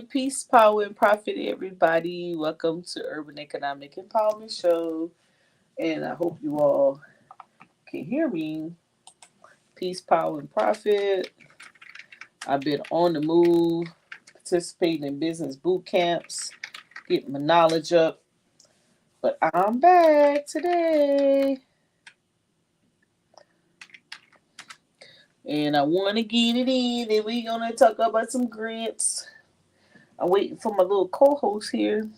Peace, power, and profit, everybody. Welcome to Urban Economic Empowerment Show. And I hope you all can hear me. Peace, power, and profit. I've been on the move, participating in business boot camps, getting my knowledge up. But I'm back today. And I want to get it in. And we're going to talk about some grants. I'm waiting for my little co-host here.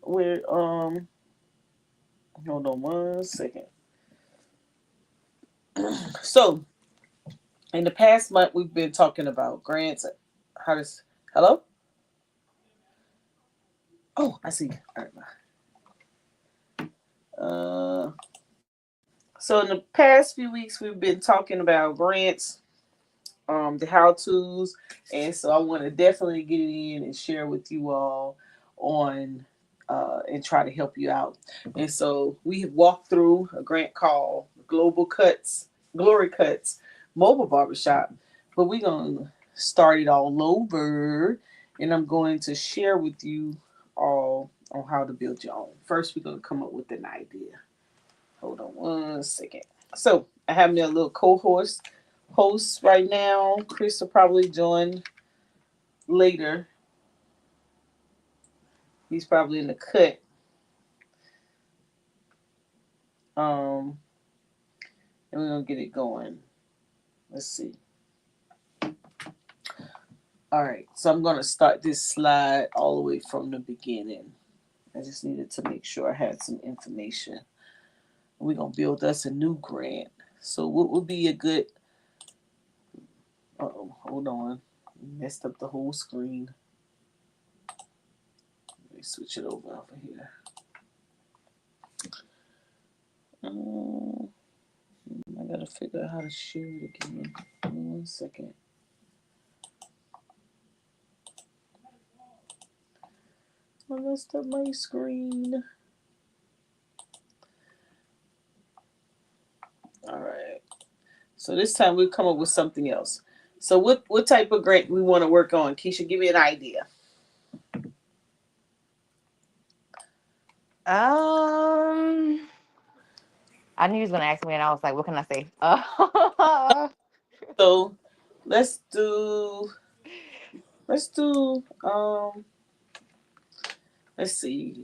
Where hold on one second. So in the past month we've been talking about grants. How does hello? Oh, I see. All right. So in the past few weeks we've been talking about grants, the how to's, and so I want to definitely get it in and share with you all on and try to help you out. And so we have walked through a grant called Glory Cuts Mobile Barbershop, but we're gonna start it all over, and I'm going to share with you all on how to build your own. First, we're gonna come up with an idea. Hold on one second. So I have me a little host right now. Chris will probably join later. He's probably in the cut. Um, and we're gonna get it going. Let's see. All right, so I'm gonna start this slide all the way from the beginning. I just needed to make sure I had some information. We're gonna build us a new grant. So what would be a good hold on. Messed up the whole screen. Let me switch it over here. I gotta figure out how to share it again. One second. I messed up my screen. All right. So this time we'll come up with something else. So what type of grant we want to work on? Keisha, give me an idea. I knew he was gonna ask me, and I was like, "What can I say?" So let's do let's see.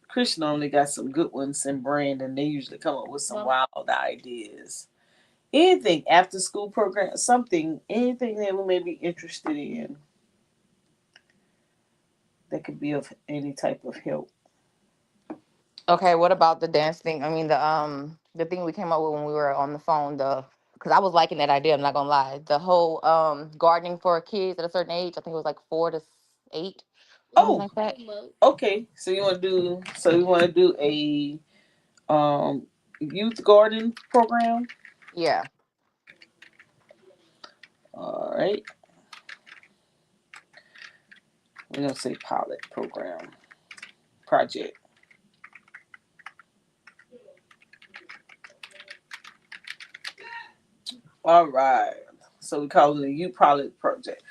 Chris normally got some good ones, and Brandon, they usually come up with some wild ideas. Anything after school program, anything that we may be interested in that could be of any type of help. Okay, what about the dance thing? I mean, the thing we came up with when we were on the phone. Because I was liking that idea. I'm not gonna lie. The whole gardening for kids at a certain age. I think it was like 4 to 8, something Oh, like that. okay. So you want to do a youth garden program? Yeah. All right. We're gonna say pilot program project. All right. So we call it a youth pilot project.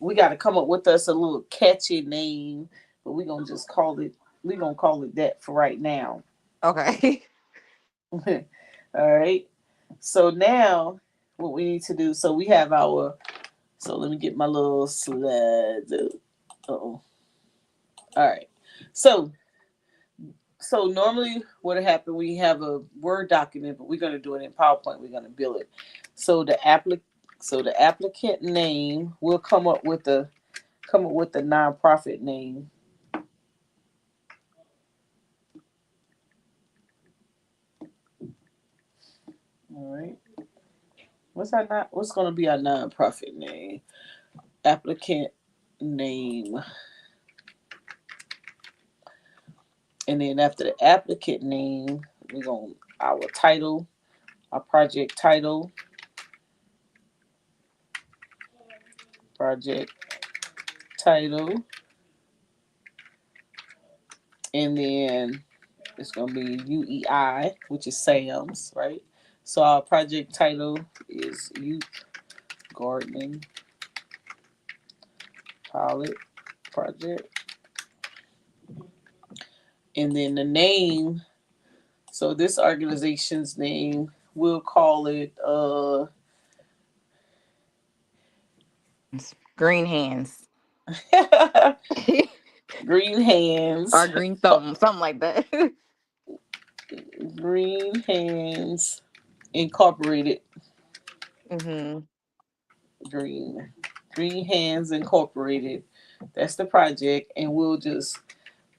We got to come up with us a little catchy name, but we're gonna just call it. We're gonna call it that for right now. Okay. All right. So now, what we need to do. So we have our. So let me get my little slides. Oh. All right. So normally what happen, we have a Word document, but we're going to do it in PowerPoint. We're going to build it. So the applicant name, we'll come up with a nonprofit name. All right. What's going to be our nonprofit name? Applicant name. And then after the applicant name, we're going our title, our project title, and then it's gonna be UEI, which is Sam's, right? So our project title is Youth Gardening Pilot project. And then the name. So this organization's name, we'll call it Green hands. Green Hands. Or green thumb, something like that. Green Hands Incorporated. Mm-hmm. Green Hands Incorporated. That's the project, and we'll just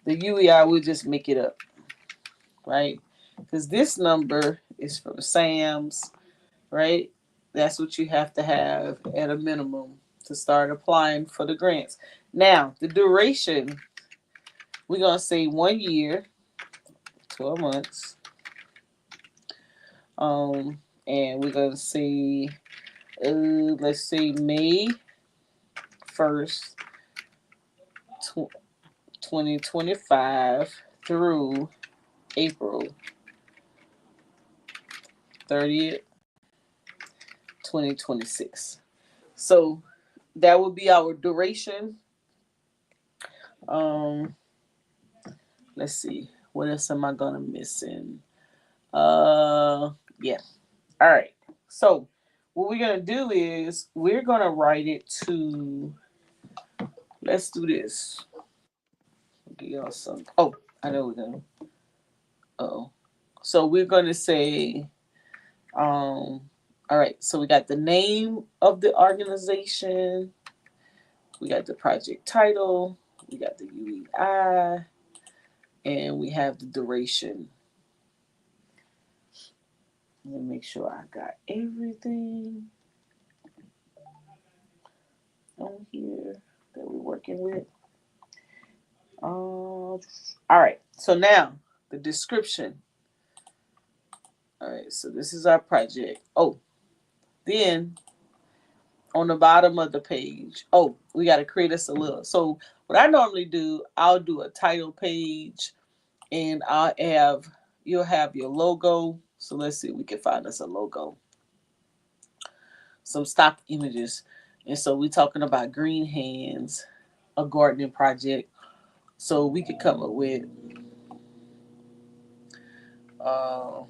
the UEI. We'll just make it up, right? Because this number is from Sam's, right? That's what you have to have at a minimum to start applying for the grants. Now, the duration, we're gonna say 1 year, 12 months. And we're gonna say, let's say May 1st, 2025 through April 30th, 2026. So that would be our duration. Um, let's see, what else am I gonna missing? Yeah. All right. So what we're gonna do is we're gonna write it to. Let's do this. Give y'all some. Oh, I know we're gonna. Oh, so we're gonna say. All right. So we got the name of the organization. We got the project title. We got the UEI, and we have the duration. Let me make sure I got everything on here that we're working with. All right. So now the description. All right. So this is our project. Oh, then on the bottom of the page, oh, we got to create us a little. So what I normally do, I'll do a title page, and you'll have your logo. So let's see if we can find us a logo. Some stock images. And so we're talking about Green Hands, a gardening project. So we could come up with uh,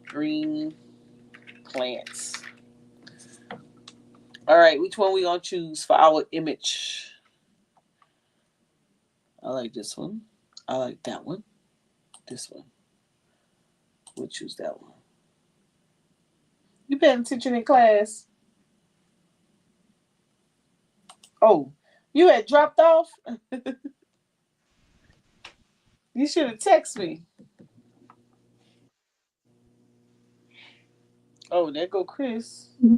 green plants. All right, which one we gonna choose for our image? I like this one. I like that one. This one. We'll choose that one. You paying attention in class? Oh, you had dropped off? You should have texted me. Oh, there go Chris. You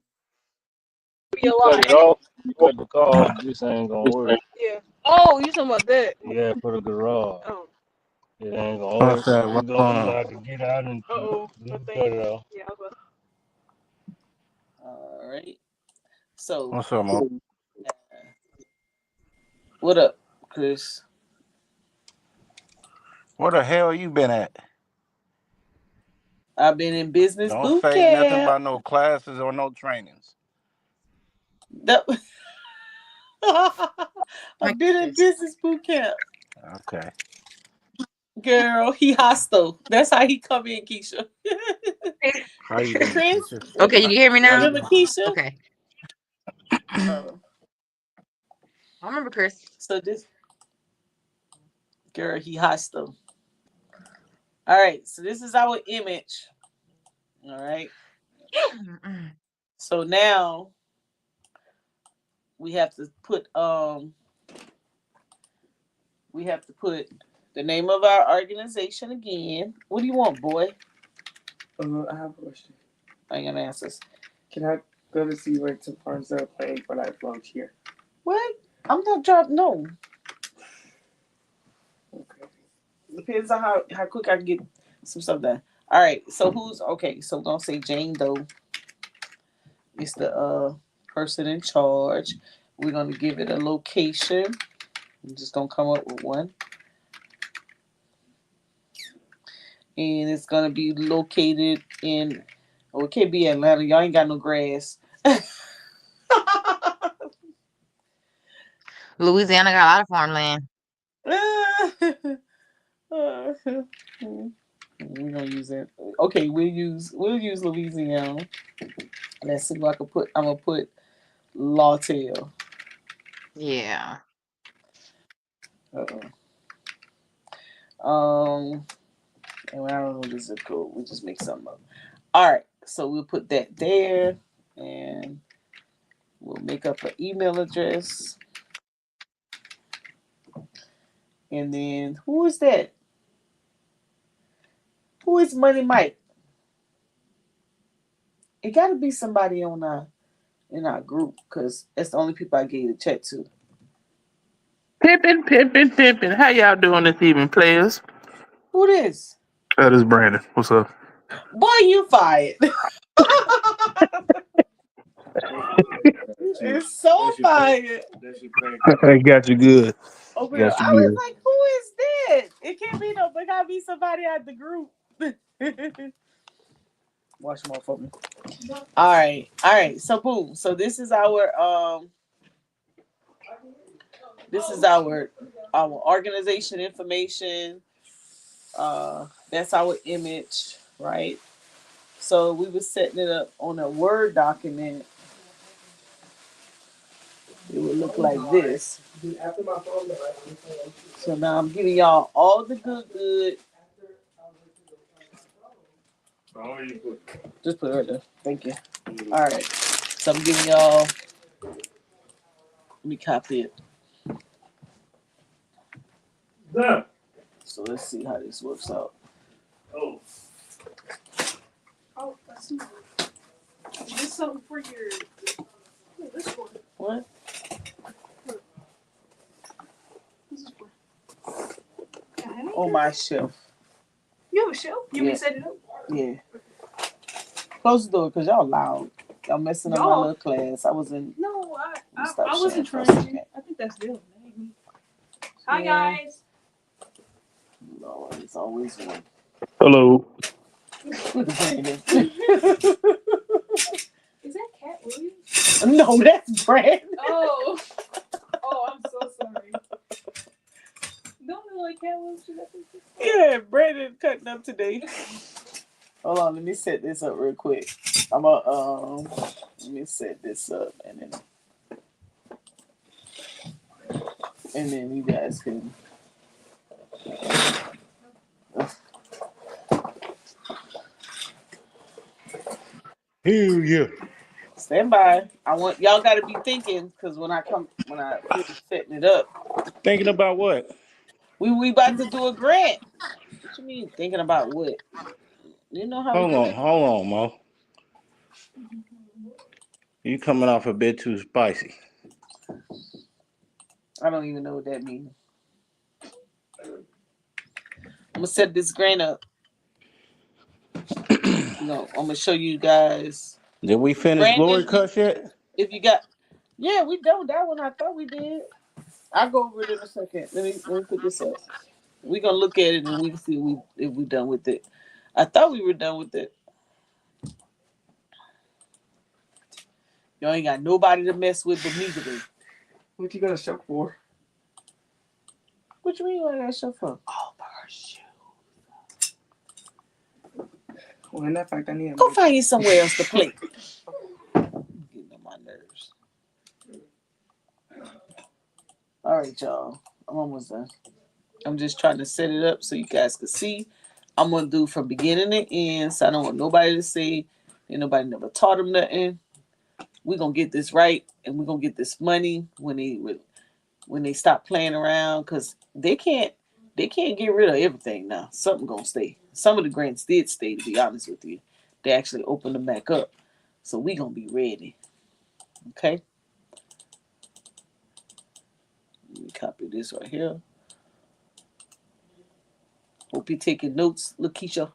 cut it off. You cut the call. This ain't gonna work. Yeah. Oh, you talking about that? Yeah, for the garage. Oh. It ain't gonna What's work. that? You What's gonna going on? have to get out and Uh-oh. cut I it off. Yeah, All right. So, What's up, Mo? what up, Chris? Where the hell you been at? I've been in business Don't boot say nothing camp. about no classes or no trainings. I've been in business boot camp. Okay. Girl, he hostile. That's how he come in, Keisha. How you doing, Chris? Keisha? Okay, you can hear me now? Remember Keisha? Okay. I remember Chris. So this girl, he hostile. All right, so this is our image. All right. So now we have to put the name of our organization again. What do you want, boy? I have a question. I ain't gonna ask us. Can I go to see where Tim Farms are playing when I vlog here? What? I'm not dropping. No. Okay. Depends on how quick I can get some stuff done. All right. So who's okay? So we're gonna say Jane Doe is the person in charge. We're gonna give it a location. I'm just gonna come up with one. And it's gonna be located in. Oh, it can't be Atlanta. Y'all ain't got no grass. Louisiana got a lot of farmland. We're gonna use it. Okay, we'll use Louisiana. Let's see what I can put. I'm gonna put Lawtail. Yeah. And I don't know the zip code. We'll just make something up. All right, so we'll put that there, and we'll make up an email address. And then who is that? Who is Money Mike? It got to be somebody in our group because that's the only people I gave the check to. Pimpin'. How y'all doing this evening, players? Who this? This is Brandon. What's up? Boy, you fired. It's so fired. I got you good. Okay, Got you I was good. like, who is that? It can't be no, but gotta be somebody out the group. Watch them all for me. All right. So boom. So this is our organization information. That's our image, right? So we were setting it up on a Word document. It would look like this. So now I'm giving y'all all the good. Just put it right there. Thank you. All right. So I'm giving y'all. Let me copy it. So let's see how this works out. Oh, I see. Is this something for your? Oh, this one. What? This is for. On my shelf. You have a shelf? You Yeah. can set it up? Yeah. Close the door because y'all loud. Y'all messing up my Y'all? little class. I was in. No, I Stop wasn't sharing trying for a to. second. I think that's them. Hi, Yeah. guys. Lord, it's always one. Hello. Look at Brandon. Is that Cat Williams? No, that's Brandon. Oh, I'm so sorry. Don't know like Cat Williams. Yeah, Brandon cutting up today. Hold on, let me set this up real quick. Let me set this up and then you guys can. Hell yeah. Stand by. I want y'all got to be thinking because when I finish setting it up, Thinking about what? we about to do a grant. What you mean thinking about what? You know how Hold we do. on, Mo. You coming off a bit too spicy. I don't even know what that means. I'm gonna set this grant up. I'm gonna show you guys. Did we finish Brandon, Glory Cuts yet? If you got, yeah, we done with that one. I thought we did. I'll go over it in a second. Let me put this up. We're gonna look at it and we can see if we done with it. I thought we were done with it. Y'all ain't got nobody to mess with but me today. What you got a show for? What you mean? What I got a show for? All for her shoe. Well, in that fact, I need. Go find you somewhere else to play. Getting on my nerves. All right, y'all. I'm almost done. I'm just trying to set it up so you guys can see. I'm gonna do from beginning to end, so I don't want nobody to say ain't nobody never taught them nothing. We're gonna get this right, and we're gonna get this money when they stop playing around, because they can't get rid of everything now. Something gonna stay. Some of the grants did stay, to be honest with you. They actually opened them back up, so we gonna be ready. Okay. Let me copy this right here. Hope you're taking notes, Lakeisha.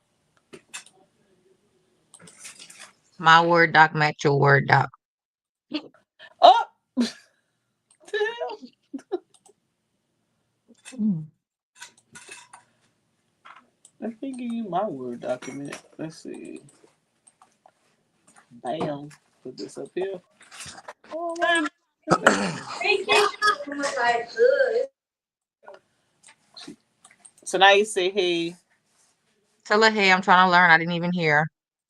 My Word doc match your Word doc. Up. Let me give you my Word document. Let's see. Bam. Put this up here. Oh, Thank you. So now you say, hey, Tell her, hey, I'm trying to learn. I didn't even hear.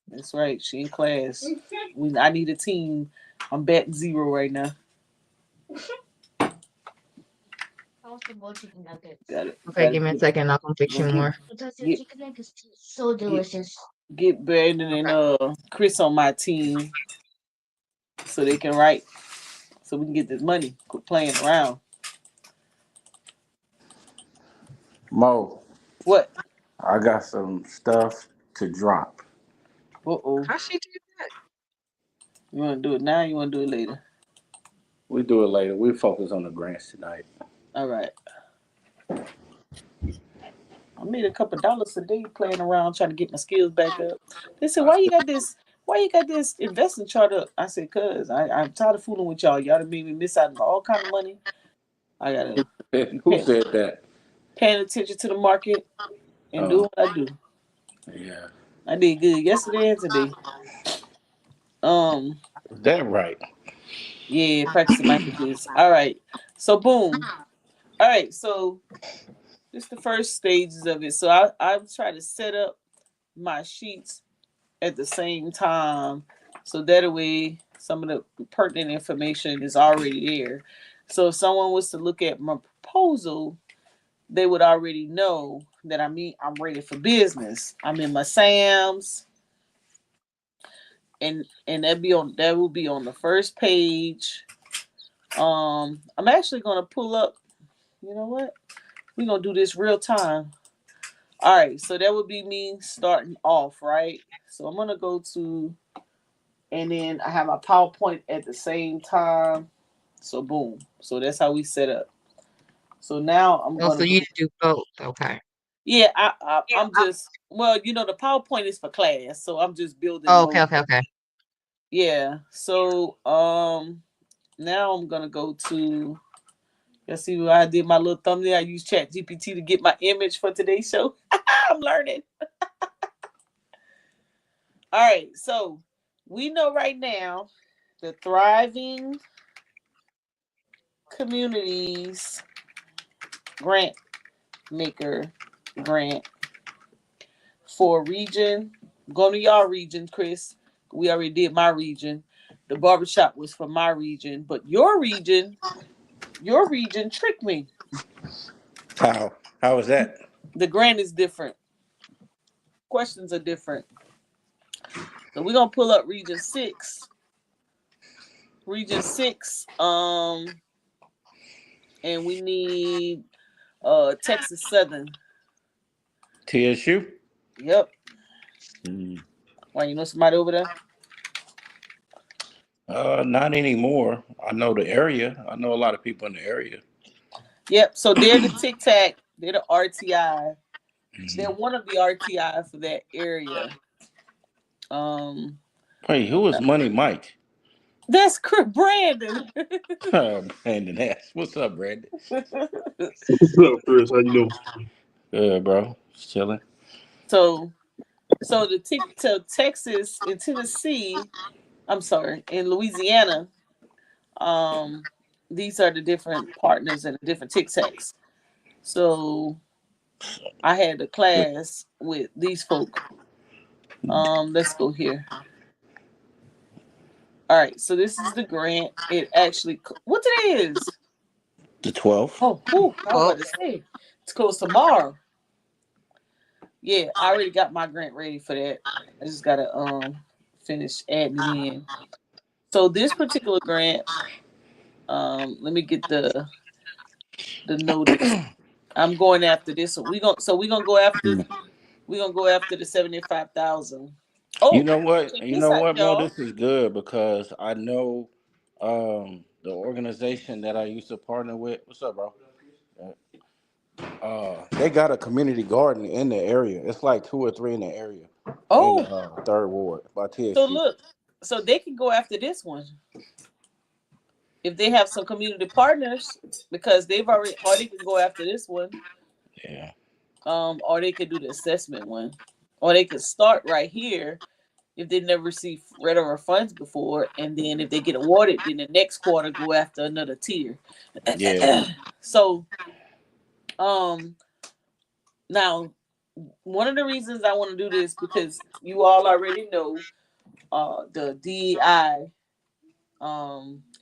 that's right. She in class. I need a team. I'm batting 0 right now. Got it. Okay, give me a second. I'll come fix you Get, more. get, get Brandon and Chris on my team so they can write. So we can get this money. Quit playing around. Mo, What? I got some stuff to drop. Uh-oh. How she do that? You want to do it now? Or you want to do it later? We do it later. We focus on the grants tonight. All right. I made a couple dollars a day playing around trying to get my skills back up. They said, "Why you got this? Why you got this investing chart up?" I said, "Cause I'm tired of fooling with y'all. Y'all done made me miss out on all kind of money. I gotta Who said that? paying attention to the market and do what I do. Yeah. I did good yesterday and today. Is that right? Yeah, practicing my English. All right. So boom. All right. So this the first stages of it. So I try to set up my sheets at the same time, so that way some of the pertinent information is already there. So if someone was to look at my proposal, they would already know that I'm ready for business. I'm in my Sam's, and that will be on the first page. I'm actually gonna pull up. You know what? We're gonna do this real time. All right, so that would be me starting off, right? So I'm gonna go to, and then I have my PowerPoint at the same time. So boom. So that's how we set up. So now I'm Oh, gonna so go. you do both. Okay. Yeah, I'm just, well, the PowerPoint is for class, so I'm just building Oh, okay, those. okay. Yeah. So now I'm gonna go to, let's see where I did my little thumbnail. I used Chat GPT to get my image for today's show. I'm learning. All right, so we know right now the Thriving Communities Grant Maker grant for region. Go to y'all region, Chris. We already did my region. The barbershop was for my region, but your region tricked me. How? How was that? The grant is different. Questions are different. So we're gonna pull up region 6. Region 6, and we need Texas Southern. TSU? Yep. Mm. Why, you know somebody over there? Not anymore. I know the area. I know a lot of people in the area. Yep. So they're the Tic Tac. They're the RTI. Mm-hmm. They're one of the RTI for that area. Wait, who is Money Mike? That's Brandon. Brandon Ass. What's up, Brandon? What's up, Chris? How you doing? Good, bro. Just chilling. So Texas and Tennessee, I'm sorry, in Louisiana, these are the different partners and the different Tic Tacs. So I had a class with these folk. Let's go here. All right, so this is the grant. It actually, what today is? The 12th. Oh, I was about to say it's close tomorrow. Yeah, I already got my grant ready for that. I just gotta finish adding it in. So this particular grant, let me get the notice. I'm going after this one. We're gonna go after the 75,000. Oh, You know what? check You this know out, what, Mo? y'all. This is good because I know the organization that I used to partner with. What's up, bro? They got a community garden in the area. It's like 2 or 3 in the area. Oh, in the 3rd ward by TSU. so look, so they can go after this one if they have some community partners, because they've already, or they can go after this one. Yeah. Or they could do the assessment one, or they could start right here if they never received federal funds before, and then if they get awarded, then the next quarter go after another tier. Yeah. So, now one of the reasons I want to do this because you all already know the DEI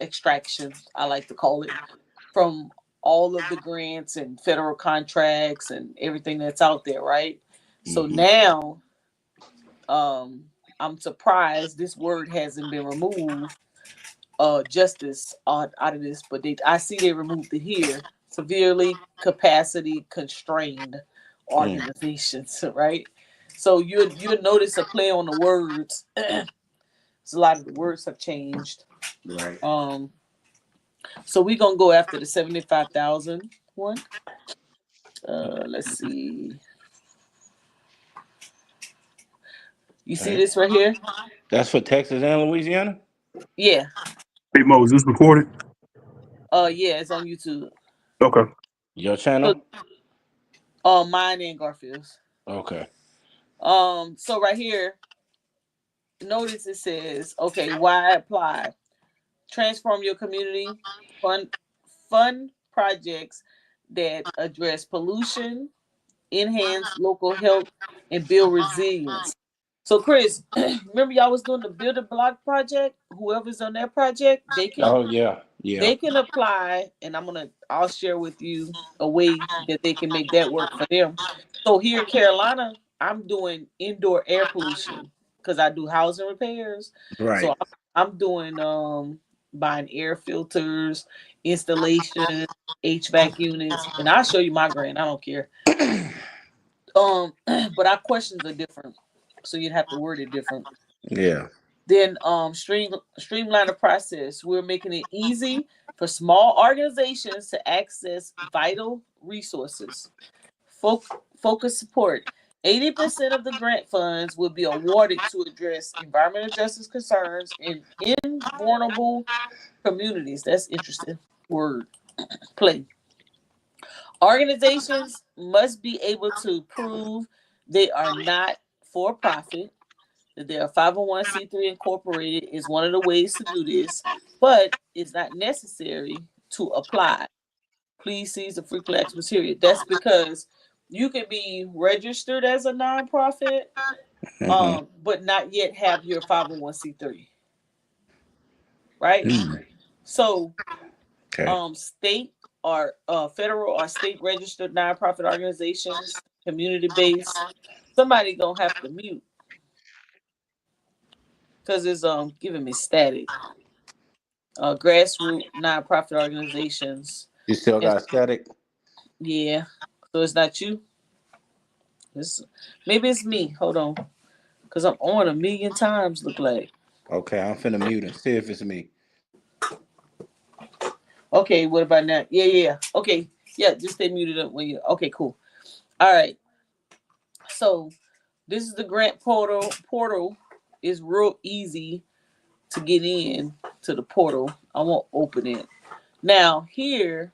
extraction, I like to call it, from all of the grants and federal contracts and everything that's out there, right? So now I'm surprised this word hasn't been removed, justice out of this, but I see they removed it here. Severely capacity constrained organizations, right? So you notice a play on the words. So a lot of the words have changed. Right. So we're gonna go after the 75,000 one. Let's see. You see this right here? That's for Texas and Louisiana? Yeah. Hey Mo, is this recorded? Yeah, it's on YouTube. Okay. Your channel? Mine and Garfield's. Okay. So right here, notice it says, okay, why apply? Transform your community, fund projects that address pollution, enhance local health, and build resilience. So Chris, remember y'all was doing the Build a Block project? Whoever's on that project, they can apply, and I'll share with you a way that they can make that work for them. So here in Carolina, I'm doing indoor air pollution because I do housing repairs. Right. So I'm doing buying air filters, installation, HVAC units, and I'll show you my grant. I don't care. But our questions are different, so you'd have to word it different. Yeah. Then streamline the process. We're making it easy for small organizations to access vital resources. Focus support. 80% of the grant funds will be awarded to address environmental justice concerns in vulnerable communities. That's interesting word play. Organizations must be able to prove they are not for profit, that they are 501c3 incorporated is one of the ways to do this, but it's not necessary to apply. Please see the free collection material. That's because you can be registered as a nonprofit, but not yet have your 501c3. Right? So state or federal or state registered nonprofit organizations, community-based, somebody gonna have to mute because it's giving me static. Grassroots nonprofit organizations. You still got static? Yeah. So it's not you. Maybe it's me. Hold on. Because I'm on 1,000,000 times, look like. Okay, I'm finna mute and see if it's me. Okay, what about now? Yeah. Okay. Yeah, just stay muted up when you okay, cool. All right. So this is the grant portal. Portal is real easy to get in to the portal. I won't open it. Now here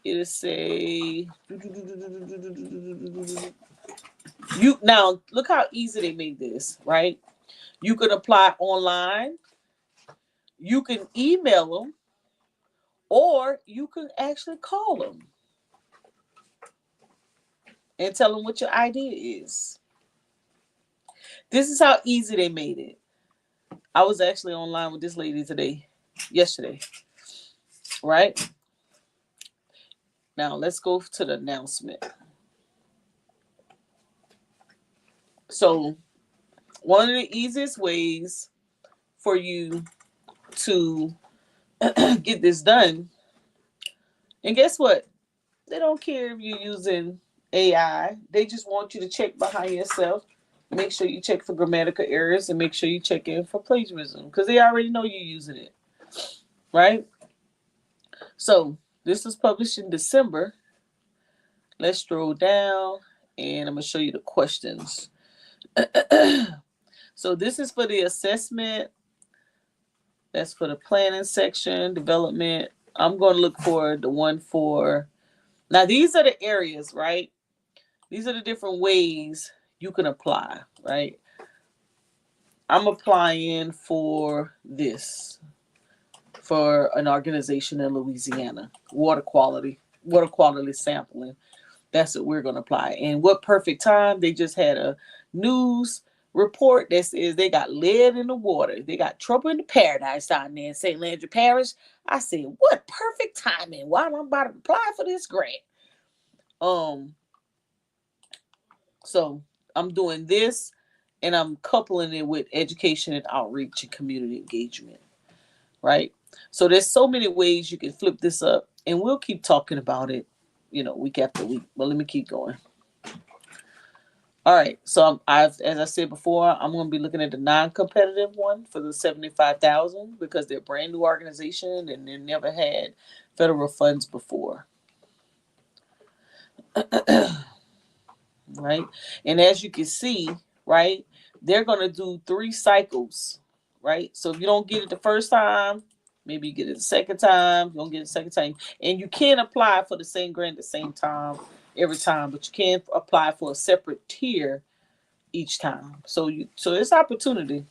it'll say you now look how easy they made this, right? You can apply online, you can email them, or you can actually call them and tell them what your idea is. This is how easy they made it. I was actually online with this lady yesterday, right? Now let's go to the announcement. So one of the easiest ways for you to get this done, and guess what? They don't care if you're using AI. They just want you to check behind yourself. Make sure you check for grammatical errors and make sure you check in for plagiarism because they already know you're using it, right? So this was published in December. Let's scroll down and I'm going to show you the questions. So this is for the assessment. That's for the planning section, development. I'm going to look for the one for, now these are the areas, right? These are the different ways you can apply, right? I'm applying for this for an organization in Louisiana, water quality sampling. That's what we're going to apply. And what perfect time? They just had a news report that says they got lead in the water. They got trouble in the paradise down there in St. Landry Parish. I said, what perfect timing? Why am I about to apply for this grant? So I'm doing this and I'm coupling it with education and outreach and community engagement, right? So there's so many ways you can flip this up, and we'll keep talking about it, week after week. But let me keep going. All right. So as I said before, I'm going to be looking at the non-competitive one for the $75,000 because they're a brand new organization and they never had federal funds before. Right. And as you can see, right, they're going to do 3 cycles, right? So if you don't get it the first time, maybe you get it the second time, you don't get it the second time. And you can apply for the same grant at the same time every time, but you can apply for a separate tier each time. So it's opportunity.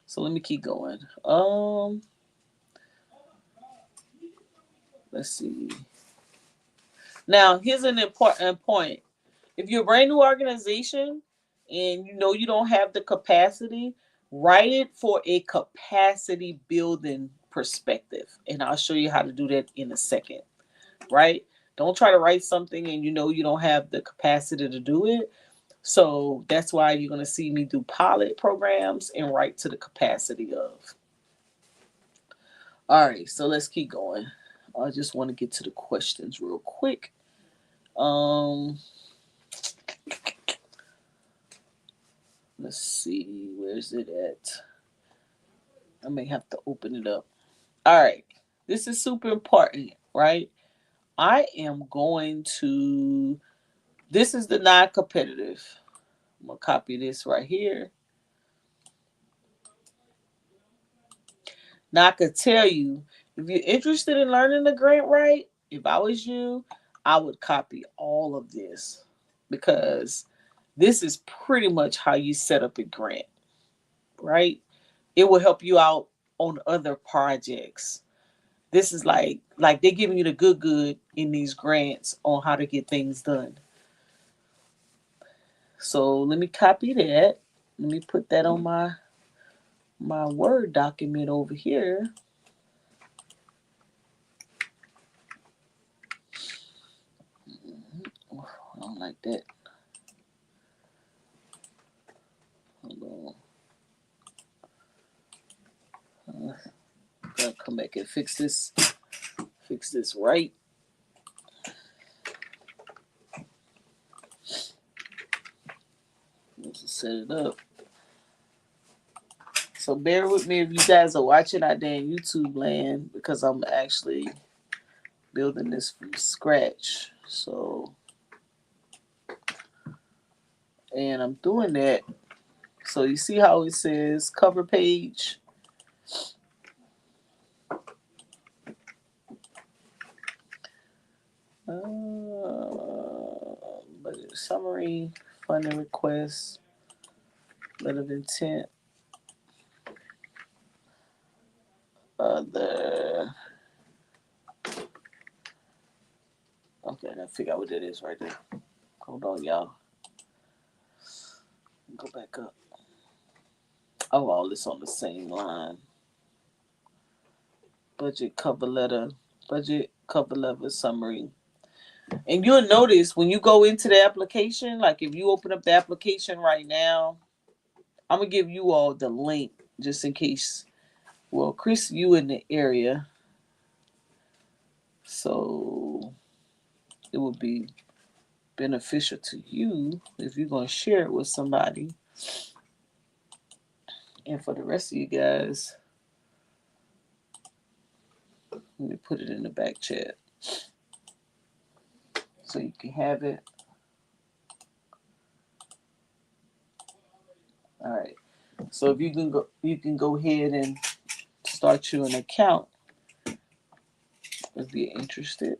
So let me keep going. Let's see. Now here's an important point. If you're a brand new organization and you don't have the capacity, write it for a capacity building perspective. And I'll show you how to do that in a second. Right? Don't try to write something and you don't have the capacity to do it. So that's why you're going to see me do pilot programs and write to the capacity of. All right, so let's keep going. I just want to get to the questions real quick. Let's see, where's it at? I may have to open it up. All right, this is super important, right? I am going to, this is the non-competitive. I'm going to copy this right here. Now I could tell you, if you're interested in learning the grant right, if I was you, I would copy all of this because this is pretty much how you set up a grant, right? It will help you out on other projects. This is like they're giving you the good in these grants on how to get things done. So let me copy that. Let me put that on my Word document over here. I don't like that. Hold on. Gotta come back and fix this right. Let's set it up. So bear with me if you guys are watching out there in YouTube land because I'm actually building this from scratch. So, and I'm doing that. So you see how it says cover page? Budget summary, funding request, letter of intent, other. Okay, I gotta figure out what that is right there. Hold on, y'all. Go back up. Oh, all this on the same line. Budget cover letter summary. And you'll notice when you go into the application, like if you open up the application right now, I'm gonna give you all the link just in case. Well, Chris, you in the area, so it would be beneficial to you if you're gonna share it with somebody. And for the rest of you guys, let me put it in the back chat so you can have it. All right. So if you can go ahead and start you an account if you're interested.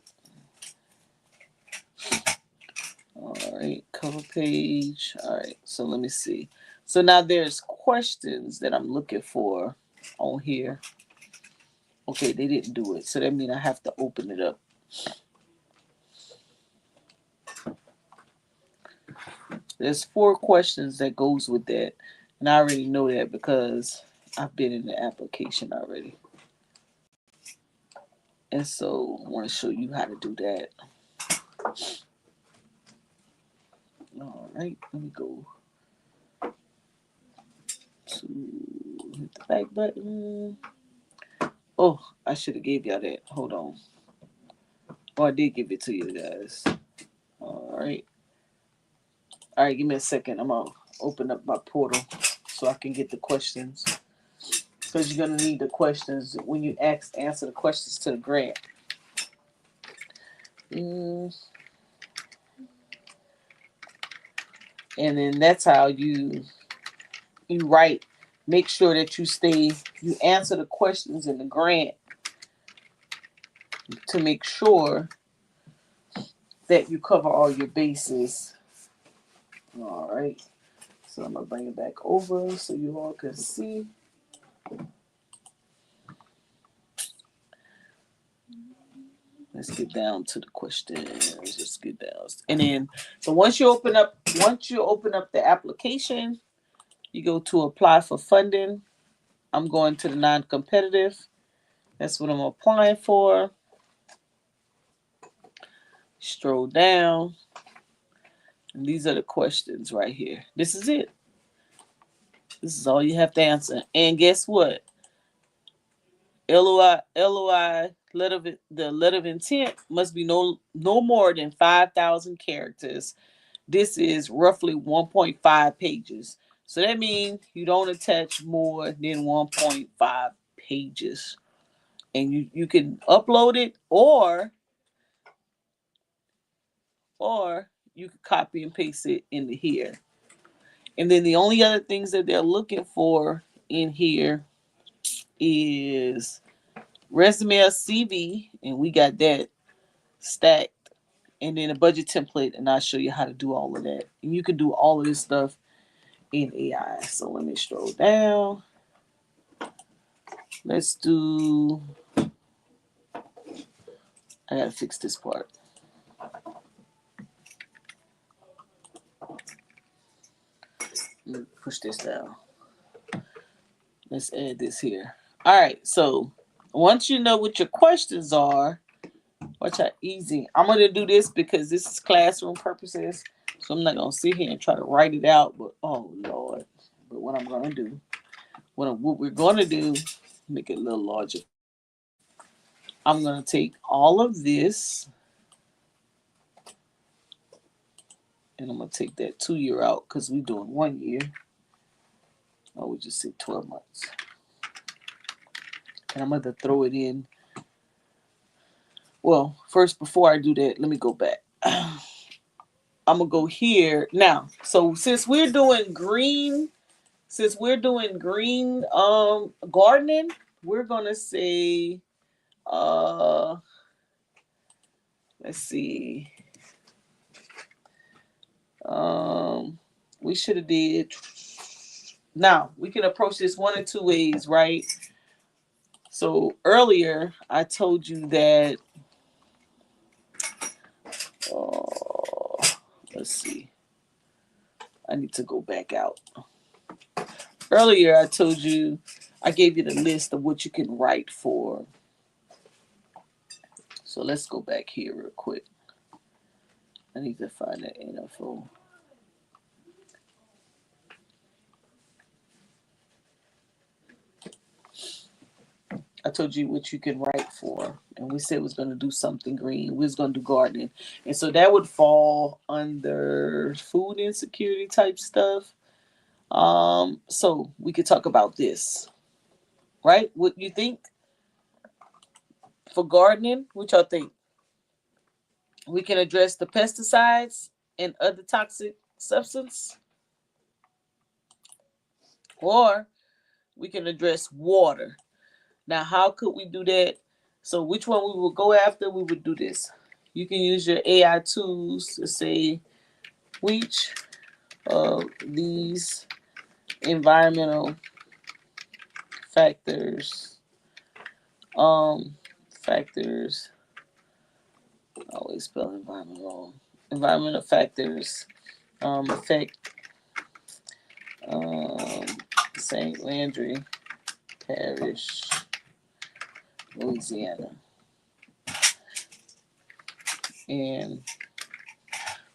All right, cover page. All right, so let me see. So now there's questions that I'm looking for on here. Okay, they didn't do it. So that means I have to open it up. There's 4 questions that goes with that. And I already know that because I've been in the application already. And so I want to show you how to do that. All right, let me go to hit the back button. Oh, I should have gave y'all that. Hold on. Oh, I did give it to you guys. All right. All right, give me a second. I'm going to open up my portal so I can get the questions. Because you're going to need the questions when you answer the questions to the grant. And then that's how you write. Make sure that you answer the questions in the grant to make sure that you cover all your bases. All right. So I'm going to bring it back over so you all can see. Let's get down to the questions. Let's get down. And then, so once you open up the application, you go to apply for funding. I'm going to the non-competitive. That's what I'm applying for. Stroll down. And these are the questions right here. This is it. This is all you have to answer. And guess what? LOI, the letter of intent must be no more than 5,000 characters. This is roughly 1.5 pages. So that means you don't attach more than 1.5 pages. And you can upload it or you can copy and paste it into here. And then the only other things that they're looking for in here is resume or CV, and we got that stacked. And then a budget template, and I'll show you how to do all of that. And you can do all of this stuff in AI. So let me scroll down. Let's do, I gotta fix this part. Let me push this down. Let's add this here. All right, so once you know what your questions are, watch how easy. I'm gonna do this because this is classroom purposes. So I'm not gonna sit here and try to write it out, but oh Lord. But what I'm gonna do, what we're gonna do, make it a little larger. I'm gonna take all of this and I'm gonna take that 2 year out because we're doing 1 year. I would just say 12 months. And I'm gonna throw it in. Well, first, before I do that, let me go back. I'm gonna go here now. So since we're doing green gardening, we're gonna say let's see. We should have did. Now we can approach this 1 or 2 ways, right? So earlier I told you that. Let's see. I need to go back out. Earlier I told you, I gave you the list of what you can write for. So let's go back here real quick. I need to find that info. I told you what you can write for, and we said we was going to do something green. We was going to do gardening, and so that would fall under food insecurity type stuff. So we could talk about this, right? What you think for gardening? What y'all think? We can address the pesticides and other toxic substance, or we can address water. Now, how could we do that? So which one we will go after? We would do this. You can use your AI tools to say which of these environmental factors. Factors. I always spell environment wrong. Environmental factors affect um, St. Landry Parish, Louisiana, and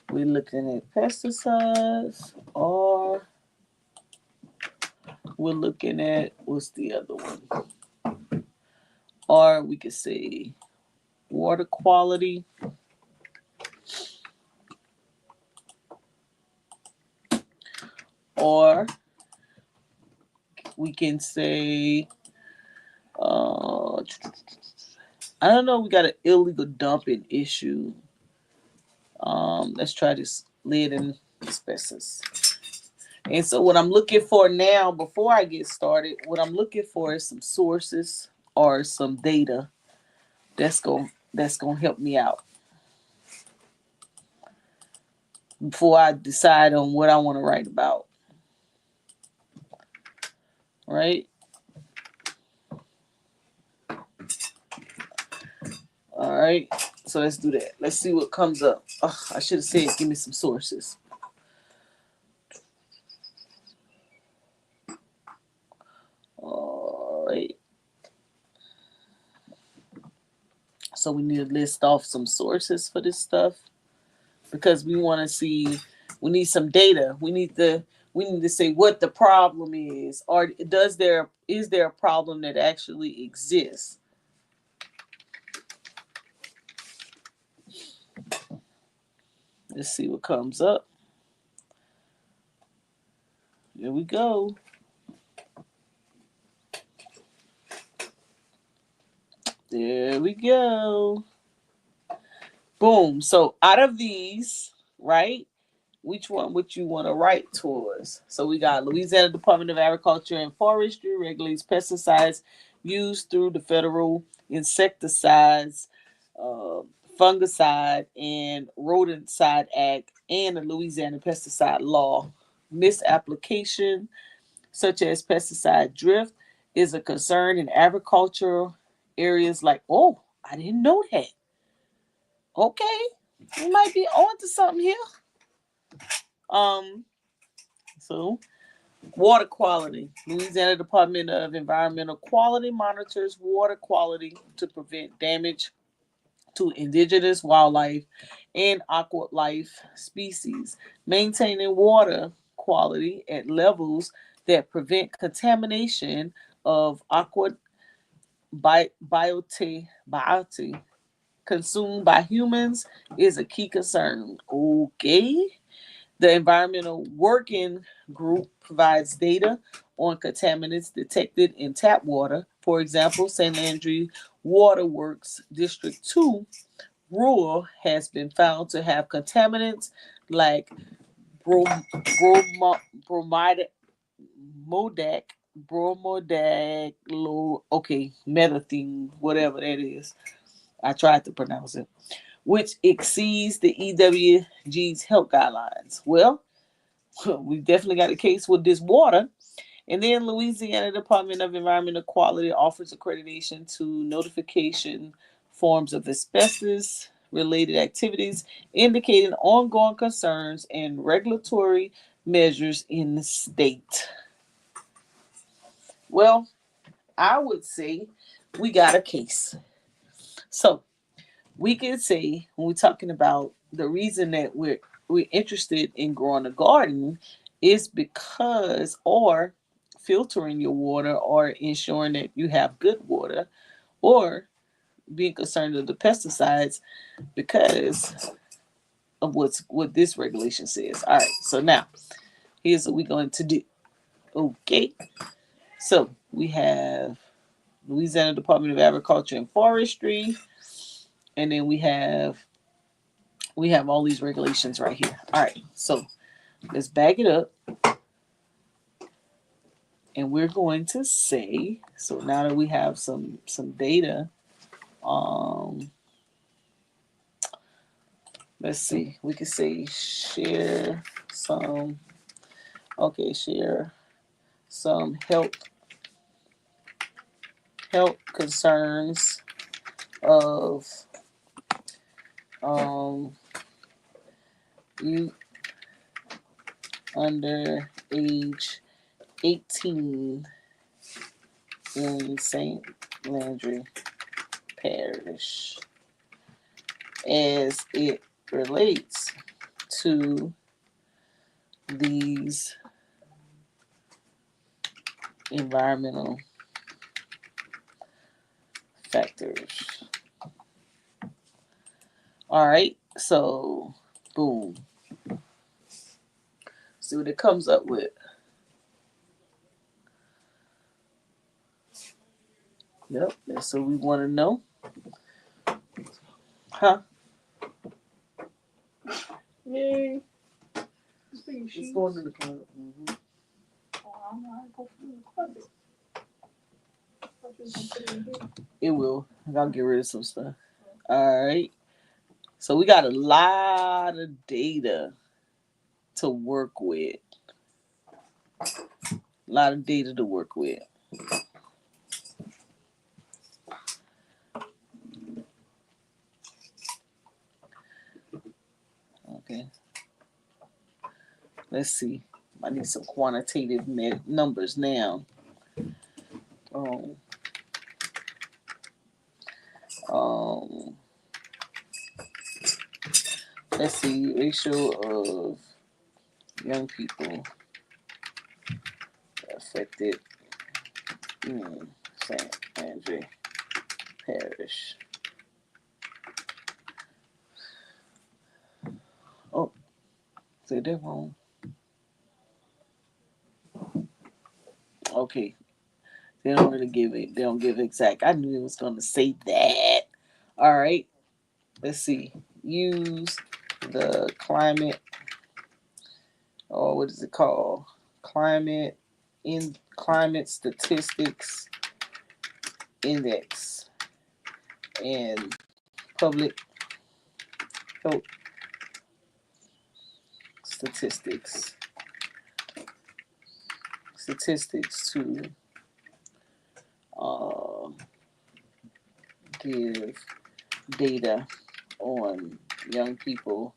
we're looking at pesticides, or we're looking at what's the other one? Or we could say water quality, or we can say I don't know. We got an illegal dumping issue. Let's try this lead and asbestos. And so what I'm looking for now, before I get started, what I'm looking for is some sources or some data that's gonna help me out before I decide on what I want to write about. Right? All right. So let's do that. Let's see what comes up. Oh, I should have said give me some sources. All right. So we need to list off some sources for this stuff because we want to see. We need some data. We need to say what the problem is, or is there a problem that actually exists? Let's see what comes up. Here we go. There we go. Boom. So out of these, right? Which one would you want to write towards? So we got Louisiana Department of Agriculture and Forestry regulates pesticides used through the federal insecticides, uh, fungicide, and rodenticide act and the Louisiana pesticide law. Misapplication, such as pesticide drift, is a concern in agricultural areas like, oh, I didn't know that. Okay, we might be on to something here. So water quality. Louisiana Department of Environmental Quality monitors water quality to prevent damage to indigenous wildlife and aquatic life species, maintaining water quality at levels that prevent contamination of aquatic biota consumed by humans is a key concern. Okay. The Environmental Working Group provides data on contaminants detected in tap water. For example, St. Landry Waterworks District 2 rural has been found to have contaminants like bromide, methane, whatever that is. I tried to pronounce it, which exceeds the EWG's health guidelines. Well, we definitely got a case with this water. And then Louisiana Department of Environmental Quality offers accreditation to notification forms of asbestos related activities, indicating ongoing concerns and regulatory measures in the state. Well, I would say we got a case. So we can say when we're talking about the reason that we're interested in growing a garden is because or filtering your water or ensuring that you have good water or being concerned of the pesticides because of what this regulation says. All right, so now here's what we're going to do. Okay, so we have Louisiana Department of Agriculture and Forestry, and then we have all these regulations right here. All right, so let's back it up. And we're going to say, so now that we have some data, let's see, we can say share some, okay, share some health concerns of youth under age 18 in St. Landry Parish as it relates to these environmental factors. All right, so boom. See what it comes up with. Yep, that's what we want to know. Huh? Yay. It's It's going to the closet. Oh, I'm not going to the closet. I thought you was gonna put it in here. It will. I'll get rid of some stuff. All right. So we got a lot of data to work with. A lot of data to work with. Okay. Let's see. I need some quantitative numbers now. Let's see. Ratio of young people affected in St. Andrew Parish. Oh, say that wrong. Okay. They don't really give it. They don't give exact. I knew it was going to say that. All right. Let's see. Use the climate. Oh, what is it called? Climate statistics index and public health statistics to give data on young people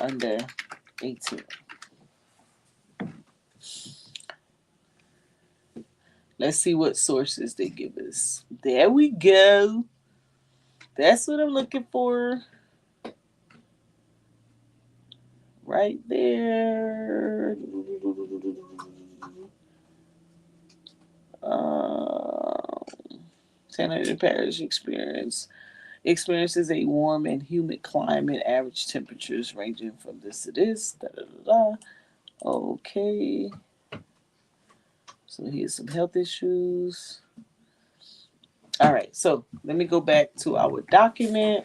under 18. Let's see what sources they give us. There we go. That's what I'm looking for. Right there. San Andreas Parish experiences a warm and humid climate, average temperatures ranging from this to this. Da, da, da, da. Okay. So here's some health issues. All right, so let me go back to our document.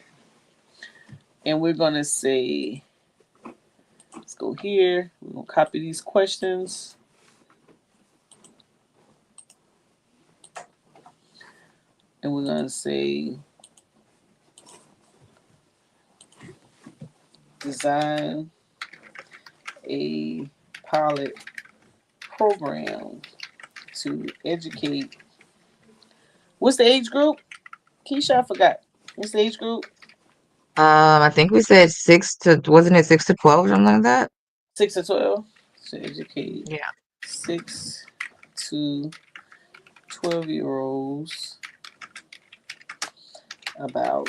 And we're going to say, let's go here. We're going to copy these questions. And we're going to say, design a pilot program to educate. What's the age group? Keisha, I forgot. What's the age group? I think we said wasn't it 6 to 12 or something like that? 6 to 12. To educate. Yeah. 6 to 12-year-olds about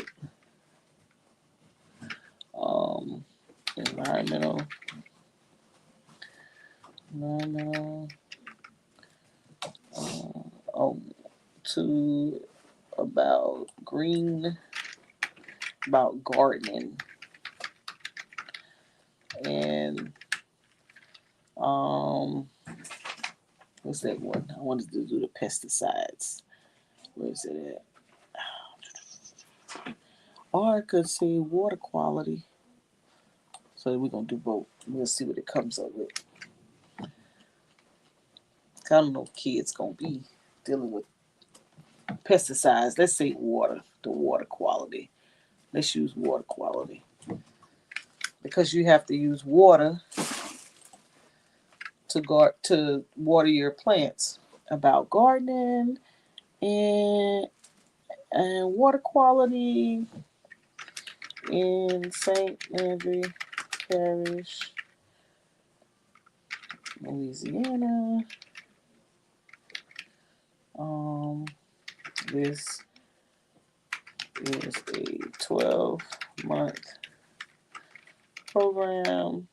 environmental to about gardening and what's that one? I wanted to do the pesticides. Where is it at? Or I could say water quality. So we're gonna do both. We'll see what it comes up with. I don't know if kids gonna be dealing with pesticides. Let's say water, the water quality. Let's use water quality. Because you have to use water to water your plants, about gardening and water quality in St. Landry Parish, Louisiana. This is a 12-month program.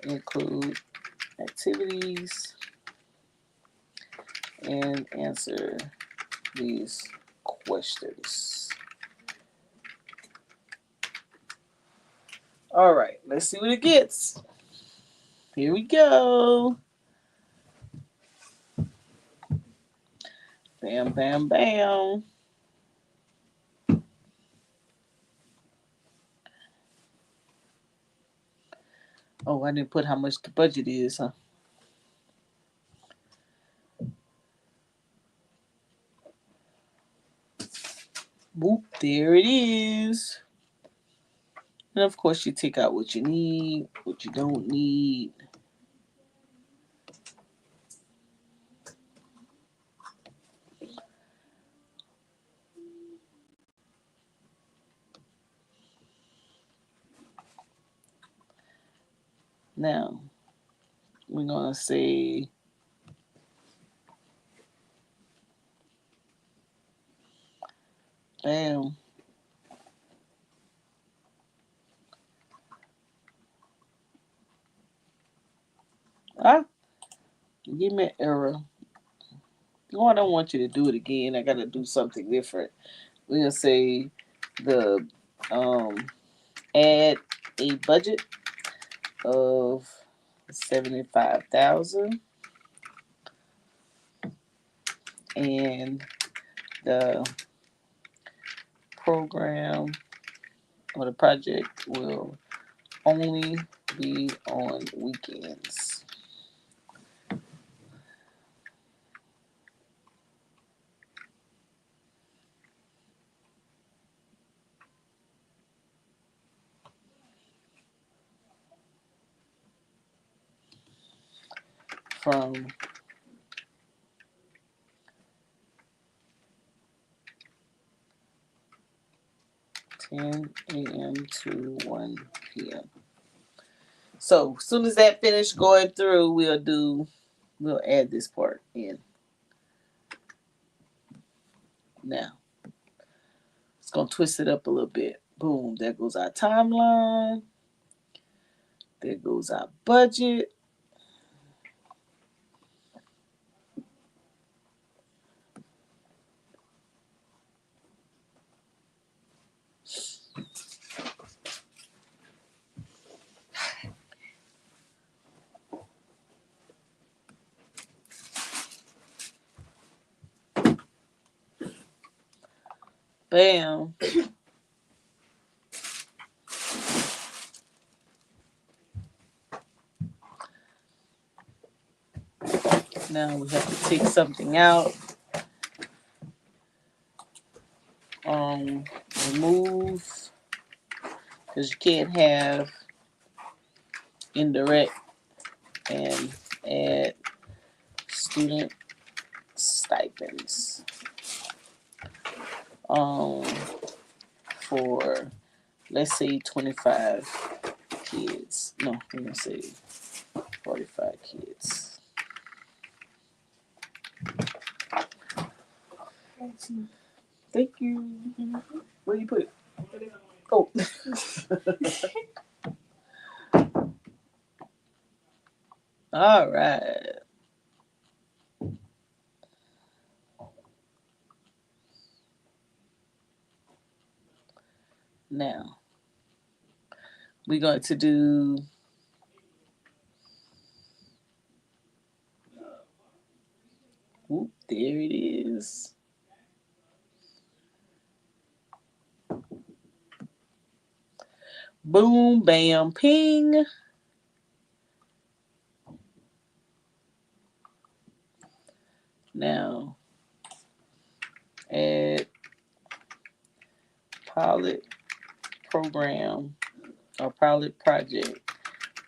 Include activities and answer these questions. All right, let's see what it gets. Here we go. Bam, bam, bam. Oh, I didn't put how much the budget is, huh? Boop, there it is. And of course, you take out what you need, what you don't need. Now, we're going to say bam. Ah, give me an error. Oh, I don't want you to do it again. I got to do something different. We're going to say the add a budget of 75,000, and the program or the project will only be on weekends. From 10 a.m. to 1 p.m. So as soon as that finished going through, we'll add this part in. Now, it's gonna twist it up a little bit. Boom, there goes our timeline. There goes our budget. Bam. Now we have to take something out. Remove, because you can't have indirect, and add student stipends. For, let's say, 25 kids. No, we're gonna say 45 kids. Thank you. Where you put it? Oh. All right. Now, we're going to do whoop, there it is. Boom, bam, ping. Now, add pilot program or pilot project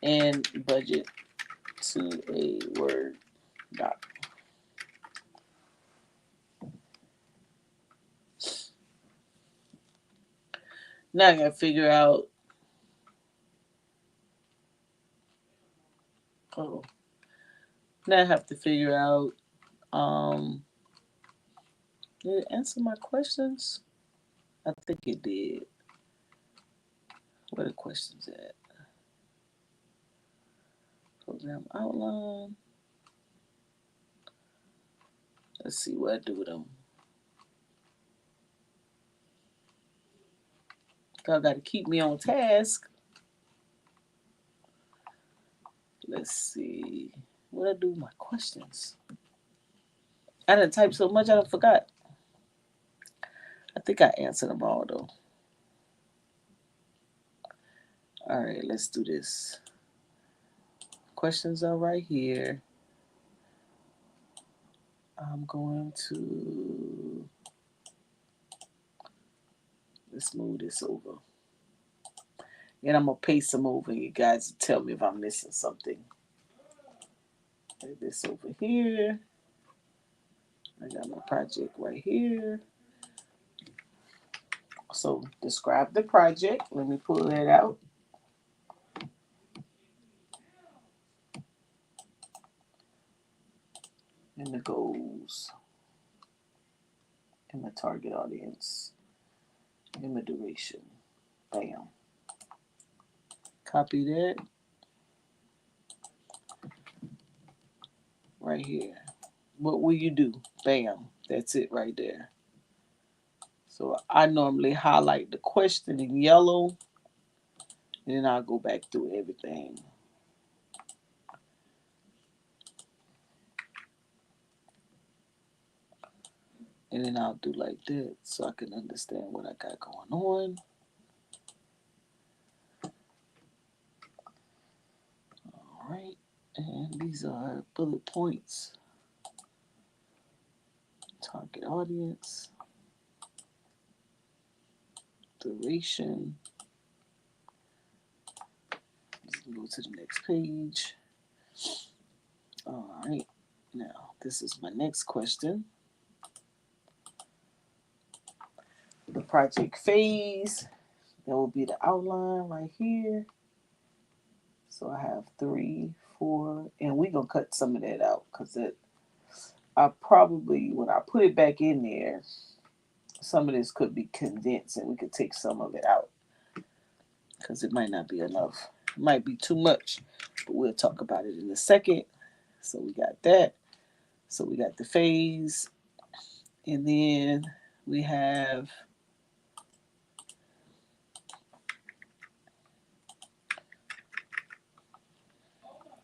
and budget to a Word doc. Now I gotta figure out. Oh, now I have to figure out. Did it answer my questions? I think it did. Where the questions at? Program outline. Let's see what I do with them. Y'all got to keep me on task. Let's see. What I do with my questions? I didn't type so much I forgot. I think I answered them all though. All right, let's do this. Questions are right here. I'm going to, let's move this over. And I'm going to paste them over. You guys tell me if I'm missing something. Put this over here. I got my project right here. So describe the project. Let me pull that out. And the goals. And my target audience. And my duration. Bam. Copy that. Right here. What will you do? Bam. That's it right there. So I normally highlight the question in yellow. And then I'll go back through everything. And then I'll do like that so I can understand what I got going on. All right. And these are bullet points. Target audience. Duration. Let's go to the next page. All right. Now, this is my next question. The project phase. That will be the outline right here. So I have 3, 4, and we're going to cut some of that out because I probably, when I put it back in there, some of this could be condensed and we could take some of it out because it might not be enough. It might be too much, but we'll talk about it in a second. So we got that. So we got the phase, and then we have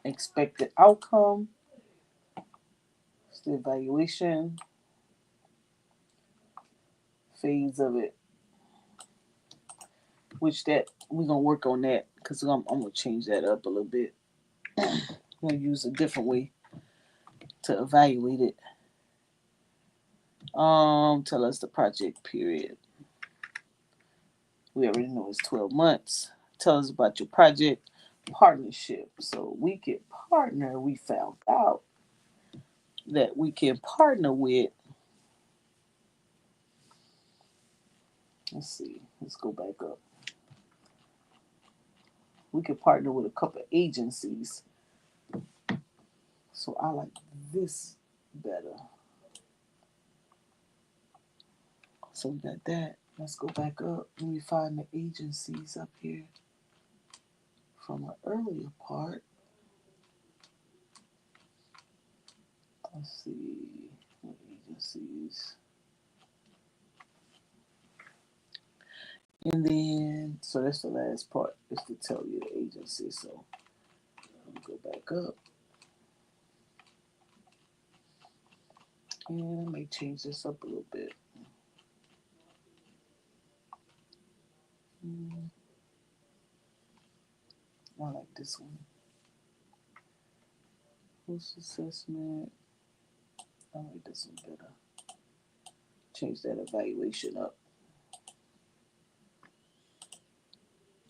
expected outcome. It's the evaluation phase of it, which that we're gonna work on that because I'm gonna change that up a little bit. I'm gonna use a different way to evaluate it. Tell us the project period. We already know it's 12 months. Tell us about your project partnership. So we can partner. We found out that we can partner with. Let's see. Let's go back up. We can partner with a couple of agencies. So I like this better. So we got that. Let's go back up. Let me find the agencies up here from an earlier part. Let's see. What agencies? And then, so that's the last part, is to tell you the agency. So let me go back up. And I may change this up a little bit. I like this one. Post assessment. I like this one better. Change that evaluation up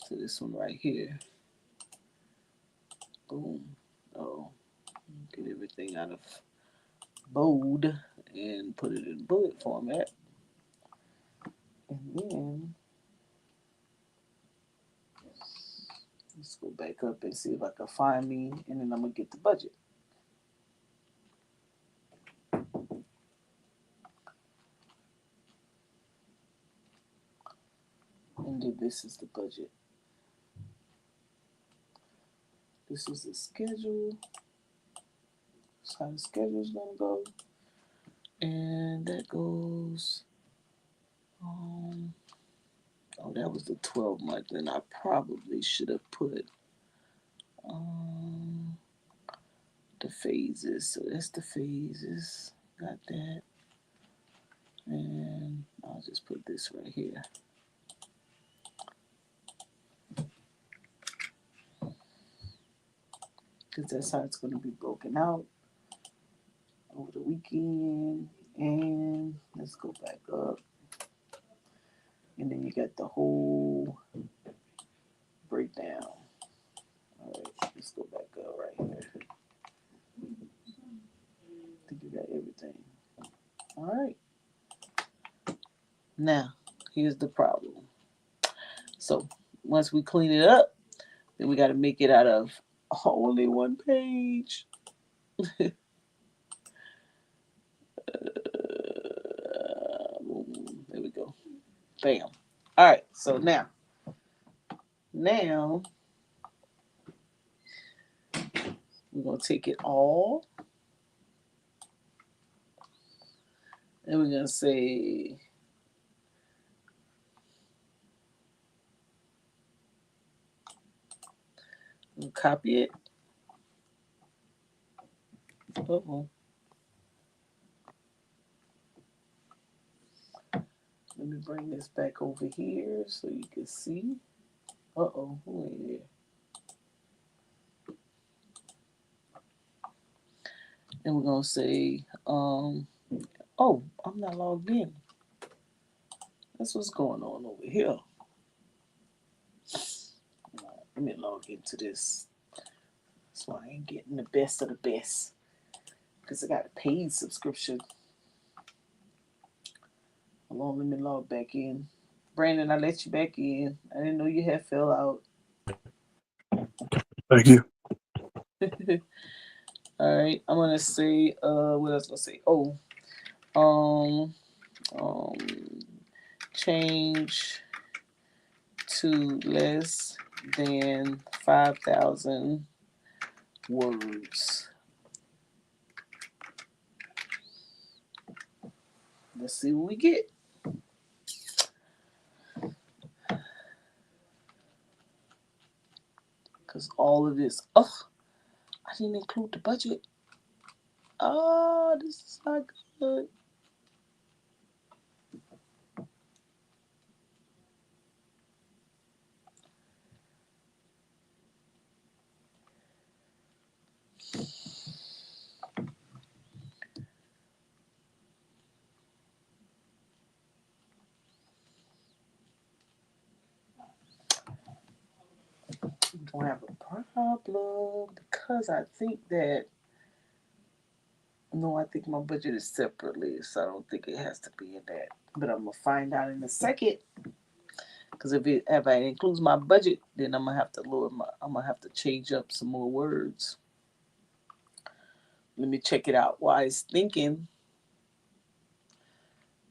to this one right here. Boom. Oh, get everything out of bold and put it in bullet format. And then let's go back up and see if I can find me, and then I'm gonna get the budget. And then this is the budget. This is the schedule. That's how the schedule's gonna go. And that goes, oh, that was the 12 month. Then I probably should have put the phases. So that's the phases. Got that. And I'll just put this right here. Because that's how it's going to be broken out over the weekend. And let's go back up. And then you got the whole breakdown. All right, let's go back up right here. I think you got everything. All right. Now, here's the problem. So, once we clean it up, then we got to make it out of only one page. There we go. Bam. All right. So now we're going to take it all and we're going to say we'll copy it. Uh-oh. Let me bring this back over here so you can see. Uh-oh, who ain't there? And we're going to say, oh, I'm not logged in. That's what's going on over here. Let me log into this. That's why I ain't getting the best of the best. Because I got a paid subscription. Hold on, let me log back in. Brandon, I let you back in. I didn't know you had fell out. Thank you. All right, I'm gonna say what else? I say? Oh, change to less than 5,000 words. Let's see what we get. Because all of this, I didn't include the budget. Oh, this is not good. Don't have a problem because I think that no, I think my budget is separately, so I don't think it has to be in that. But I'm gonna find out in a second. Because if it includes my budget, then I'm gonna have to I'm gonna have to change up some more words. Let me check it out while it's thinking.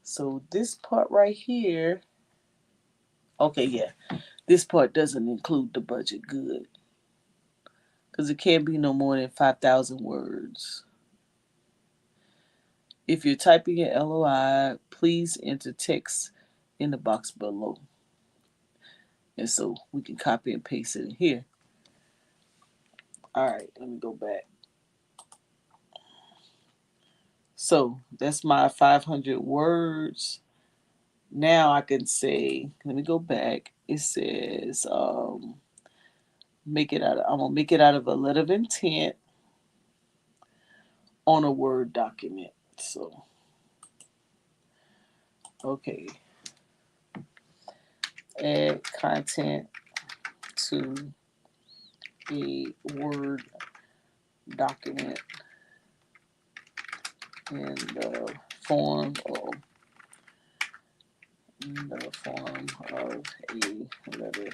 So this part right here, okay, yeah, this part doesn't include the budget. Good, because it can't be no more than 5,000 words. If you're typing an LOI, please enter text in the box below. And so we can copy and paste it in here. All right, let me go back. So that's my 500 words. Now I can say, let me go back. It says, I'm gonna make it out of a letter of intent on a Word document. So, okay. Add content to a Word document in the form of a letter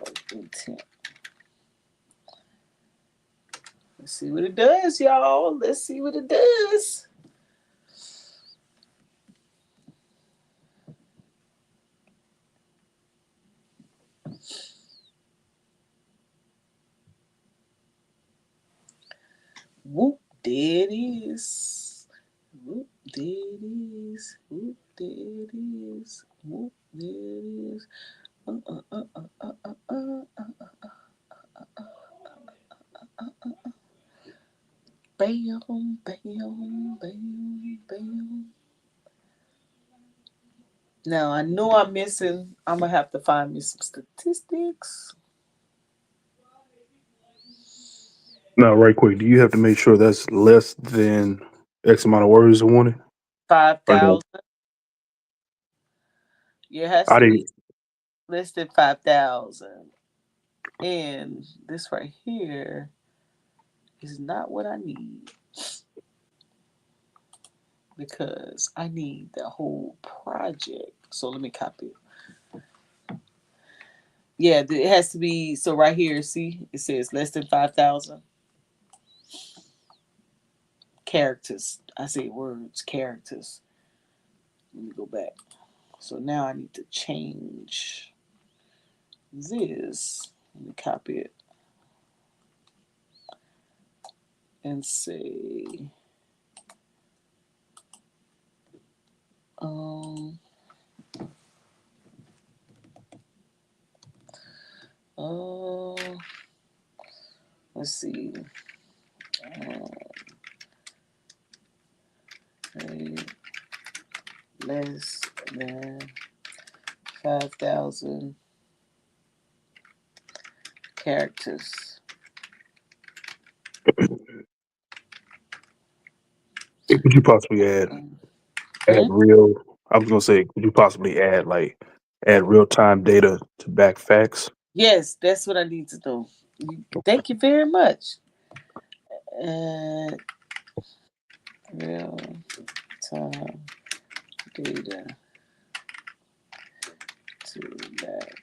of intent. Let's see what it does, y'all. Let's see what it does. Whoop, there it is. Whoop, there it is. Whoop, there it is. Whoop, there it is. Bam, bam, bam, bam. Now I know I'm missing. I'm gonna have to find me some statistics. Now, right quick, do you have to make sure that's less than X amount of words in one? Or no? 5,000. Yeah, it has I to be didn't. less than 5,000. And this right here is not what I need because I need the whole project. So let me copy it. Yeah, it has to be. So right here, see, it says less than 5,000 characters. I say words, characters. Let me go back. So now I need to change this. Let me copy it and say, um, uh, let's see, less than 5,000 characters. Could you possibly add Hmm? real? I was gonna say, could you possibly add real time data to back facts? Yes, that's what I need to do. Thank you very much. Real time data to back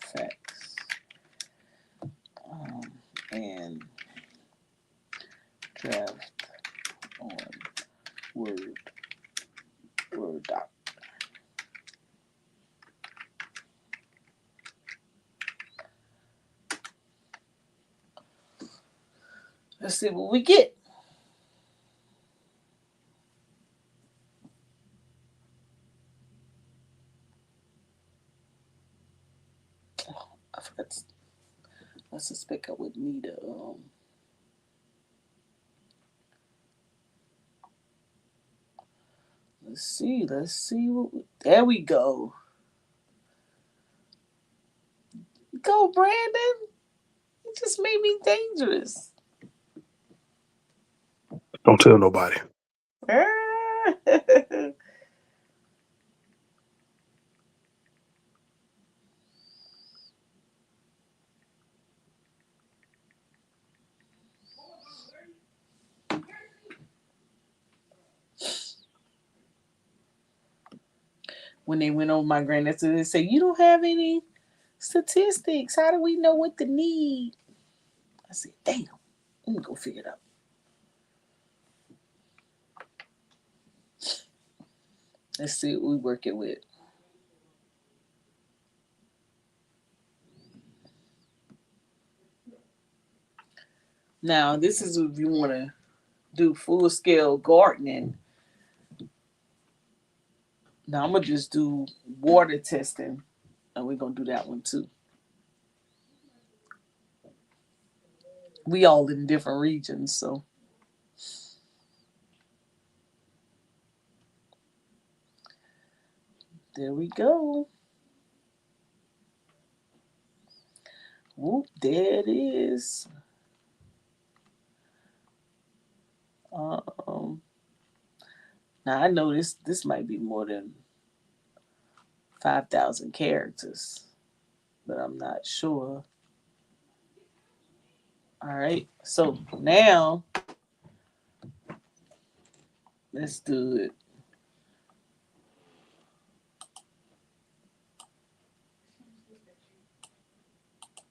facts, and draft on Word doc. Let's see what we get. I forgot. I suspect I would need a. Let's see. Let's see. There we go. Go, Brandon. You just made me dangerous. Don't tell nobody. When they went over my granddad, so they say, "You don't have any statistics. How do we know what to need?" I said, "Damn, let me go figure it out." Let's see what we working with. Now, this is if you want to do full scale gardening. Now, I'm going to just do water testing, and we're going to do that one too. We all in different regions, so there we go. Whoop, there it is. Now I know this might be more than 5,000 characters, but I'm not sure. All right. So now let's do it.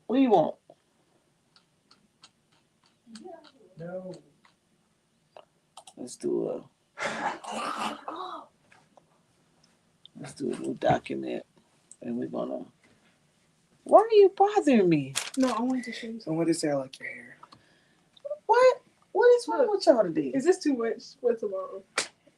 What do you want? No. Let's do a little document, and we're gonna. Why are you bothering me? No, I wanted to show you I something. want to say I like your hair. What? What is wrong with y'all today? Is this too much for tomorrow?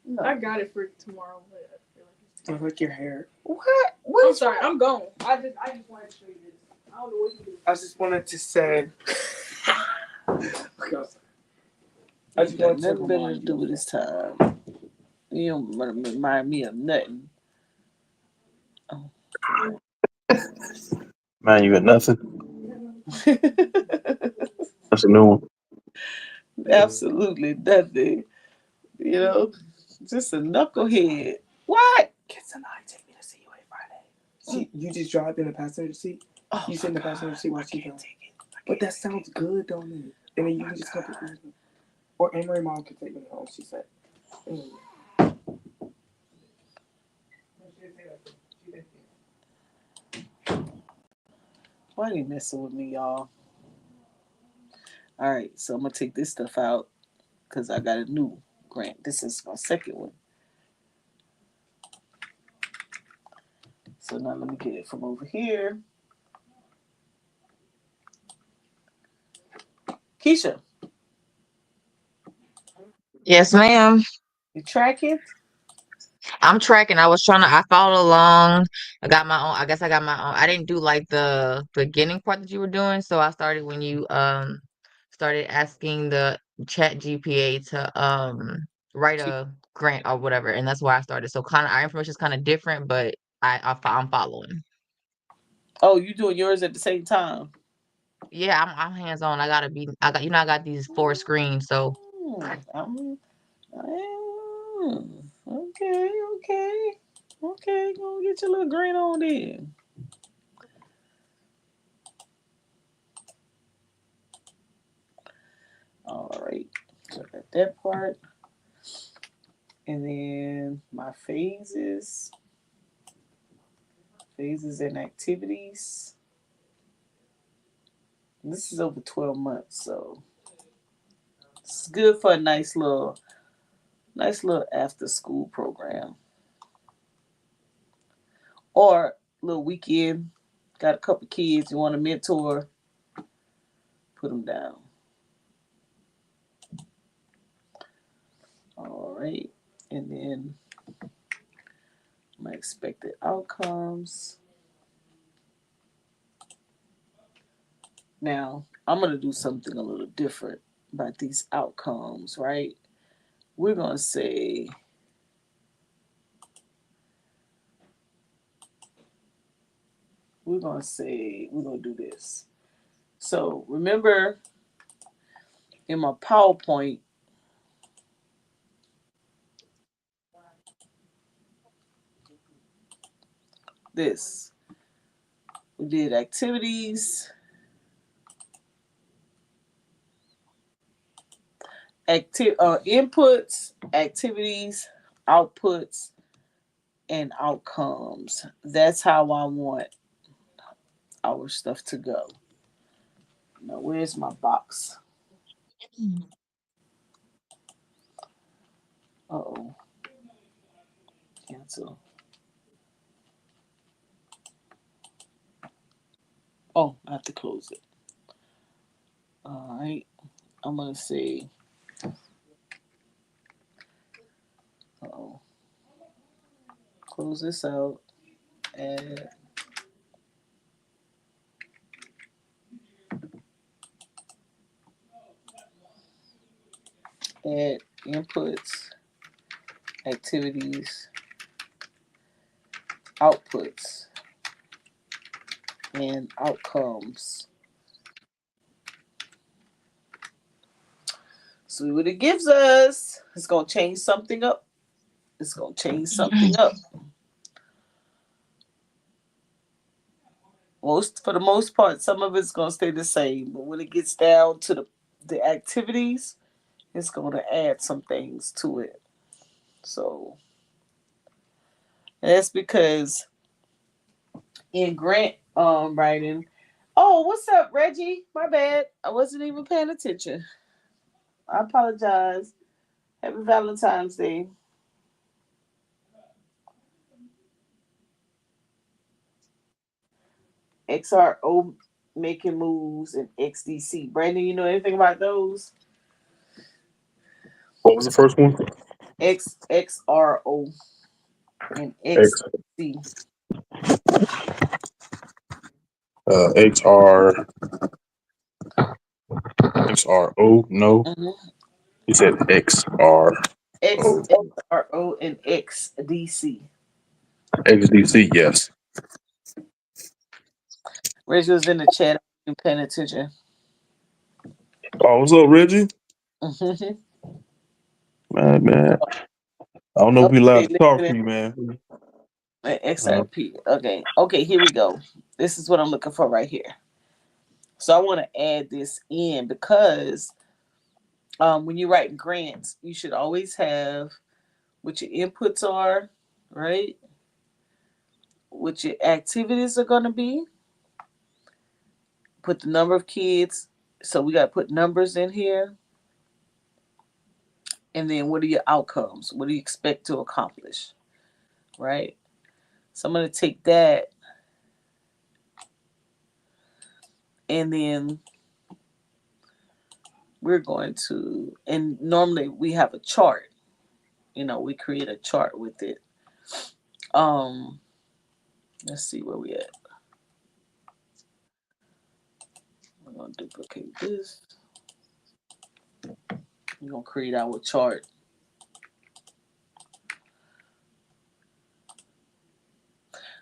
No. I got it for tomorrow, but I feel like it's too I like your hair. What? What I'm is sorry, wrong? I'm gone. I just wanted to show you this. I don't know what you do. I just wanted to say. I just Got wanted to nothing better to remind do you. with this time. You don't remind me of nothing. Man, you got nothing. That's a new one. Absolutely nothing. You know, just a knucklehead. What? Kids and I take me to see you on Friday. See, you just drive in the passenger seat. Oh, You sit in the passenger seat while she goes. But that sounds good, don't it? And then you can just come to me. Or Amory mom could take me home, she said. Why are you messing with me, y'all? All right, so I'm gonna take this stuff out because I got a new grant. This is my second one. So now let me get it from over here. Keisha, Yes, ma'am. you tracking? I'm tracking. I followed along. I got my own. I guess I got my own. I didn't do like the beginning part that you were doing. So I started when you started asking the chat GPA to write a grant or whatever. And that's why I started. So kind of our information is kind of different, but I'm following. Oh, you doing yours at the same time? Yeah, I'm hands on. I got these 4 screens. So Okay, okay. Gonna get your little green on then. All right, so I got that part, and then my phases and activities. This is over 12 months, so it's good for a nice little after school program or little weekend. Got a couple kids you want to mentor, put them down. All right, and then my expected outcomes. Now I'm gonna do something a little different about these outcomes, right? We're gonna say we're gonna do this. So remember in my PowerPoint, this we did activities, inputs, activities, outputs, and outcomes. That's how I want our stuff to go. Now, where's my box? Uh-oh. Cancel. Oh, I have to close it. All right. I'm going to say, uh-oh. Close this out. Add inputs, activities, outputs, and outcomes. See what it gives us. It's going to change something up. For the most part, some of it's gonna stay the same, but when it gets down to the activities, it's gonna add some things to it. So that's because in grant writing. Oh, what's up, Reggie? My bad. I wasn't even paying attention. I apologize. Happy Valentine's Day. XRO making moves and XDC. Brandon, you know anything about those? What was the first one? XRO and X XDC. XR XRO. No, Mm-hmm. he said XRO. XRO and XDC. XDC. Yes. Reggie was in the chat. You paying attention? Oh, what's up, Reggie? Mm-hmm. Man. I don't know if we allowed Okay, to talk listen. to you, man. XRP. Okay. Here we go. This is what I'm looking for right here. So I want to add this in because when you write grants, you should always have what your inputs are, right? What your activities are going to be. Put the number of kids. So we got to put numbers in here. And then what are your outcomes? What do you expect to accomplish, right? So I'm going to take that and then we're going to, and normally we have a chart. We create a chart with it. Um, let's see where we at. We're gonna duplicate this. We're gonna create our chart.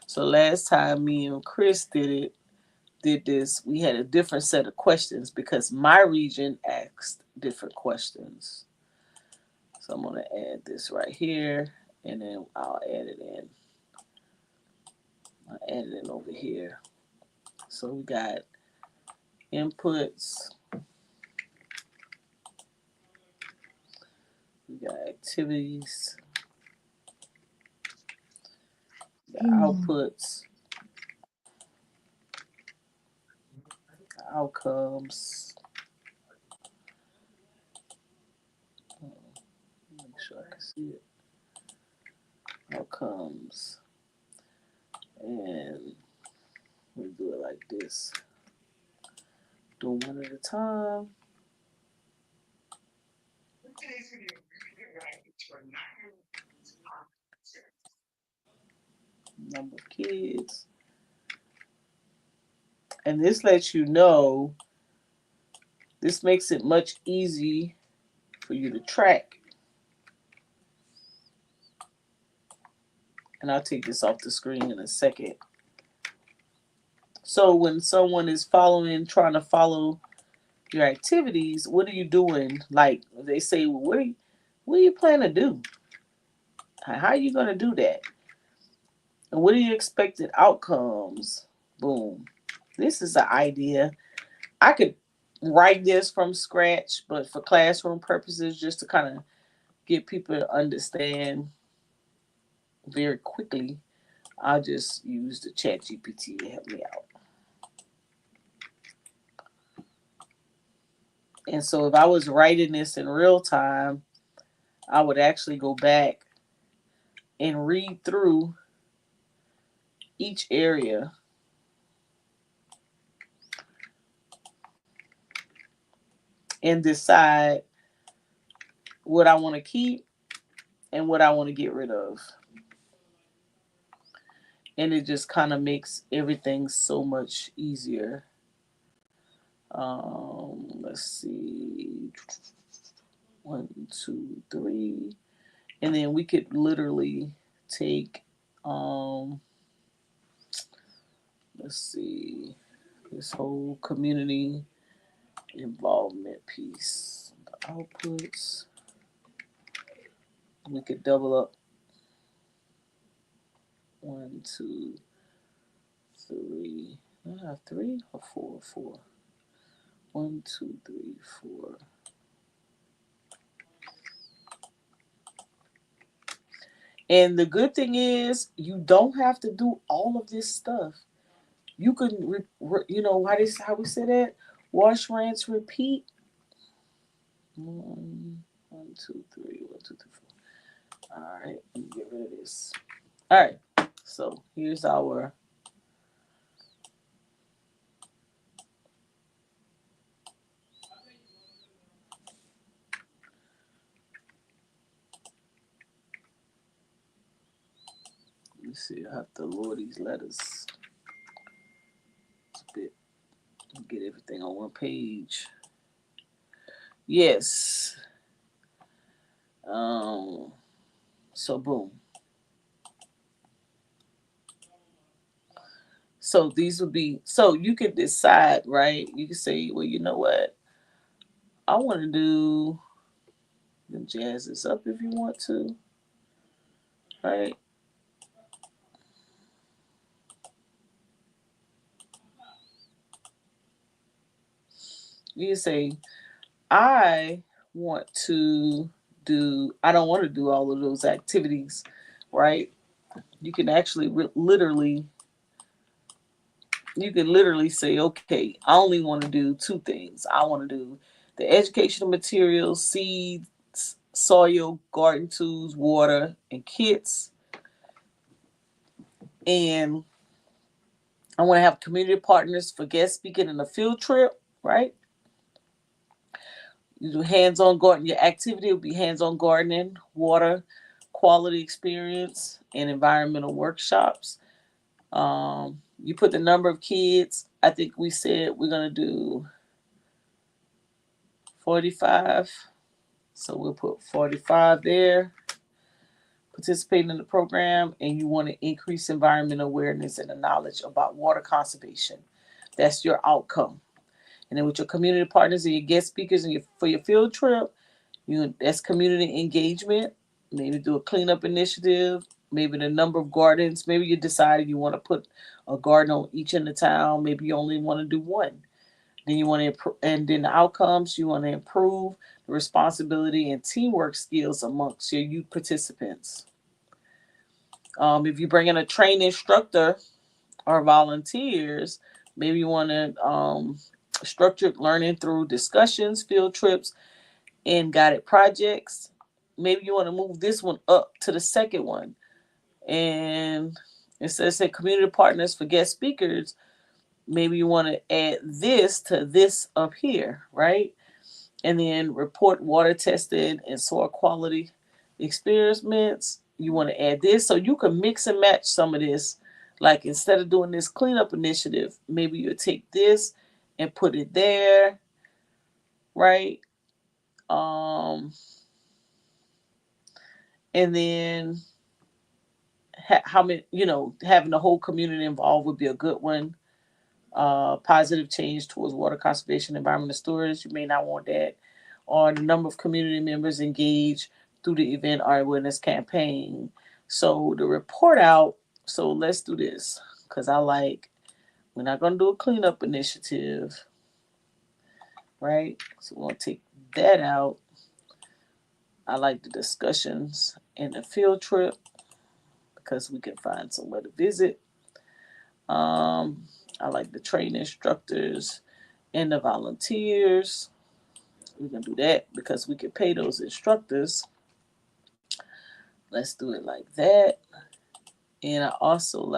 So last time me and Chris did this, we had a different set of questions because my region asked different questions. So I'm gonna add this right here, and then I'll add it in. I'll add it in over here. So we got inputs, we got activities, we got outputs, outcomes. Make sure I can see it. Outcomes. And we do it like this. Do one at a time. Number of kids. And this lets you know, this makes it much easy for you to track. And I'll take this off the screen in a second. So when someone is trying to follow your activities, what are you doing? Like they say, well, what are you planning to do? How are you going to do that? And what are your expected outcomes? Boom. This is an idea. I could write this from scratch, but for classroom purposes, just to kind of get people to understand very quickly, I'll just use the Chat GPT to help me out. And so if I was writing this in real time, I would actually go back and read through each area and decide what I want to keep and what I want to get rid of. And it just kind of makes everything so much easier. Let's see. 1, 2, 3. And then we could literally take, let's see, this whole community involvement piece. The outputs. We could double up. 1, 2, 3. I have 3 or 4? 4. 1, 2, 3, 4. And the good thing is, you don't have to do all of this stuff. You can, how we say that? Wash, rinse, repeat. 1, 2, 3, 1, 2, 3, 4. All right, let me get rid of this. All right, so here's our. Let's see, I have to lower these letters a bit. Get everything on one page. Yes. So boom. So these would be, so you can decide, right? You can say, well, you know what? I want to do, then jazz this up if you want to, right? You can say, I don't want to do all of those activities, right? You can actually you can literally say, okay, I only want to do 2 things. I want to do the educational materials, seeds, soil, garden tools, water, and kits. And I want to have community partners for guest speaking and a field trip, right? You do hands-on gardening. Your activity will be hands-on gardening, water, quality experience, and environmental workshops. You put the number of kids. I think we said we're gonna do 45. So we'll put 45 there. Participating in the program, and you want to increase environmental awareness and the knowledge about water conservation. That's your outcome. And then with your community partners and your guest speakers and for your field trip, that's community engagement. Maybe do a cleanup initiative. Maybe the number of gardens. Maybe you decided you want to put a garden on each in the town. Maybe you only want to do one. Then you want to improve, and then the outcomes, you want to improve the responsibility and teamwork skills amongst your youth participants. If you bring in a trained instructor or volunteers, maybe you want to structured learning through discussions, field trips, and guided projects. Maybe you want to move this one up to the second one. And instead of say community partners for guest speakers, maybe you want to add this to this up here, right? And then report water tested and soil quality experiments. You want to add this, so you can mix and match some of this. Like instead of doing this cleanup initiative, maybe you take this and put it there, right? And then how many, having the whole community involved would be a good one. Positive change towards water conservation, environmental storage. You may not want that. Or the number of community members engaged through the event or awareness campaign. So the report out. So let's do this because we're not going to do a cleanup initiative, right? So we're going to take that out. I like the discussions and the field trip because we can find somewhere to visit. I like the train instructors and the volunteers. We can do that because we can pay those instructors. Let's do it like that. And I also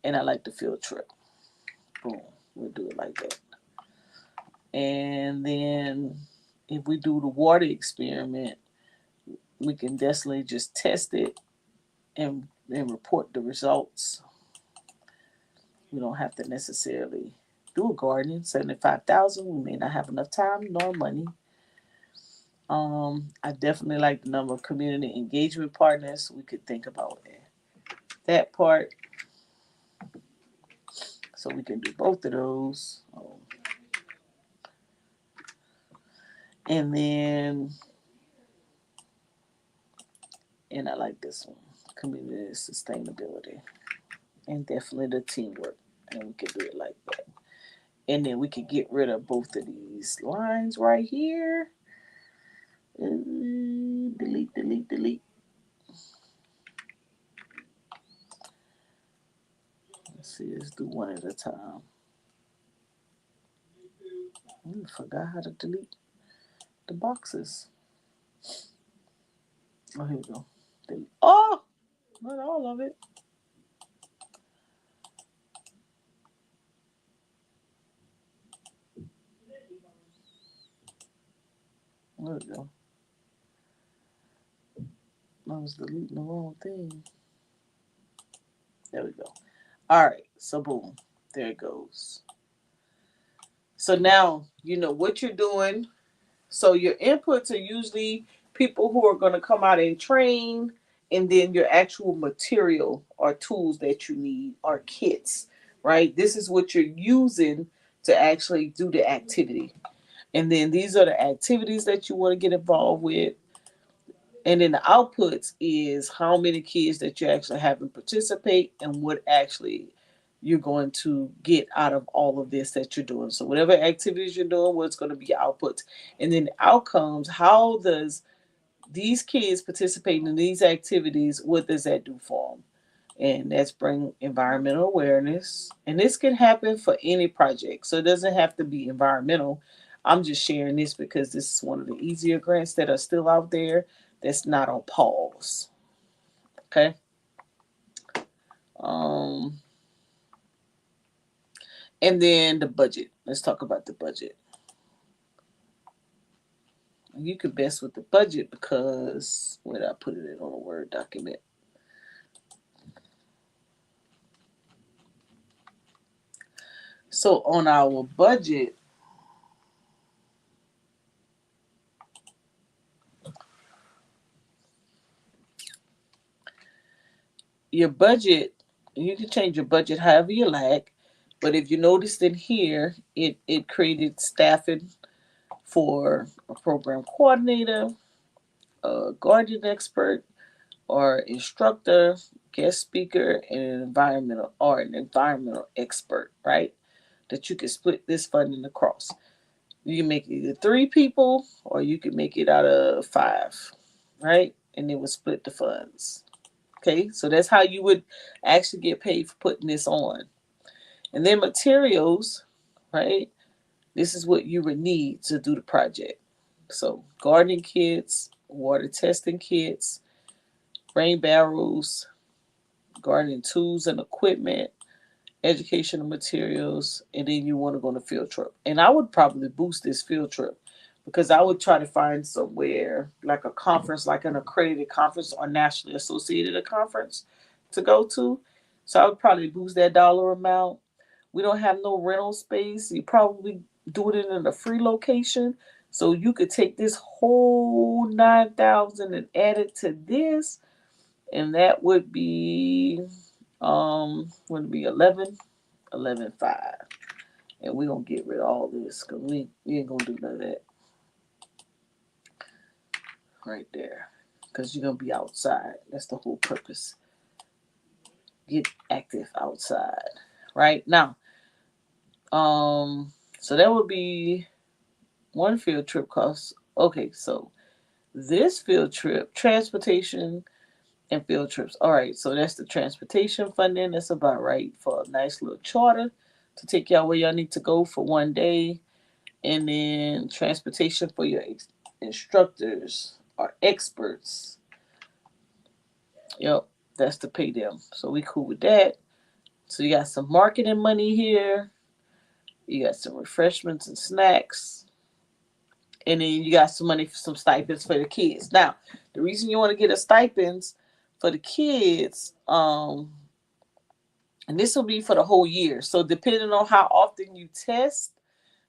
and I like the field trip. Boom. We'll do it like that. And then if we do the water experiment, we can definitely just test it and report the results. We don't have to necessarily do a garden. 75,000. We may not have enough time nor money. I definitely like the number of community engagement partners. We could think about that part. So we can do both of those. And then, and I like this one, community sustainability. And definitely the teamwork. And we can do it like that. And then we can get rid of both of these lines right here. Delete, delete, delete. Let's see, let's do one at a time. I forgot how to delete the boxes. Oh, here we go. Delete. Oh, not all of it. There we go. I was deleting the wrong thing. There we go. All right, so boom, there it goes. So now you know what you're doing. So your inputs are usually people who are going to come out and train, and then your actual material or tools that you need are kits, right? This is what you're using to actually do the activity. And then these are the activities that you want to get involved with. And then the outputs is how many kids that you actually have them participate and what actually you're going to get out of all of this that you're doing. So whatever activities you're doing, what's going to be your outputs. And then the outcomes, how does these kids participating in these activities, what does that do for them? And that's bring environmental awareness. And this can happen for any project. So it doesn't have to be environmental. I'm just sharing this because this is one of the easier grants that are still out there that's not on pause. Okay. And then the budget. Let's talk about the budget. You could best with the budget because where did I put it in on a Word document? So on our budget, your budget, you can change your budget however you like. But if you noticed in here, it created staffing for a program coordinator, a guardian expert, or instructor, guest speaker, and an environmental expert, right? That you can split this funding across. You can make it either 3 people or you can make it out of 5, right? And then we'll split the funds. Okay, so that's how you would actually get paid for putting this on. And then materials, right? This is what you would need to do the project. So gardening kits, water testing kits, rain barrels, gardening tools and equipment, educational materials, and then you want to go on a field trip. And I would probably boost this field trip because I would try to find somewhere like a conference, like an accredited conference or nationally associated conference to go to. So I would probably boost that dollar amount. We don't have no rental space. You probably do it in a free location. So you could take this whole 9,000 and add it to this, and that would be would it be 11,500. And we're gonna get rid of all this because we ain't gonna do none of that right there. Because you're gonna be outside. That's the whole purpose. Get active outside. Right now. So that would be one field trip cost. Okay, so this field trip, transportation and field trips. All right, so that's the transportation funding. That's about right for a nice little charter to take y'all where y'all need to go for one day. And then transportation for your instructors or experts. Yep, that's to pay them. So we cool with that. So you got some marketing money here. You got some refreshments and snacks. And then you got some money for some stipends for the kids. Now, the reason you want to get a stipends for the kids, and this will be for the whole year. So depending on how often you test,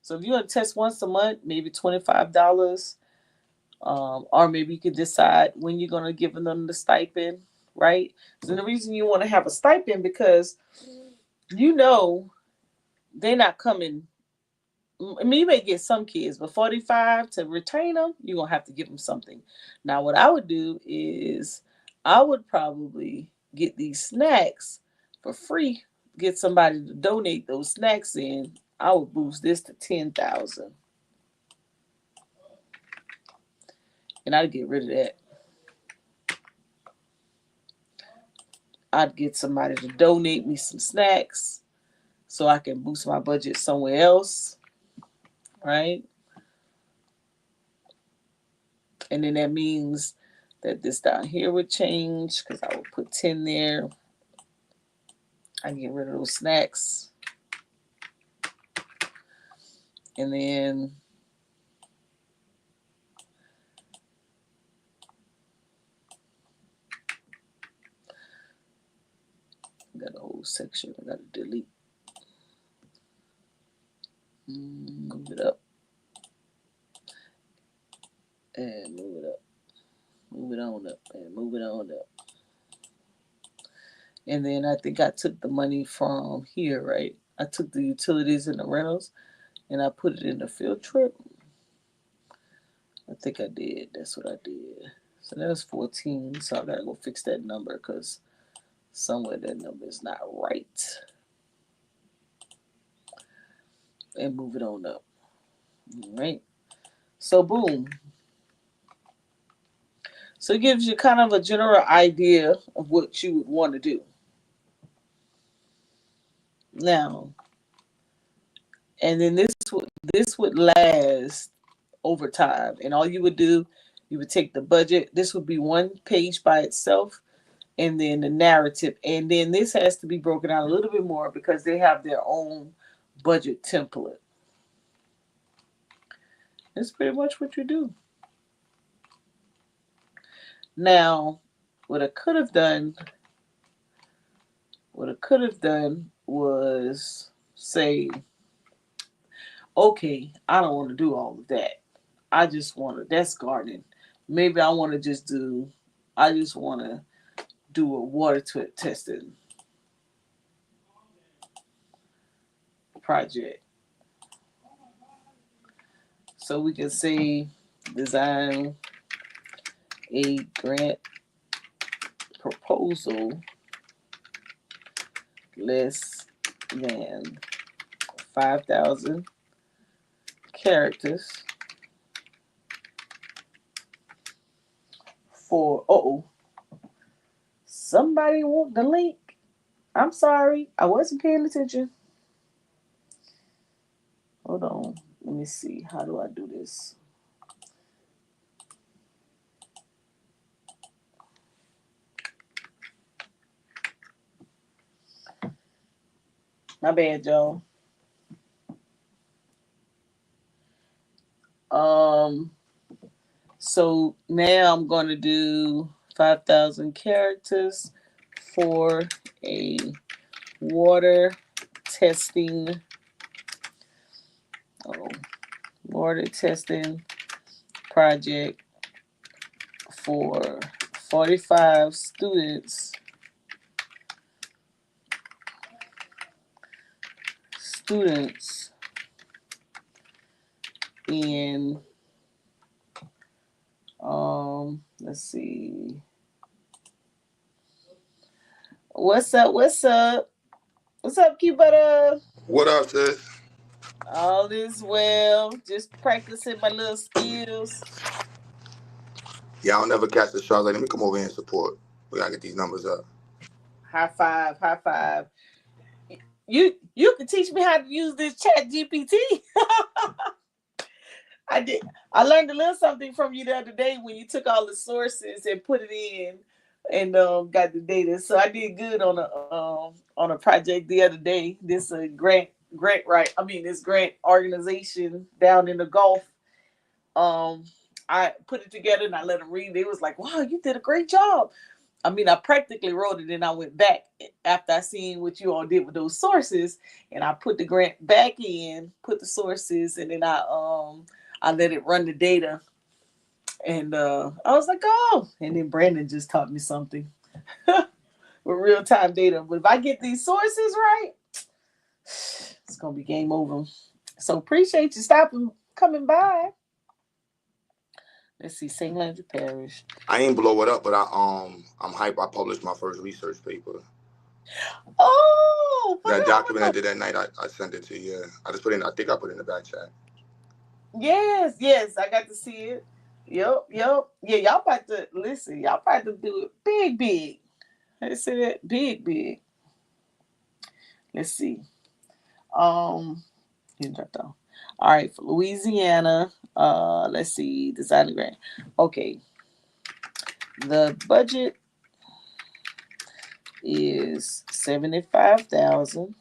so if you want to test once a month, maybe $25, or maybe you can decide when you're going to give them the stipend, right? So the reason you want to have a stipend because you know they're not coming. I mean, you may get some kids, but 45 to retain them, you're going to have to give them something. Now, what I would do is I would probably get these snacks for free, get somebody to donate those snacks in, I would boost this to 10,000. And I'd get rid of that. I'd get somebody to donate me some snacks so I can boost my budget somewhere else, right? And then that means that this down here would change because I would put 10 there. I get rid of those snacks. And then got a whole section I gotta delete. Move it up. And move it up. Move it on up. And move it on up. And then I think I took the money from here, right? I took the utilities and the rentals and I put it in the field trip. I think I did. That's what I did. So that was 14. So I gotta go fix that number because somewhere that number is not right. And move it on up. All right. So boom. So it gives you kind of a general idea of what you would want to do. Now, and then this would last over time. And all you would do, you would take the budget. This would be one page by itself, and then the narrative. And then this has to be broken out a little bit more because they have their own budget template. That's pretty much what you do. Now, what I could have done was say, okay, I don't want to do all of that. I just want to, that's gardening. Maybe I want to just do a water testing project. So we can say design a grant proposal less than 5,000 characters for, somebody want the link. I'm sorry, I wasn't paying attention. Hold on, let me see, how do I do this? My bad, y'all. So now I'm going to do 5,000 characters for a water testing project for 45 students in let's see, what's up Q Butter? What up, sis? All is well, just practicing my little skills. Yeah, I'll never catch the Charlotte. Let me come over here and support. We gotta get these numbers up. High five. You can teach me how to use this Chat GPT. I did. I learned a little something from you the other day when you took all the sources and put it in and got the data. So I did good on a project the other day. This grant right. I mean, this grant organization down in the Gulf. I put it together and I let them read. They was like, "Wow, you did a great job." I mean, I practically wrote it and I went back after I seen what you all did with those sources, and I put the grant back in, put the sources, and then I let it run the data. And I was like, oh, and then Brandon just taught me something with real-time data. But if I get these sources right, it's gonna be game over. So appreciate you coming by. Let's see, St. Landry Parish. I ain't blow it up, but I'm hype. I published my first research paper. Oh, That document I did that night, I sent it to you. Yeah. I just put in. I think I put it in the back chat. Yes, I got to see it. Yep. Yeah, y'all about to listen. Y'all about to do it big. I said that big. Let's see. Here's that though. All right, for Louisiana. Let's see. Designer grant. Okay. The budget is 75,000.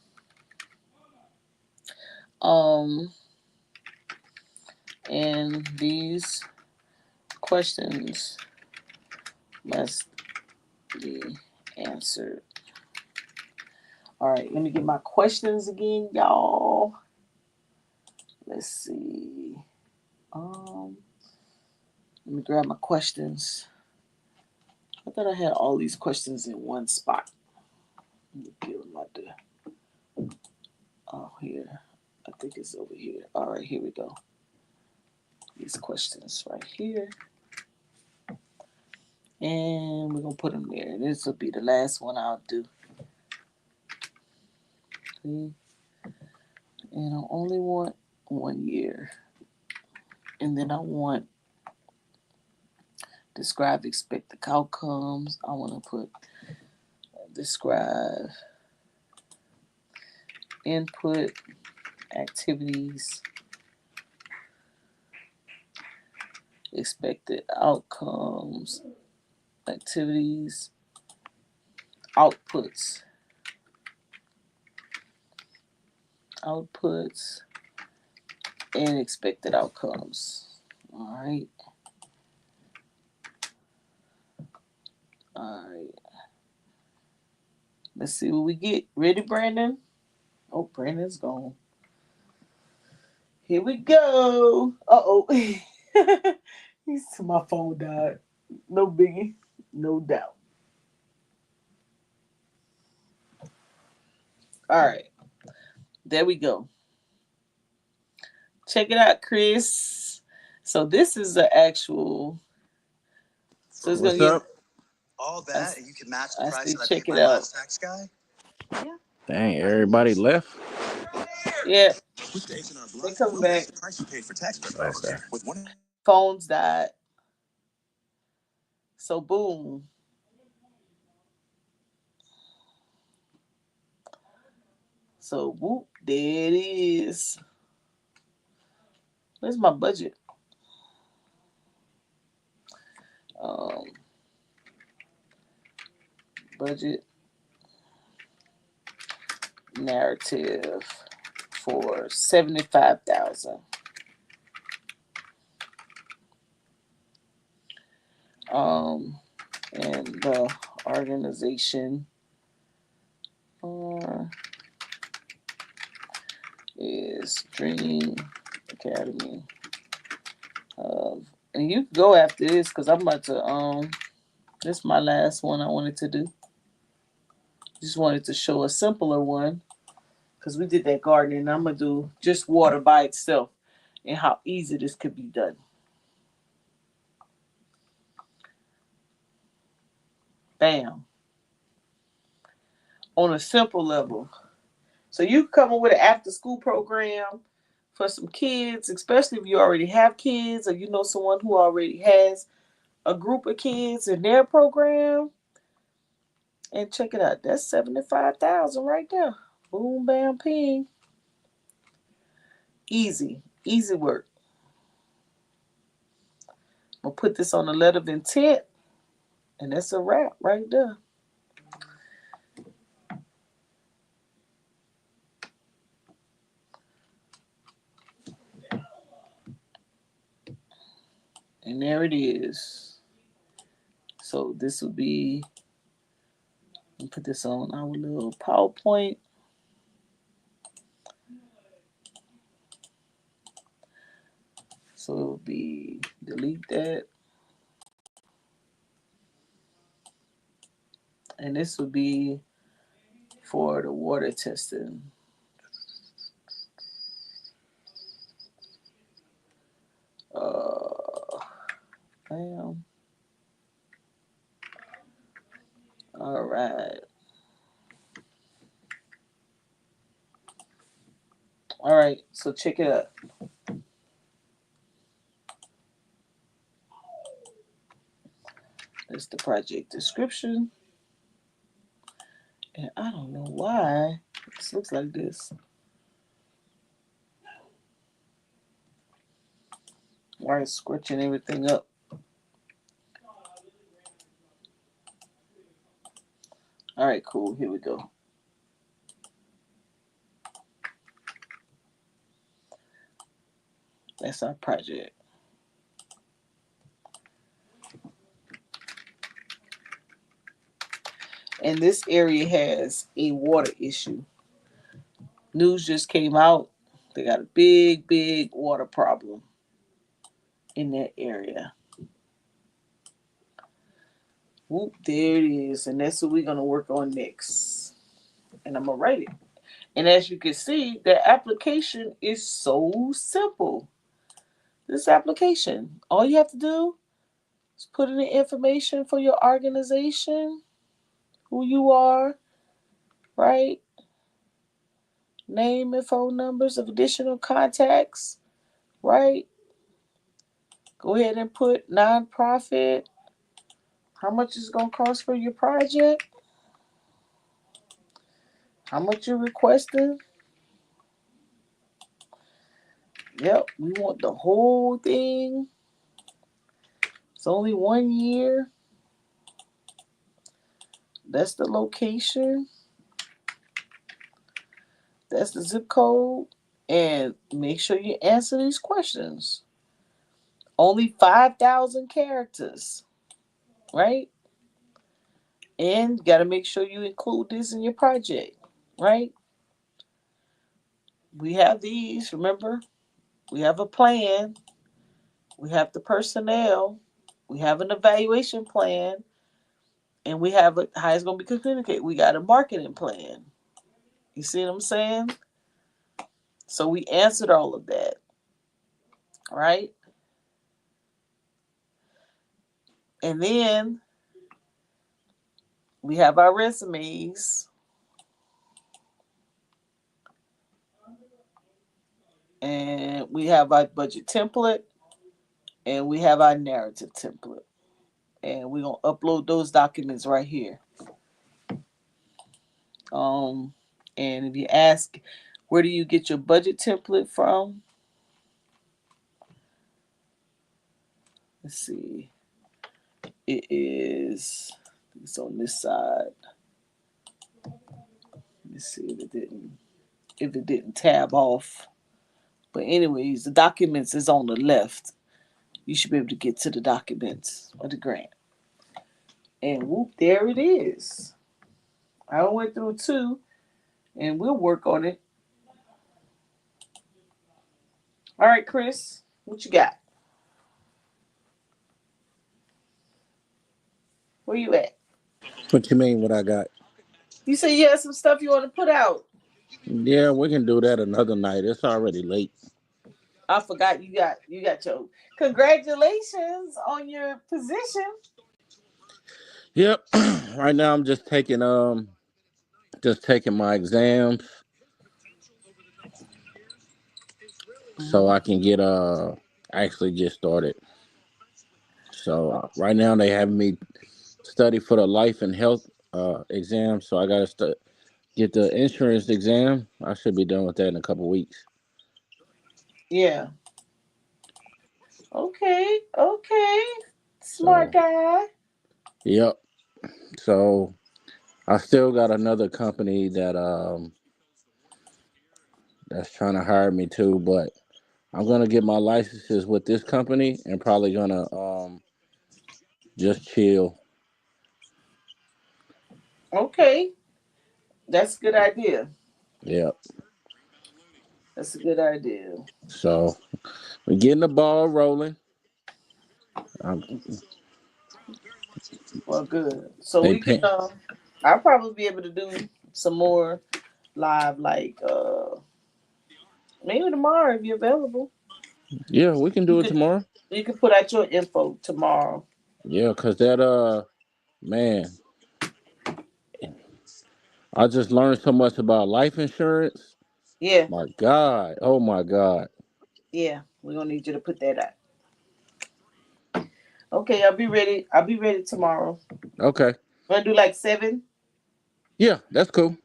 And these questions must be answered. All right, let me get my questions again, y'all. Let's see. Let me grab my questions. I thought I had all these questions in one spot. Let me get them out there. Oh, here. I think it's over here. All right, here we go. These questions right here. And we're going to put them there. And this will be the last one I'll do. See? And I only want 1 year. And then I want describe expected outcomes. I want to put describe input activities, expected outcomes, activities, outputs, and expected outcomes. All right. Let's see what we get. Ready, Brandon? Oh, Brandon's gone. Here we go. Uh-oh. My phone died. No biggie. No doubt. All right. There we go. Check it out, Chris. So this is the actual. So it's What's gonna up? get all that, and you can match the price that I paid my last tax guy. Yeah. Dang, everybody left. Yeah. They coming back. Okay. Phones died. So boom. So whoop, there it is. Where's my budget? Budget narrative for 75,000. And the organization is Dream Academy of, and you can go after this because I'm about to this is my last one I wanted to do. Just wanted to show a simpler one because we did that gardening. I'm gonna do just water by itself and how easy this could be done. Bam. On a simple level. So you come up with an after school program for some kids, especially if you already have kids or you know someone who already has a group of kids in their program. And check it out. That's 75,000 right there. Boom, bam, ping. Easy work. I'm gonna put this on a letter of intent, and that's a wrap right there. And there it is. So this will be, put this on our little PowerPoint. So it will be, delete that. And this will be for the water testing. Bam. All right. All right, so check it out. That's the project description. And I don't know why this looks like this. Why it's scorching everything up. All right, cool. Here we go. That's our project. And this area has a water issue. News just came out. They got a big, big water problem in that area. Whoop, there it is. And that's what we're going to work on next. And I'm going to write it. And as you can see, the application is so simple. This application, all you have to do is put in the information for your organization, who you are, right? Name and phone numbers of additional contacts, right? Go ahead and put nonprofit, how much it's going to cost for your project, how much you're requesting. Yep, we want the whole thing. It's only 1 year. That's the location. That's the zip code. And make sure you answer these questions. Only 5,000 characters, right? And you got to make sure you include this in your project, right? We have these, remember? We have a plan. We have the personnel. We have an evaluation plan. And we have how it's going to be communicated. We got a marketing plan. You see what I'm saying? So we answered all of that, right? And then we have our resumes. And we have our budget template. And we have our narrative template. And we're going to upload those documents right here. And if you ask, where do you get your budget template from? Let's see. It's on this side. Let's see if it didn't tab off. But anyways, the documents is on the left. You should be able to get to the documents of the grant. And whoop, there it is. I went through 2, and we'll work on it. All right, Chris, what you got? Where you at? What you mean? What I got? You say you had some stuff you want to put out. Yeah, we can do that another night. It's already late. I forgot you got your congratulations on your position. Yep. Right now I'm just taking my exams so I can actually get started. So right now they have me study for the life and health exam. So I gotta get the insurance exam. I should be done with that in a couple weeks. Yeah. Okay. Smart So guy. yep. So I still got another company that's trying to hire me too, but I'm gonna get my licenses with this company and probably gonna just chill. Okay. That's a good idea. Yep. That's a good idea. So we're getting the ball rolling. Um, Well, good. So they we can. pay. I'll probably be able to do some more live, like maybe tomorrow if you're available. Yeah, we can You do it could tomorrow. you could put out your info tomorrow. Yeah, cause that man, I just learned so much about life insurance. Yeah, My God. Oh my God. yeah. We're gonna need you to put that out. Okay, I'll be ready. I'll be ready tomorrow. Okay. Wanna do like 7? Yeah, that's cool.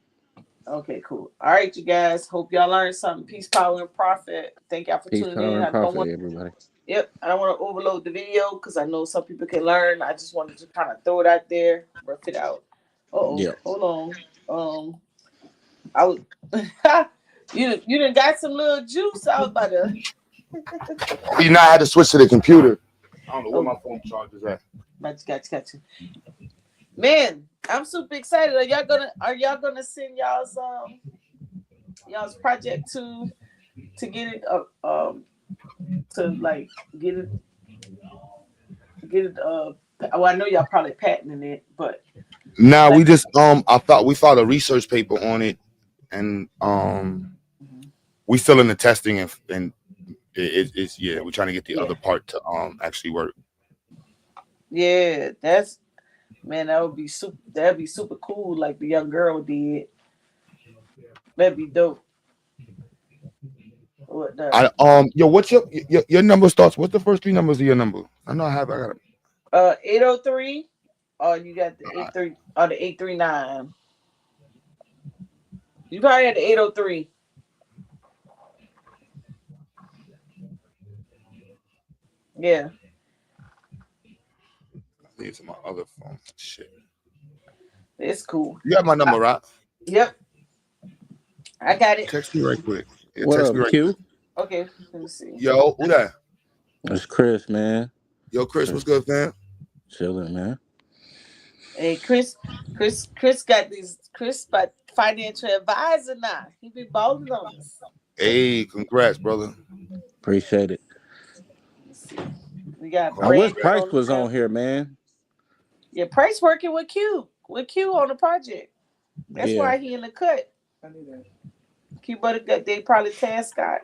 Okay, cool. All right, you guys. Hope y'all learned something. Peace, power, and profit. Thank y'all for Peace, tuning power, in. and I don't profit, want. everybody. Yep, I don't want to overload the video because I know some people can learn. I just wanted to kind of throw it out there, rough it out. Yeah. Hold on. I was. You done got some little juice. I was about to. You know, I had to switch to the computer. I don't know where Oh, my phone charger is at. got you. Man, I'm super excited. Are y'all gonna send y'all's project to get it to like get it well, I know y'all probably patenting it, but Nah, like we just I thought we filed a research paper on it, and we still in the testing, and it's yeah, we're trying to get the yeah. other part to actually work. Yeah, that's man, that'd be super cool like the young girl did. That'd be dope. What the Yo, what's your number starts? What's the first 3 numbers of your number? I know I got it. 803 or you got the 83 or the 839. You probably had the 803. Yeah, I think it's my other phone. Shit. it's cool. You have my number, right? Yep, I got it. Text me right quick. Yeah, What text me up, right quick. Q? Okay, let me see. Yo, who that? It's Chris, man. Yo, Chris, what's good, fam? Chilling, man. Hey, Chris got these. Chris, but financial advisor now. He be balling on us. Hey, congrats, brother. Appreciate it. Let's see. We got I wish Brandon Price on the was on panel. here, man. Yeah, Price working with Q on the project. That's Yeah. why he in the cut. I knew that. Q Butter got they probably task Scott.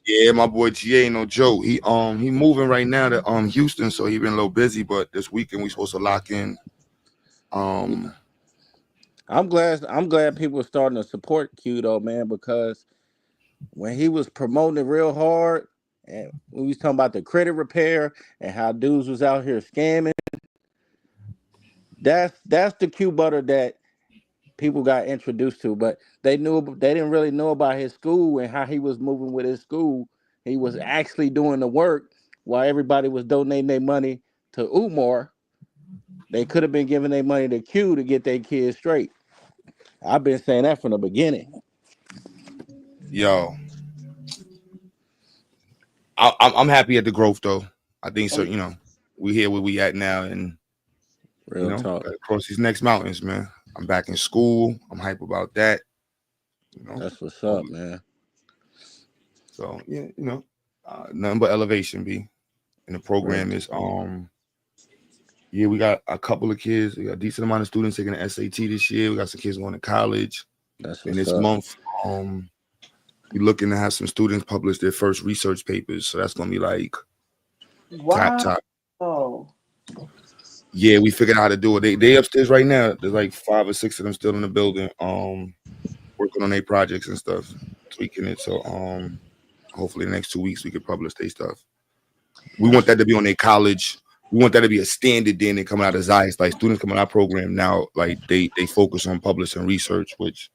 Yeah, my boy G ain't no joke. He moving right now to Houston, so he been a little busy. But this weekend we supposed to lock in. I'm glad people are starting to support Q though, man, because when he was promoting it real hard and we was talking about the credit repair and how dudes was out here scamming, that's the Q Butter that people got introduced to, but they didn't really know about his school and how he was moving with his school. He was actually doing the work while everybody was donating their money to Umar. They could have been giving their money to Q to get their kids straight. I've been saying that from the beginning. Yo, I'm happy at the growth though. I think so. Oh, You know, we here where we at now, and Real talk. across these next mountains, man. I'm back in school. I'm hype about that. You know, That's what's up, man. so yeah, nothing but elevation, B. And the program is yeah, we got a couple of kids. We got a decent amount of students taking the SAT this year. We got some kids going to college. That's And what's this up. month, we're looking to have some students publish their first research papers. So that's gonna be like top. wow. Yeah, we figured out how to do it. They upstairs right now. There's like 5 or 6 of them still in the building, working on their projects and stuff, tweaking it. So hopefully the next 2 weeks we could publish their stuff. We want that to be on their college. We want that to be a standard then they coming out of Zeiss. Like students coming out of our program now, like they focus on publishing research, which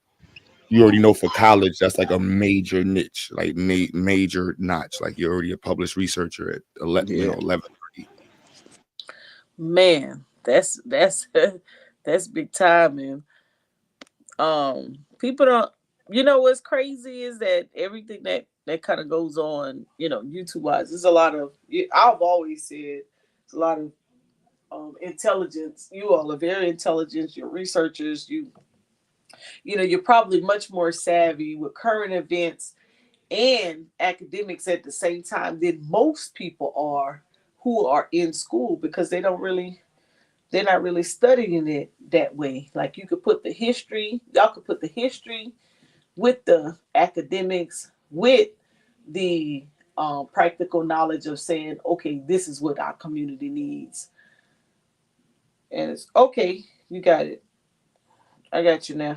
you already know for college, that's like a major niche, like major notch. Like you're already a published researcher at 11. Man, that's that's big time, man. People don't. You know what's crazy is that everything that kind of goes on, YouTube wise, there's a lot of. I've always said it's a lot of intelligence. You all are very intelligent. You're researchers. You're probably much more savvy with current events and academics at the same time than most people are who are in school because they're not really studying it that way. Like y'all could put the history with the academics, with the practical knowledge of saying, okay, this is what our community needs. And it's okay, you got it. I got you now.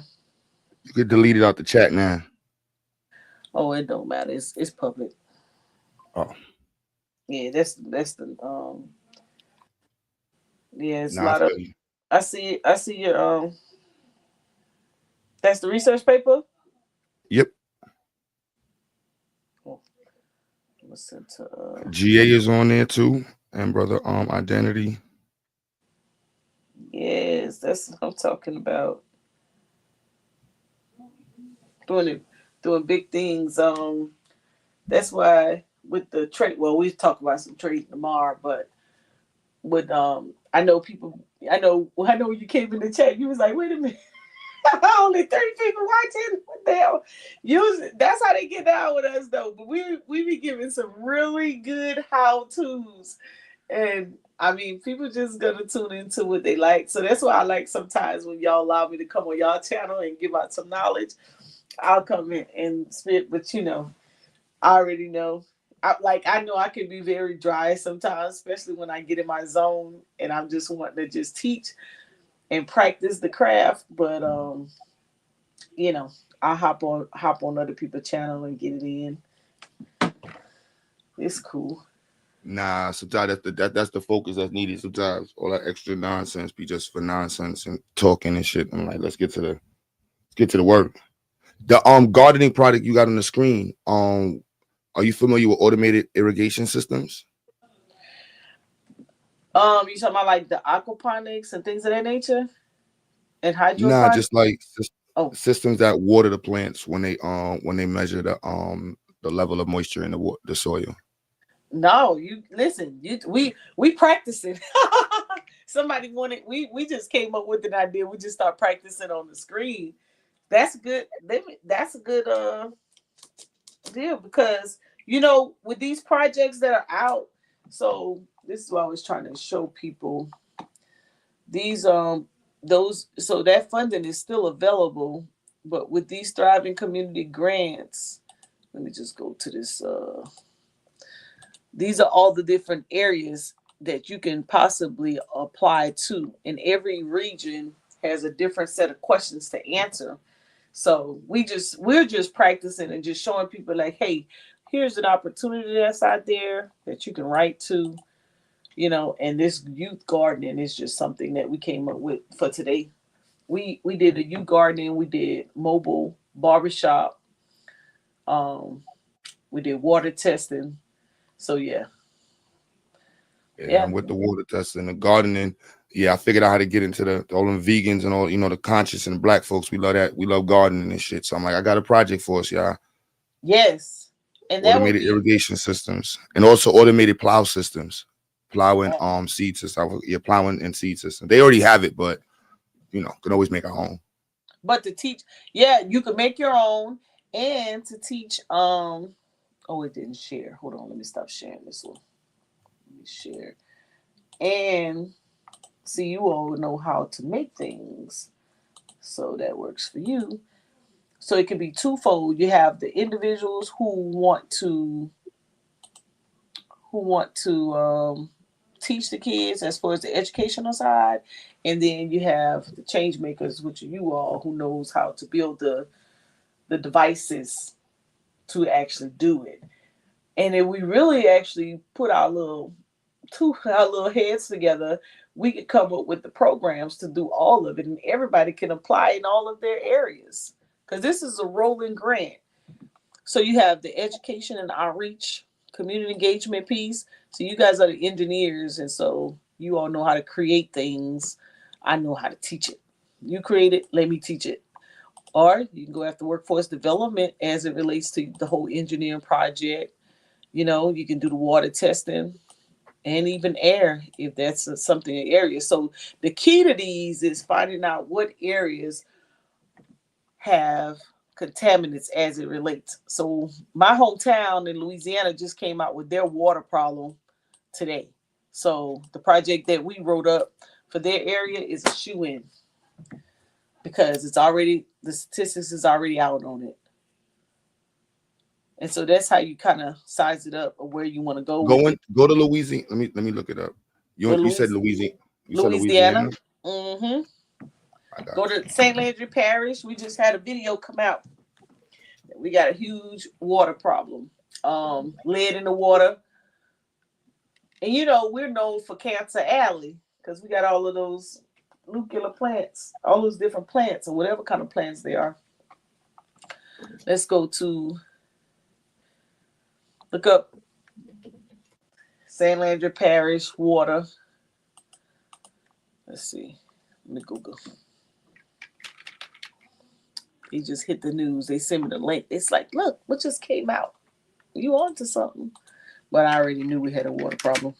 You could delete it out the chat now. Oh, it don't matter. It's public. Oh. Yeah, that's the yeah, it's a Nah, lot of I see your that's the research paper? Yep. Oh, listen to GA is on there too, and brother Identity. Yes, that's what I'm talking about. Doing big things. That's why with the trade. Well, we talk about some trade tomorrow, but with I know people. I know when you came in the chat, you was like, "Wait a minute, only 30 people watching." What the hell? That's how they get down with us, though. But we be giving some really good how tos, and I mean, people just gonna tune into what they like. So that's why I like sometimes when y'all allow me to come on y'all channel and give out some knowledge. I'll come in and spit, but I already know. I know I can be very dry sometimes, especially when I get in my zone and I'm just wanting to just teach and practice the craft. But I hop on other people's channel and get it in. It's cool. Nah, sometimes that's the focus that's needed. Sometimes all that extra nonsense be just for nonsense and talking and shit. I'm like, let's get to the work. The gardening product you got on the screen. Are you familiar with automated irrigation systems? You talking about like the aquaponics and things of that nature? And hydroponics? Nah, just like systems that water the plants when they measure the level of moisture in the soil. No, you listen. We practicing. Somebody wanted. We just came up with an idea. We just start practicing on the screen. That's good. That's a good deal because with these projects that are out. So this is what I was trying to show people. These so that funding is still available, but with these Thriving Community Grants, let me just go to this. These are all the different areas that you can possibly apply to, and every region has a different set of questions to answer. So we're just practicing and just showing people like, hey, here's an opportunity that's out there that you can write to, and this youth gardening is just something that we came up with for today. We did a youth gardening, we did mobile barbershop, we did water testing. So yeah. And with the water testing, the gardening, I figured out how to get into all them vegans and all, the conscious and the black folks. We love that. We love gardening and shit. So I'm like, I got a project for us, y'all. Yes. And that automated irrigation systems and also automated plow systems, plowing seed system. Yeah, plowing and seed system. They already have it, but can always make our own. But to teach, you can make your own, and to teach. It didn't share. Hold on, let me stop sharing this one. Let me share, and see, you all know how to make things, so that works for you. So it can be twofold. You have the individuals who want to teach the kids as far as the educational side, and then you have the change makers, which are you all who knows how to build the devices to actually do it. And if we really actually put our little heads together, we could come up with the programs to do all of it, and everybody can apply in all of their areas, because this is a rolling grant. So you have the education and outreach, community engagement piece. So you guys are the engineers, and so you all know how to create things. I know how to teach it. You create it, let me teach it. Or you can go after workforce development as it relates to the whole engineering project. You can do the water testing and even air, if that's something in area. So the key to these is finding out what areas have contaminants as it relates. So my hometown in Louisiana just came out with their water problem today. So the project that we wrote up for their area is a shoe-in, because the statistics is already out on it. And so that's how you kind of size it up or where you want to go. Go to Louisiana. Let me look it up. You said Louisiana. Louisiana. Mm-hmm. I got Go you. to St. Landry Parish. We just had a video come out. We got a huge water problem. Lead in the water. And you know, we're known for Cancer Alley because we got all of those nuclear plants, all those different plants, and whatever kind of plants they are. Let's go to look up St. Landry Parish water. Let's see. Let me Google. He just hit the news. They sent me the link. It's like, look, what just came out? You on to something. But I already knew we had a water problem.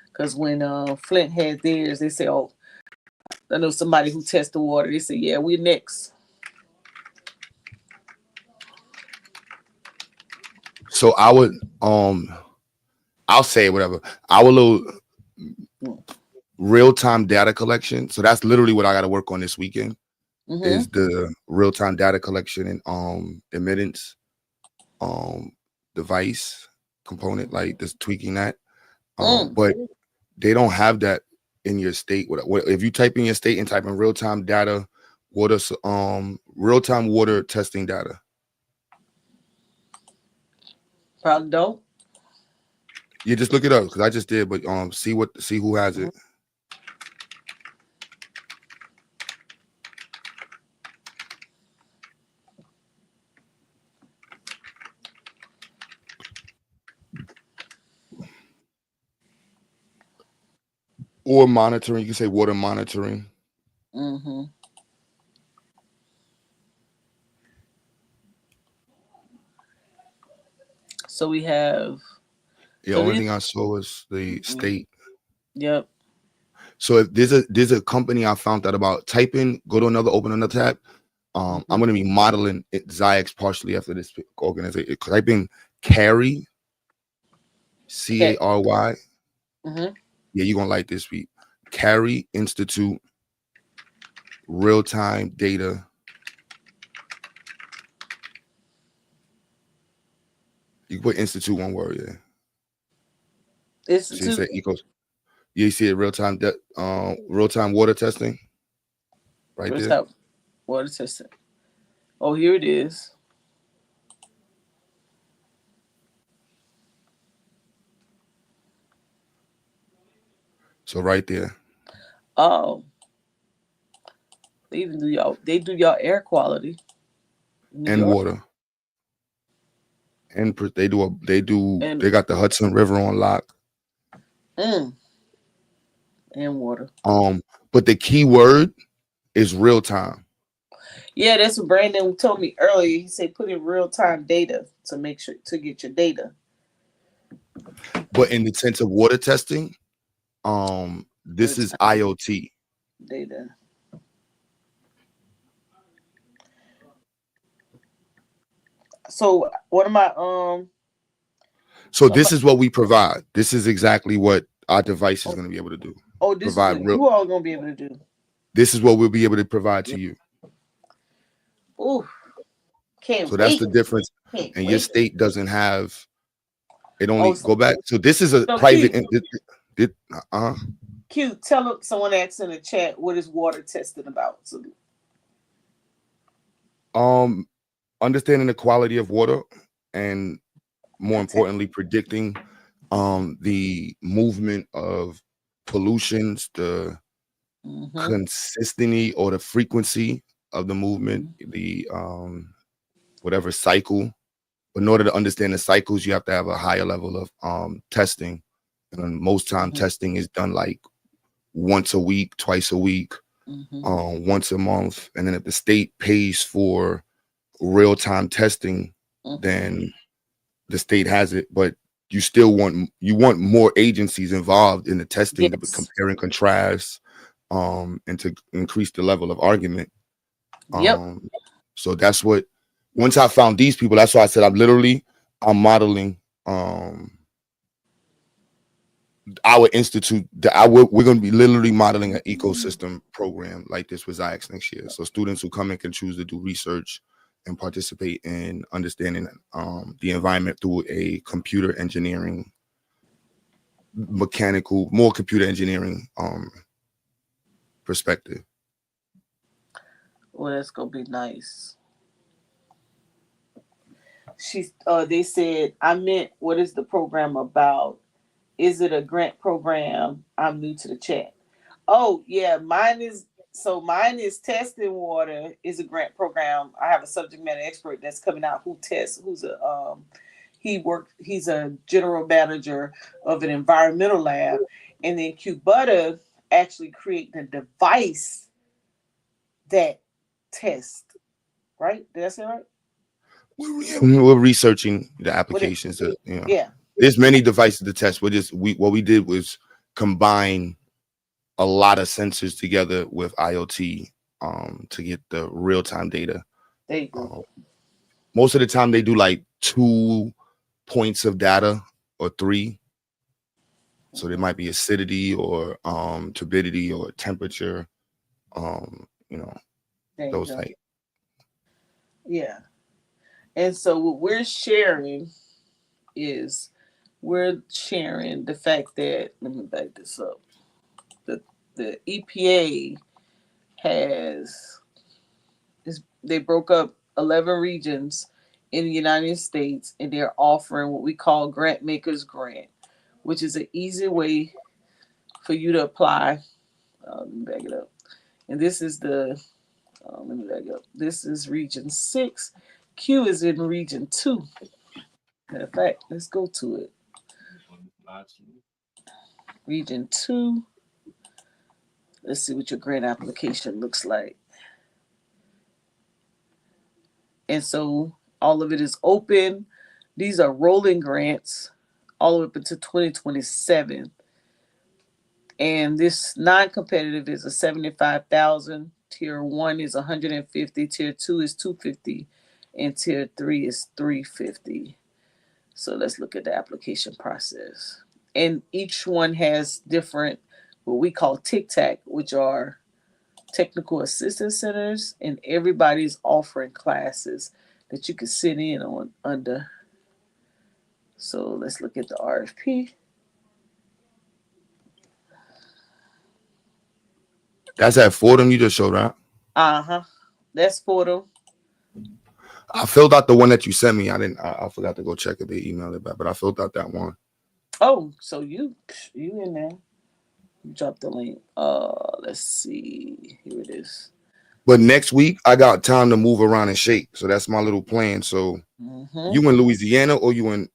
Because when Flint had theirs, they said, oh, I know somebody who tests the water. They said, yeah, we're next. So I would I'll say whatever. Our little real-time data collection. So that's literally what I gotta work on this weekend. Mm-hmm. Is the real-time data collection and admittance device component, like just tweaking that. But they don't have that in your state. If you type in your state and type in real-time data, real-time water testing data. Probably don't. You just look it up because I just did, but see who has it. Or monitoring, you can say water monitoring. Mm-hmm. So we have. The only thing I saw was the state. Yep. So if there's a company I found out about, open another tab. I'm gonna be modeling Ziax partially after this organization. Type in Cary, Cary. Mm-hmm. Yeah, you're gonna like this week. Cary Institute real-time data. You can put institute one word, yeah. Institute. So you see it real-time water testing. Right there. Water testing. Oh, here it is. So right there. Oh. They even do y'all air quality. And water. And they got the Hudson River on lock. And water. But the key word is real time. Yeah, that's what Brandon told me earlier. He said put in real time data to make sure to get your data. But in the sense of water testing, this is IoT data. So what am I So this is what we provide. This is exactly what our device is going to be able to do. Oh, this is what you all going to be able to do. This is what we'll be able to provide to you. Ooh, can't so that's the difference. And your state doesn't have it. Only go back. So this is a private. Cute. Tell someone asked in the chat what is water testing about. So, understanding the quality of water and more importantly predicting the movement of pollutions, the consistency or the frequency of the movement, the whatever cycle. But in order to understand the cycles, you have to have a higher level of testing. And most time testing is done like once a week, twice a week, once a month. And then if the state pays for real-time testing, then the state has it. But you still want more agencies involved in the testing to compare and contrast, and to increase the level of argument. So that's what, once I found these people, that's why I said I'm modeling our institute. We're going to be literally modeling an ecosystem program like this with Ziax next year. So students who come in can choose to do research and participate in understanding the environment through a computer engineering, more computer engineering perspective. Well, that's gonna be nice. They said, I meant, what is the program about? Is it a grant program? I'm new to the chat. Oh yeah, mine is testing water is a grant program. I have a subject matter expert that's coming out who tests who's a he's a general manager of an environmental lab, and then Q Butter actually creating a device that tests, right? Did I say right? We're researching the What it, applications that, you know, yeah. there's many devices to test. What we did was combine a lot of sensors together with IoT to get the real-time data. There you go. Most of the time they do like 2 points of data or 3. So there might be acidity or turbidity or temperature, you know, those type. Yeah. And so what we're sharing is we're sharing the fact that, let me back this up. The EPA they broke up 11 regions in the United States, and they're offering what we call Grant Makers Grant, which is an easy way for you to apply. Let me back it up. And this is let me back up. This is region 6. Q is in region 2. Matter of fact, let's go to it. Region 2. Let's see what your grant application looks like. And so all of it is open. These are rolling grants all the way up until 2027. And this non-competitive is a 75,000. Tier 1 is 150. Tier 2 is 250. And tier 3 is 350. So let's look at the application process. And each one has different, what we call TICTAC, which are technical assistance centers, and everybody's offering classes that you can sit in on under. So let's look at the RFP. That's at Fordham you just showed, right? That's Fordham. I filled out the one that you sent me. I forgot to go check if they emailed it back, but I filled out that one. Oh, so you in there. Drop the link. Let's see. Here it is. But next week I got time to move around and shake. So that's my little plan. So you in Louisiana or you in?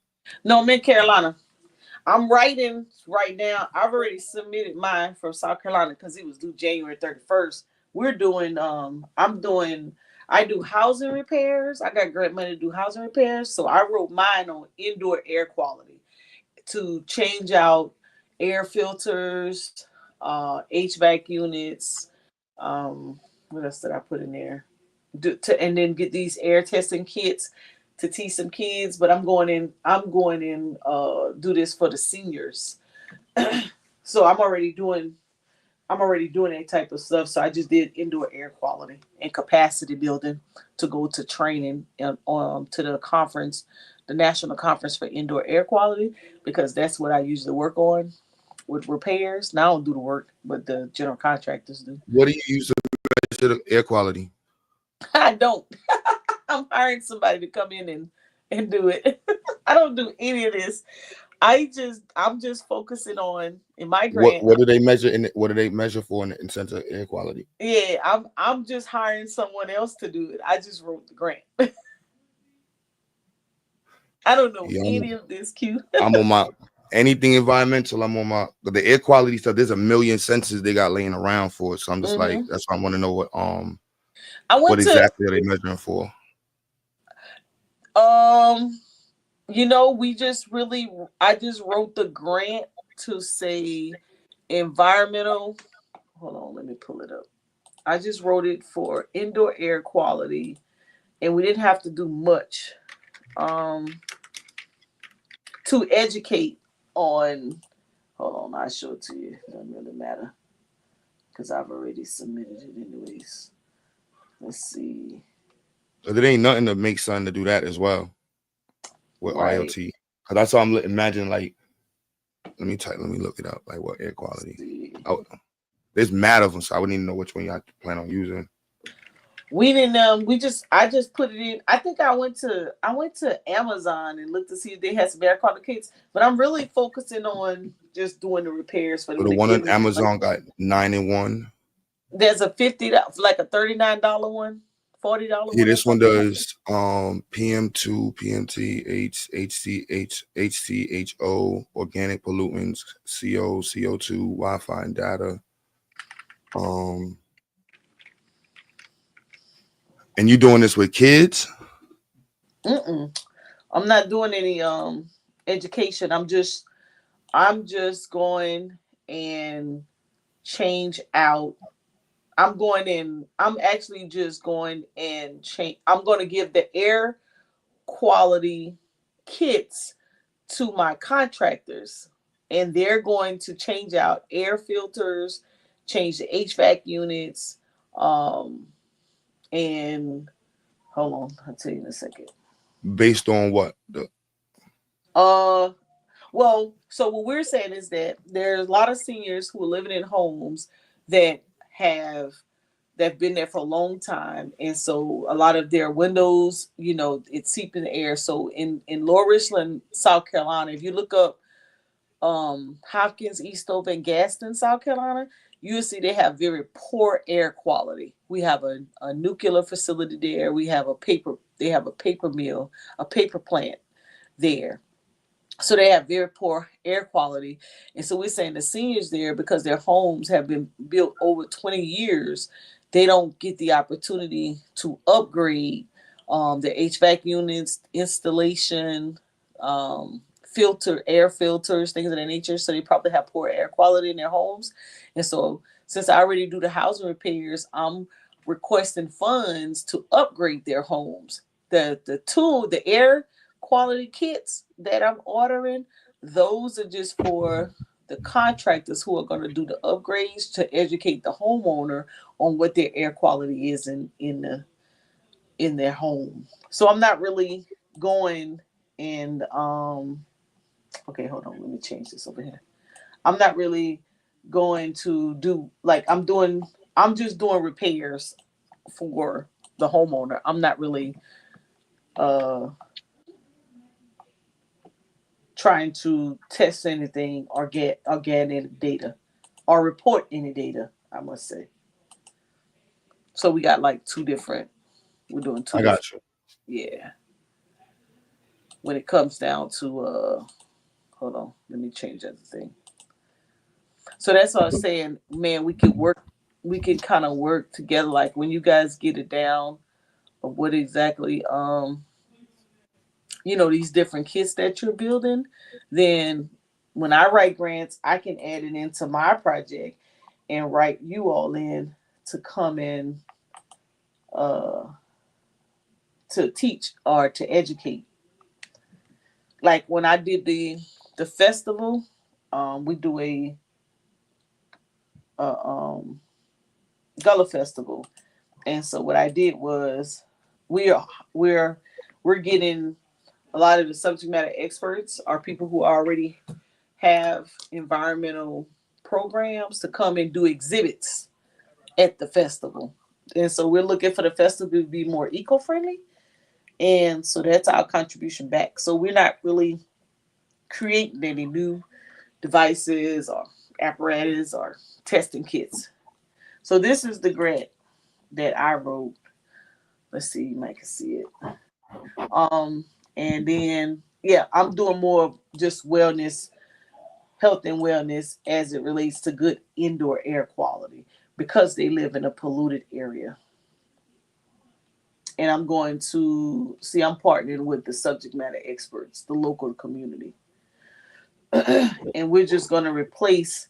No, I'm in Carolina. I'm writing right now. I've already submitted mine from South Carolina because it was due January 31st. We're doing I do housing repairs. I got grant money to do housing repairs. So I wrote mine on indoor air quality to change out air filters, HVAC units. What else did I put in there? And then get these air testing kits to teach some kids. But I'm going in do this for the seniors. So I'm already doing that type of stuff. So I just did indoor air quality and capacity building to go to training and to the conference, the National Conference for Indoor Air Quality, because that's what I usually work on with repairs. Now I don't do the work, but the general contractors do. What do you use to measure the air quality? I don't. I'm hiring somebody to come in and do it. I don't do any of this. I'm just focusing on in my grant. What do they measure what do they measure for in sense of air quality? Yeah, I'm just hiring someone else to do it. I just wrote the grant. I don't know any of this, Q. I'm on my anything environmental. I'm on my the air quality stuff. There's a million sensors they got laying around for it. So I'm just like, that's why I want to know what exactly are they measuring for? I just wrote the grant to say environmental. Hold on, let me pull it up. I just wrote it for indoor air quality, and we didn't have to do much to educate on. Hold on, I'll show it to you. It doesn't really matter because I've already submitted it anyways. Let's see. So there ain't nothing to make something to do that as well with IoT. Because that's what I'm imagining. Like, let me look it up. Like, what air quality? There's mad of them, so I wouldn't even know which one you have to plan on using. We didn't. I just put it in. I think I went to Amazon and looked to see if they had some air quality kits. But I'm really focusing on just doing the repairs for So them the to one give on me. Amazon got 9-in-1. There's a like a $39 one, $40 Yeah, one, or this one something like does PM2, PMT, HCHO, organic pollutants, CO, CO2, Wi-Fi and data. And you doing this with kids? I'm not doing any education. I'm just going and change out. I'm actually just going and change. I'm going to give the air quality kits to my contractors, and they're going to change out air filters, change the HVAC units, and hold on, I'll tell you in a second. Based on what? Well, so what we're saying is that there's a lot of seniors who are living in homes that have that've been there for a long time, and so a lot of their windows, it's seeping the air. So in Lower Richland, South Carolina, if you look up Hopkins, East Oak, and Gaston, South Carolina, you'll see they have very poor air quality. We have a nuclear facility there. They have a paper mill, a paper plant there. So they have very poor air quality. And so we're saying the seniors there, because their homes have been built over 20 years, they don't get the opportunity to upgrade their HVAC units, installation, air filters, things of that nature. So they probably have poor air quality in their homes. And so since I already do the housing repairs, I'm requesting funds to upgrade their homes. The air quality kits that I'm ordering, those are just for the contractors who are going to do the upgrades to educate the homeowner on what their air quality is in their home. So I'm not really going and okay, hold on, let me change this over here. I'm not really going to do like I'm just doing repairs for the homeowner. I'm not really trying to test anything or get any data or report any data, I must say. So we got like we're doing two I different, got you. yeah. When it comes down to hold on, let me change that thing. So that's what I was saying, man, we could kind of work together, like when you guys get it down of what exactly these different kits that you're building, then when I write grants, I can add it into my project and write you all in to come in to teach or to educate. Like when I did the festival, we do a Gullah festival, and so what I did was we're we're we're getting a lot of the subject matter experts are people who already have environmental programs to come and do exhibits at the festival. And so we're looking for the festival to be more eco-friendly. And so that's our contribution back. So we're not really creating any new devices or apparatus or testing kits. So this is the grant that I wrote. Let's see, you might can see it. And then I'm doing more of just wellness, health and wellness as it relates to good indoor air quality because they live in a polluted area. And I'm going to see, I'm partnering with the subject matter experts, the local community. And we're just going to replace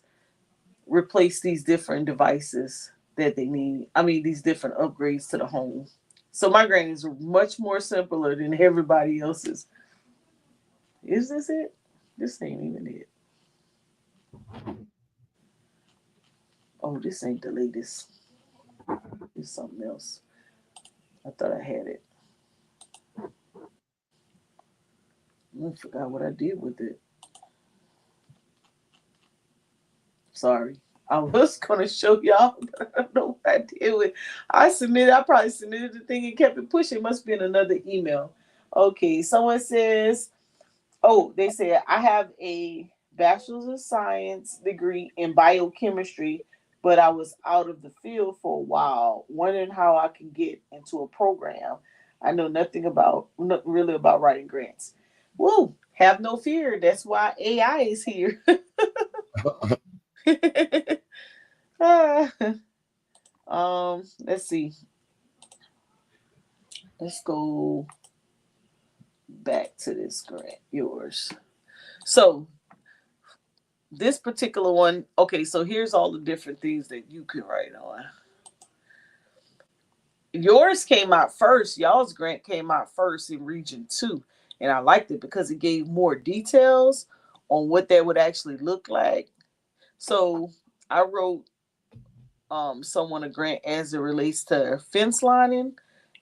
these different devices that they need. I mean, these different upgrades to the home. So my grant is much more simpler than everybody else's. Is this it? This ain't even it. Oh, this ain't the latest. It's something else. I thought I had it. I forgot what I did with it. Sorry. I was gonna show y'all, but I don't know what I did with. I probably submitted the thing and kept it pushing. It must be in another email. Okay, someone says, oh, they said I have a bachelor's of science degree in biochemistry, but I was out of the field for a while, wondering how I can get into a program. I know not really about writing grants. Woo, have no fear. That's why AI is here. Ah, let's see. Let's go back to this grant, yours. So this particular one, okay, so here's all the different things that you can write on. Yours came out first. Y'all's grant came out first in Region 2. And I liked it because it gave more details on what that would actually look like. So I wrote someone a grant as it relates to fence lining,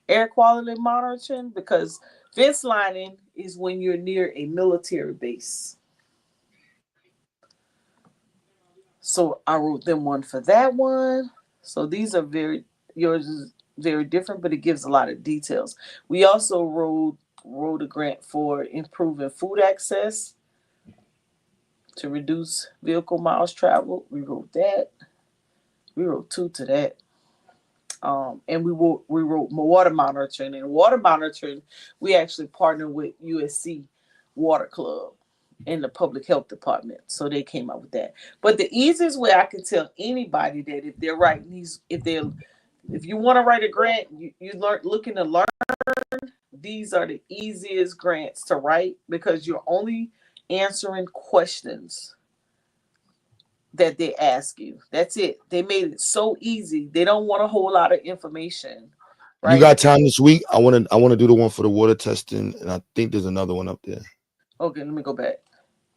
air quality monitoring, because fence lining is when you're near a military base. So I wrote them one for that one. So these are yours is very different, but it gives a lot of details. We also wrote a grant for improving food access to reduce vehicle miles traveled. We wrote that. We wrote 2 to that. And we wrote water monitoring. And water monitoring, we actually partnered with USC Water Club in the public health department. So they came up with that. But the easiest way I can tell anybody that if they're writing these, if you want to write a grant, looking to learn, these are the easiest grants to write because you're only answering questions that they ask you. That's it. They made it so easy. They don't want a whole lot of information. Right? You got time this week? I want to do the one for the water testing, and I think there's another one up there. Okay, let me go back.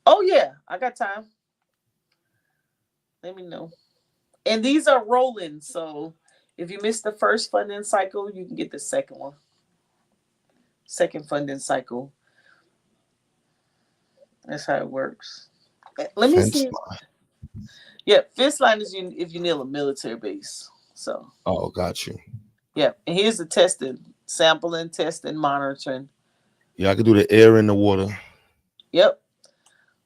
Oh yeah, I got time. Let me know. And these are rolling, so if you missed the first funding cycle, you can get the second one. Second funding cycle. That's how it works. Let me see. Yeah, fence line is if you nail a military base. So. Oh, got you. Yeah, and here's the testing, sampling, testing, monitoring. Yeah, I could do the air and the water. Yep,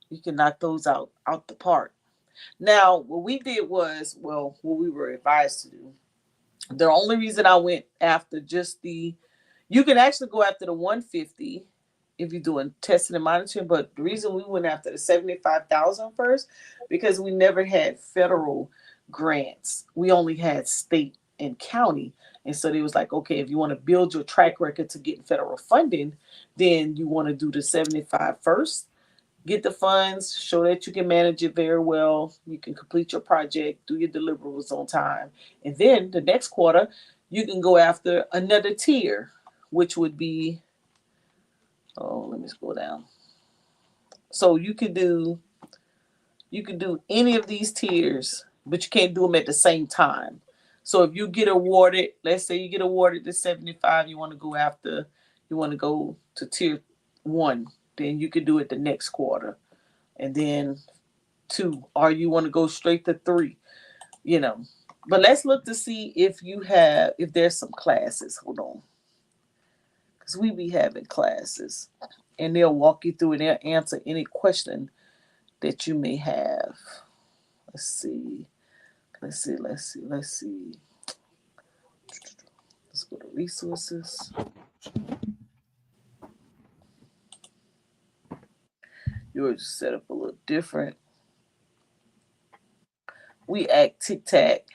you can knock those out the park. Now, what we did was, what we were advised to do. The only reason I went after you can actually go after the 150 if you're doing testing and monitoring, but the reason we went after the 75,000 first because we never had federal grants. We only had state and county. And so they was like, okay, if you want to build your track record to get federal funding, then you want to do the 75 first. Get the funds, show that you can manage it very well. You can complete your project, do your deliverables on time. And then the next quarter, you can go after another tier, which would be, let me scroll down. So you could do any of these tiers, but you can't do them at the same time. So if you get awarded, let's say you get awarded the 75, you want to go to tier 1, then you could do it the next quarter. And then 2, or you want to go straight to 3, But let's look to see if there's some classes. Hold on. Because we be having classes. And they'll walk you through and they'll answer any question that you may have. Let's see. Let's go to resources. Yours is set up a little different. We act Tic-Tac.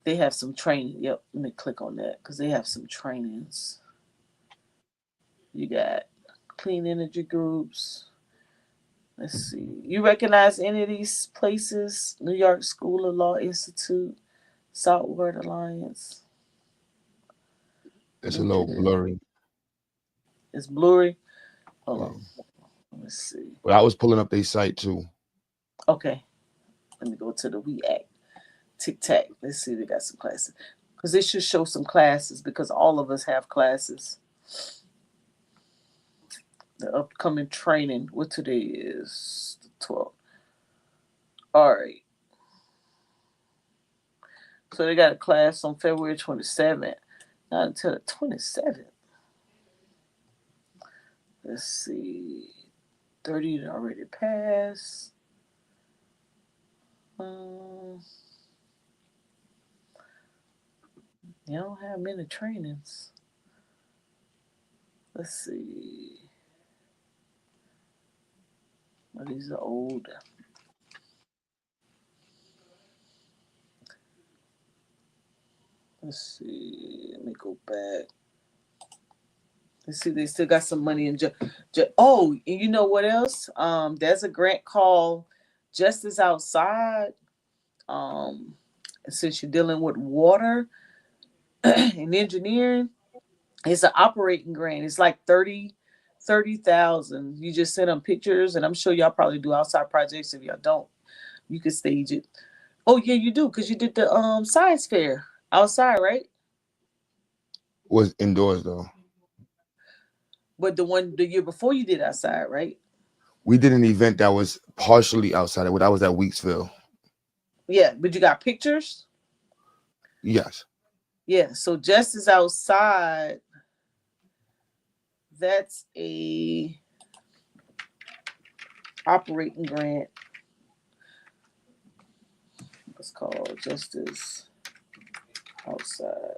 They have some training. Yep, let me click on that because they have some trainings. You got clean energy groups. Let's see. You recognize any of these places? New York School of Law Institute, Southward Alliance. It's a little blurry. It's blurry. Hold on. Let's see. But I was pulling up their site too. Okay. Let me go to the We Act Tic-Tac. Let's see if they got some classes. Because they should show some classes because all of us have classes. The upcoming training. What today is? The 12th. All right. So they got a class on February 27th. Not until the 27th. Let's see. 30 already passed. You don't have many trainings. Let's see. Well, these are old. Let's see. Let me go back. Let's see. They still got some money in. Oh, and you know what else? There's a grant called Justice Outside. Since you're dealing with water and engineering, it's an operating grant. It's like 30,000. You just send them pictures, and I'm sure y'all probably do outside projects. If y'all don't, you can stage it. Oh yeah, you do, because you did the science fair outside, right? Was indoors though. But the year before you did outside, right? We did an event that was partially outside. That was at Weeksville. Yeah, but you got pictures? Yes. Yeah, so Justice Outside, that's a operating grant. It's called Justice Outside.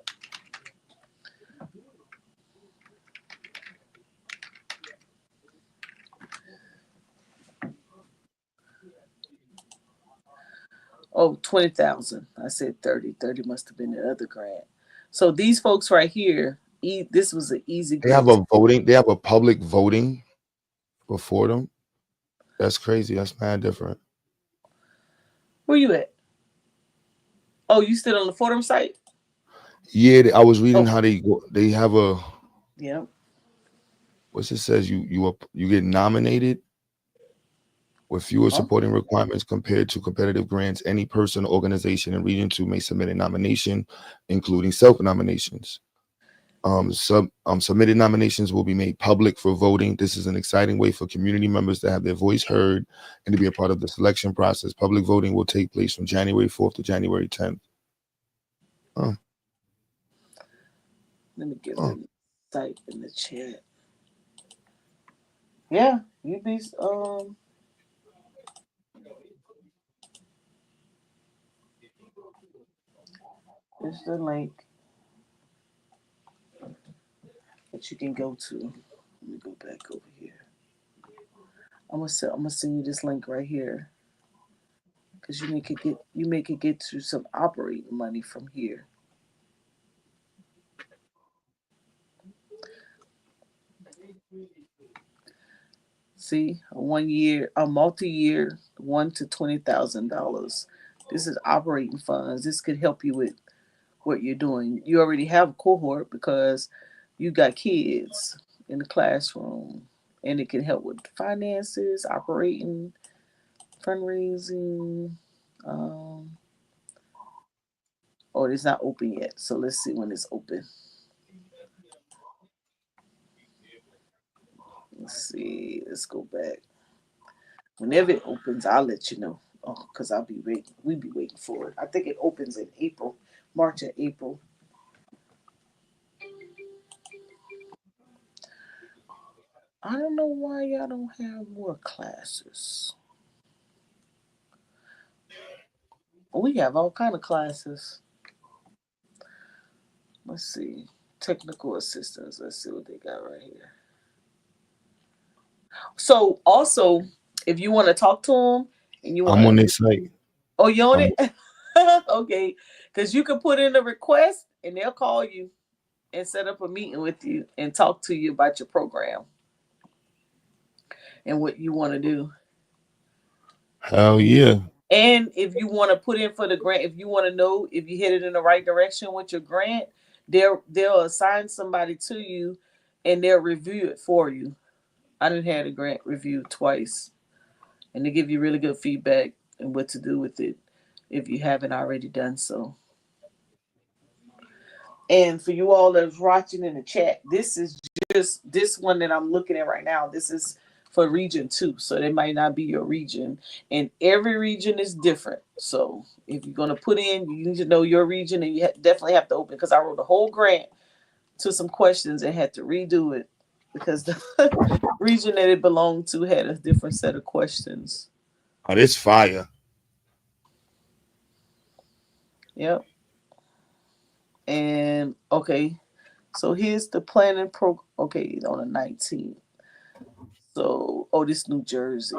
Oh, 20,000. I said 30. 30 must have been the other grant. So these folks right here, this was an easy They grant. have a voting. They have a public voting before them. That's crazy. That's mad different. Where you at? Oh, you still on the Fordham site? Yeah, I was reading how they go. They have a. Yeah. What's it says? You get nominated with fewer supporting requirements compared to competitive grants. Any person, organization in Region 2 may submit a nomination, including self-nominations. Submitted nominations will be made public for voting. This is an exciting way for community members to have their voice heard and to be a part of the selection process. Public voting will take place from January 4th to January 10th. Let me get the site in the chat. Yeah, you'd be It's the link that you can go to. Let me go back over here. I'm gonna send you this link right here, because you may could get to some operating money from here. See, a multi-year, $1,000 to $20,000. This is operating funds. This could help you with what you're doing. You already have a cohort because you got kids in the classroom, and it can help with finances, operating, fundraising. It's not open yet, so let's see when it's open. Let's see. Let's go back. Whenever it opens, I'll let you know. Oh, because I'll be waiting. We'll be waiting for it. I think it opens in April, March or April. I don't know why y'all don't have more classes. We have all kind of classes. Let's see. Technical assistance. Let's see what they got right here. So also, if you want to talk to them and you want, I'm on this site. Oh, you on it? Okay, because you can put in a request and they'll call you and set up a meeting with you and talk to you about your program and what you want to do. Hell yeah. And if you want to put in for the grant, if you want to know if you headed in the right direction with your grant, they'll assign somebody to you and they'll review it for you. I done had a grant reviewed twice, and they give you really good feedback and what to do with it if you haven't already done so. And for you all that's watching in the chat, this is just this one that I'm looking at right now. This is for region 2. So they might not be your region. And every region is different. So if you're going to put in, you need to know your region, and you definitely have to open, because I wrote a whole grant to some questions and had to redo it because the region that it belonged to had a different set of questions. Oh, this fire. Yep. And okay, so here's the planning program. Okay, on the 19th. So, this New Jersey.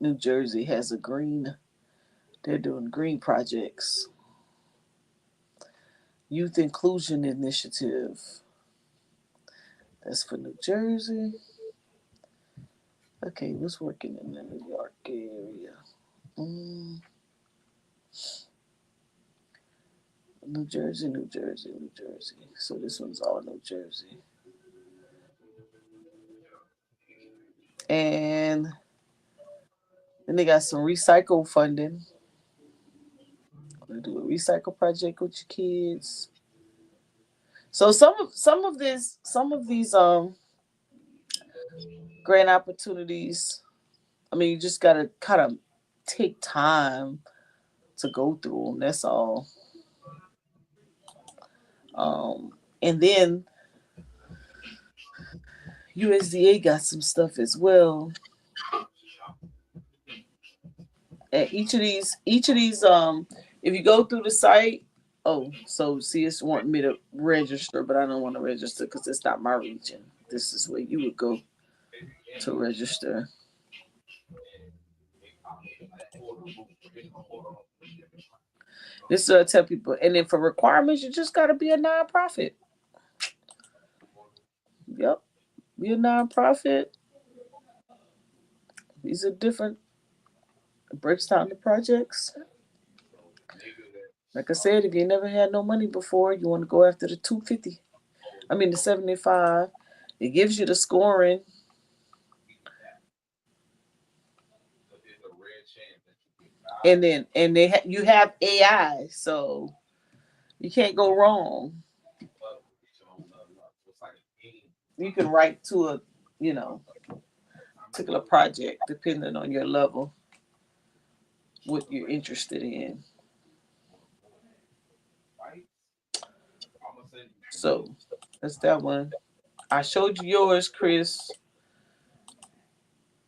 New Jersey has a green. They're doing green projects. Youth Inclusion Initiative. That's for New Jersey. Okay, what's working in the New York area? New Jersey, New Jersey, New Jersey. So this one's all New Jersey. And then they got some recycle funding. Do a recycle project with your kids. So some of these grant opportunities, I mean, you just gotta kind of take time to go through them. That's all. And then USDA got some stuff as well. And each of these, if you go through the site, so see, it's wanting me to register, but I don't want to register because it's not my region. This is where you would go to register. This is what I tell people. And then for requirements, you just got to be a nonprofit. Yep. Be a nonprofit. These are different. It breaks down the projects. Like I said, if you never had no money before, you want to go after the 250. I mean the 75. It gives you the scoring. And then you have AI, so you can't go wrong. You can write to a, particular project depending on your level, what you're interested in. So that's that one. I showed you yours, Chris.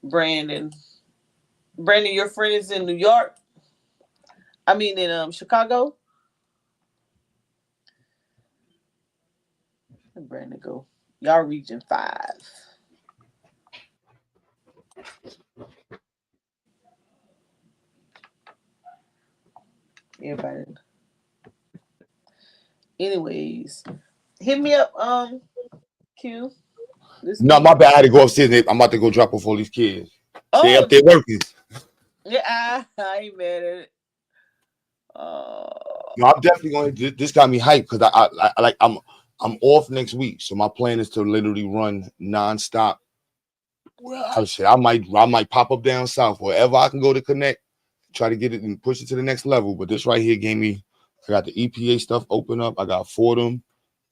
Brandon, your friend is in New York. I mean in Chicago. Where'd Brandon go? Y'all region 5. Everybody. Anyways, hit me up, Q. No, my bad. I had to go upstairs. I'm about to go drop off all these kids. Stay up there working. Yeah, I ain't mad at it. No, I'm definitely going to. This got me hyped because I'm off next week, so my plan is to literally run nonstop. Well, I might pop up down south wherever I can go to connect, try to get it and push it to the next level. But this right here gave me. I got the EPA stuff open up. I got Fordham,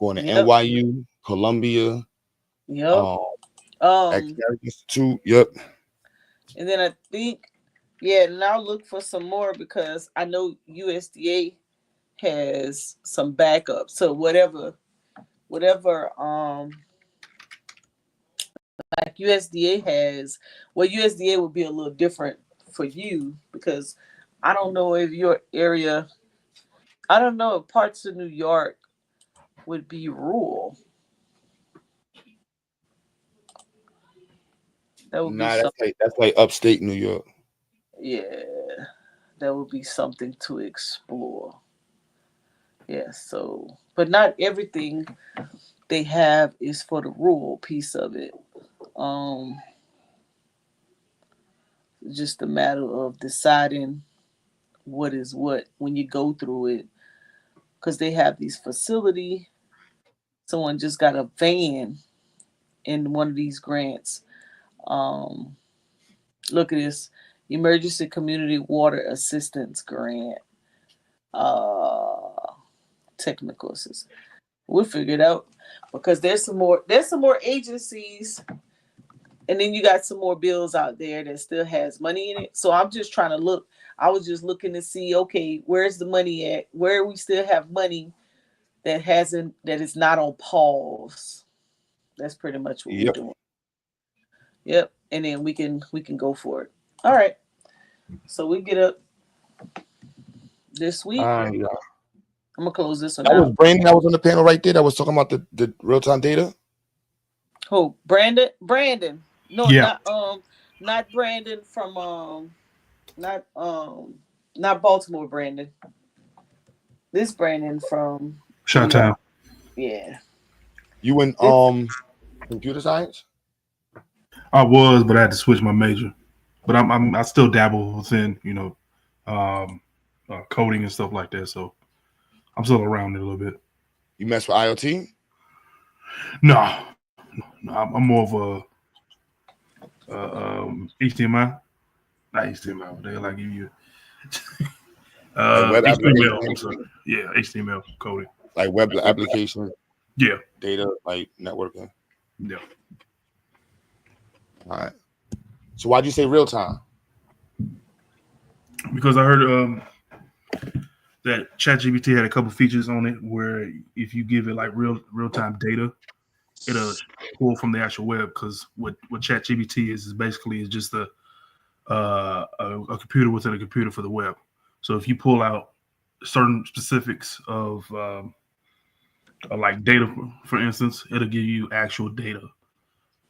going to NYU, Columbia. Yep. Institute. Yep. And then I think, now look for some more because I know USDA has some backup. So whatever like USDA has, USDA will be a little different for you because I don't know if your area, I don't know if parts of New York would be rural. That would that's like upstate New York. Yeah, that would be something to explore. Yeah, so, but not everything they have is for the rural piece of it. Just a matter of deciding what is what when you go through it, because they have these facility. Someone just got a van in one of these grants. Look at this emergency community water assistance grant. Technical assistance. We'll figure it out because there's some more agencies And then you got some more bills out there that still has money in it. So I'm just trying to look. I was just looking to see, okay, where's the money at? Where we still have money that is not on pause. That's pretty much what we're doing. Yep. And then we can go for it. All right. So we get up this week. I'm gonna close this one That out. was Brandon that was on the panel right there that was talking about the real-time data. Who? Brandon? No, Yeah. not Brandon from not Baltimore Brandon. This Brandon from Chi-Town. Yeah. You in computer science? I was, but I had to switch my major. But I still dabble within, coding and stuff like that. So I'm still around it a little bit. You mess with IoT? No, I'm more of a HTML, not HTML. They like give you Like web HTML. application? I'm sorry. Yeah, HTML coding. Like web application? Yeah. Data, like networking. Yeah. All right. So why'd you say real time? Because I heard that ChatGPT had a couple features on it where if you give it like real time data, it'll pull from the actual web. Because what ChatGPT is basically just a computer within a computer for the web. So if you pull out certain specifics of like data, for instance, it'll give you actual data.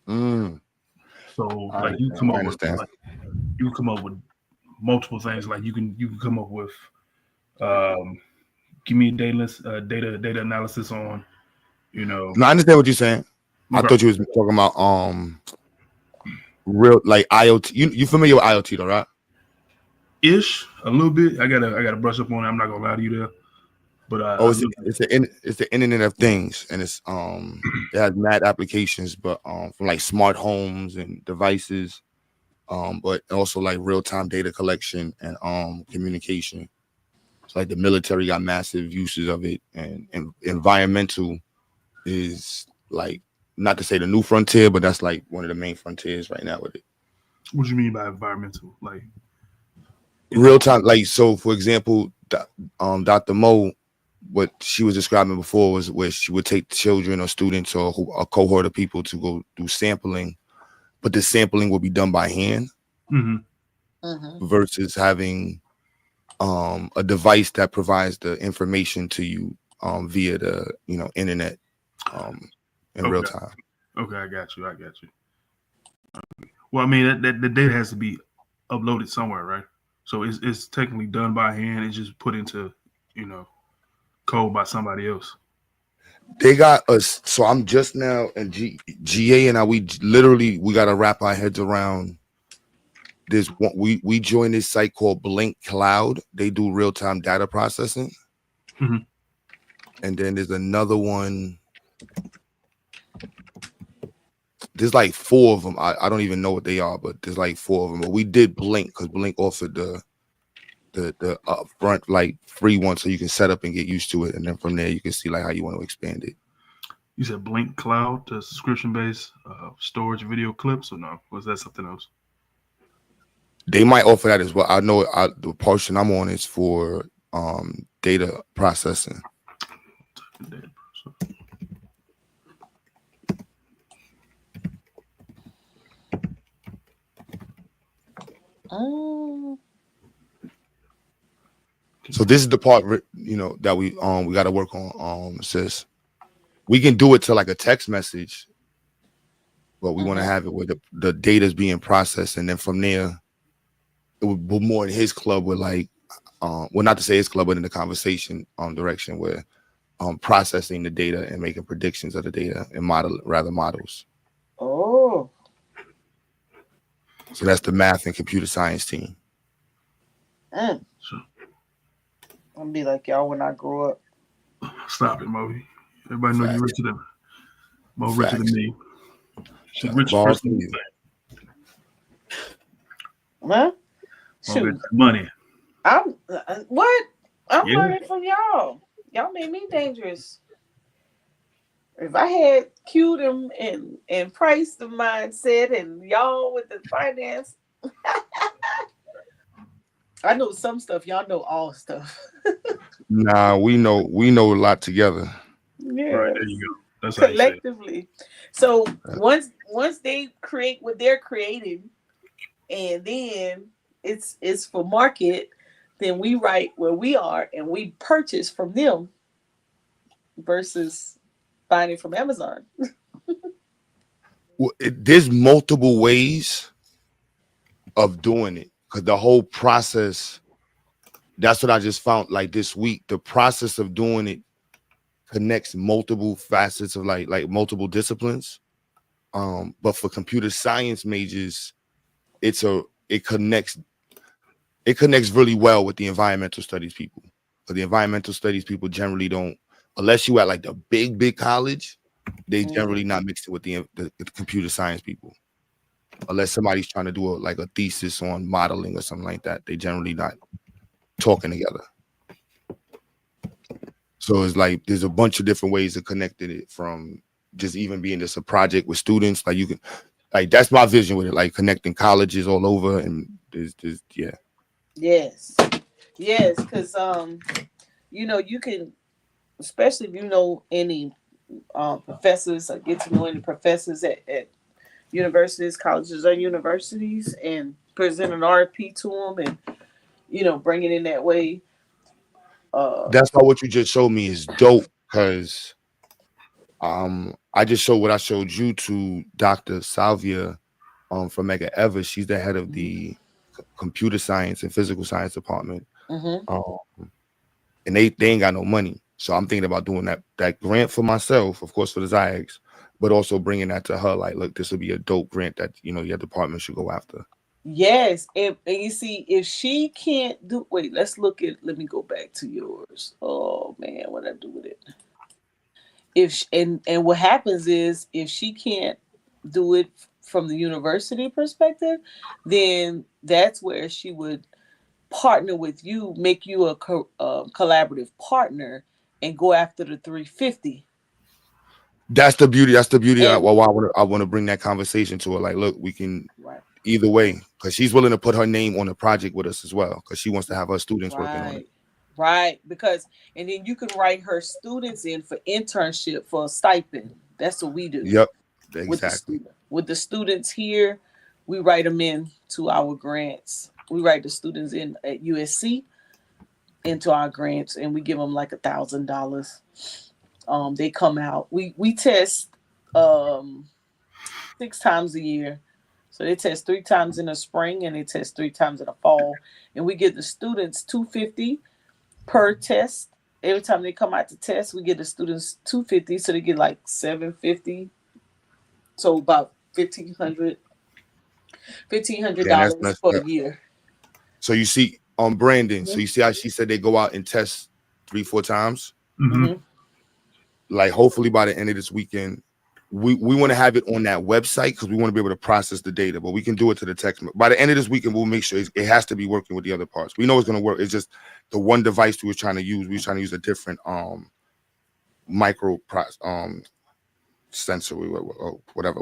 So like you come up with multiple things. Like you can come up with give me data analysis on, No, I understand what you're saying. Okay. I thought you was talking about real like IoT. You familiar with IoT though, right? Ish, a little bit. I gotta brush up on it. I'm not gonna lie to you there. But it's the Internet of Things, and it's it has mad applications, but from like smart homes and devices, but also like real time data collection and communication. So like the military got massive uses of it, and environmental is like, not to say the new frontier, but that's like one of the main frontiers right now with it. What do you mean by environmental? Like real time, like, so for example, Dr. Mo, what she was describing before was where she would take children or students or a cohort of people to go do sampling, but the sampling will be done by hand versus having a device that provides the information to you via the internet in real time. Okay, I got you. Well, I mean that the data has to be uploaded somewhere, right? So it's technically done by hand. It's just put into code by somebody else. They got us. So I'm just now in GA, and we got to wrap our heads around this. We joined this site called Blink Cloud. They do real time data processing, and then there's another one. There's like 4 of them. I don't even know what they are, but there's like 4 of them. But we did Blink because Blink offered the upfront like free one, so you can set up and get used to it, and then from there you can see like how you want to expand it. You said Blink Cloud, the subscription based storage video clips, or no? Was that something else? They might offer that as well. I know the portion I'm on is for data processing. So this is the part that we got to work on, sis. We can do it to like a text message, but we want to have it where the data is being processed, and then from there it would be more in his club with like well, not to say his club, but in the conversation direction where processing the data and making predictions of the data and models. Oh. So that's the math and computer science team. I'll be like y'all when I grow up. Stop it, Moby. Everybody know you're richer than me. She's rich first than you. Huh? Shoot. Money. I'm learning from y'all. Y'all made me dangerous. If I had cued him and priced the mindset and y'all with the finance, I know some stuff. Y'all know all stuff. Nah, we know a lot together. Yeah, Right, there you go. That's how you say it. collectively. So once they create what they're creating, and then it's for market, then we write where we are and we purchase from them versus buying it from Amazon. Well, there's multiple ways of doing it because the whole process. That's what I just found. Like this week, the process of doing it connects multiple facets of like multiple disciplines. But for computer science majors, it connects really well with the environmental studies people. But the environmental studies people generally don't, unless you at like the big college, they generally not mixed it with the computer science people. Unless somebody's trying to do a thesis on modeling or something like that, they generally not talking together. So it's like there's a bunch of different ways of connecting it, from just even being just a project with students. Like you can, like that's my vision with it, like connecting colleges all over, and there's yeah. Yes, because you can, especially if you know any professors or get to know any professors at universities, colleges, or universities, and present an RFP to them, and bring it in that way. That's why what you just showed me is dope, because I just showed what I showed you to Dr. Salvia from Medgar Evers. She's the head of the computer science and physical science department. And they ain't got no money. So I'm thinking about doing that grant for myself, of course, for the ZIAGs, but also bringing that to her. Like, look, this would be a dope grant that your department should go after. Yes, and you see, if she can't do, wait, let me go back to yours. Oh man, what did I do with it? And what happens is, if she can't do it from the university perspective, then that's where she would partner with you, make you a collaborative partner, and go after the 350. That's the beauty. And, I want to bring that conversation to her. Like, look, we can. Right. Either way, because she's willing to put her name on the project with us as well, because she wants to have her students working on it. Right, and then you can write her students in for internship for a stipend. That's what we do. Yep, exactly. With the students here, we write them in to our grants. We write the students in at USC into our grants, and we give them like $1,000. They come out. We test 6 times a year. So they test 3 times in the spring and they test 3 times in the fall. And we give the students $250 per test. Every time they come out to test, we give the students $250. So they get like $750. So about $1,500 for the year. So you see on Brandon, so you see how she said they go out and test 3-4 times? Like hopefully by the end of this weekend, we want to have it on that website because we want to be able to process the data, but we can do it to the text. By the end of this weekend, we'll make sure it has to be working with the other parts. We know it's going to work. It's just the one device we were trying to use. We were trying to use a different micro sensor or whatever.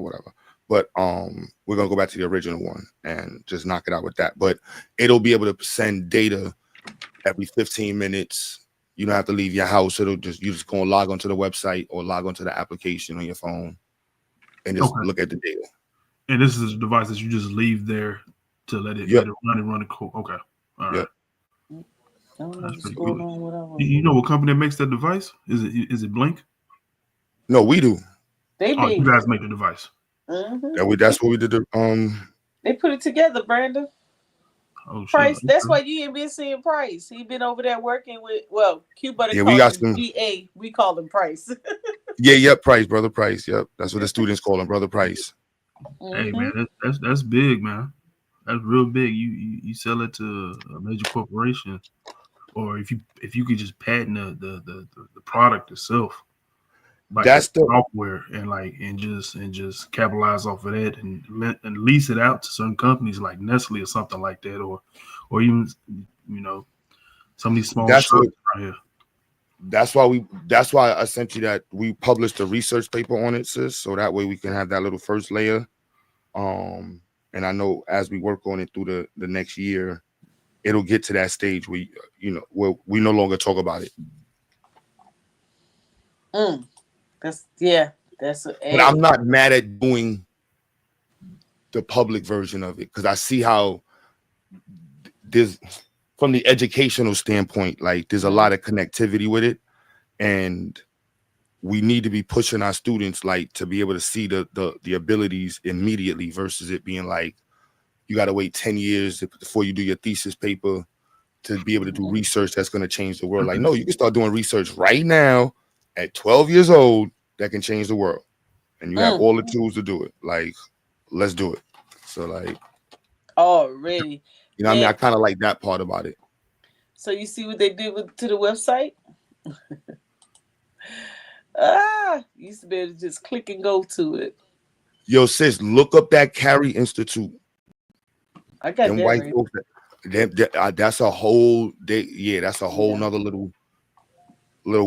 But we're going to go back to the original one and just knock it out with that. But it'll be able to send data every 15 minutes. You don't have to leave your house. You just go and log onto the website or log onto the application on your phone and just look at the data. And this is a device that you just leave there to let it run the code. Okay. All right. That's pretty cool. You know what company that makes that device? Is it Blink? No, we do. You guys make the device. That's what we did. They put it together, Brandon. Oh, Price. That's why you ain't been seeing Price. He been over there working with Q Butter. Yeah, we got some GA. We call him Price. Price, brother Price. Yep, that's what the students call him, brother Price. Hey man, that's big, man. That's real big. You sell it to a major corporation, or if you could just patent the product itself, like that's the software, and just capitalize off of that and lease it out to certain companies like Nestle or something like that, or even some of these small shops right here. that's why I sent you that. We published a research paper on it, sis, so that way we can have that little first layer. And I know as we work on it through the next year, it'll get to that stage where where we no longer talk about it. That's But I'm not mad at doing the public version of it because I see how there's, from the educational standpoint, like there's a lot of connectivity with it, and we need to be pushing our students like to be able to see the abilities immediately versus it being like you got to wait 10 years before you do your thesis paper to be able to do research that's going to change the world. Like, no, you can start doing research right now at 12 years old that can change the world, and you have all the tools to do it. Like, let's do it. So like already, you know what I mean? I kind of like that part about it. So you see what they did to the website? You used to be able to just click and go to it. Yo, sis, look up that Carey Institute. I got them that white right. folks. That's a whole that's a whole nother little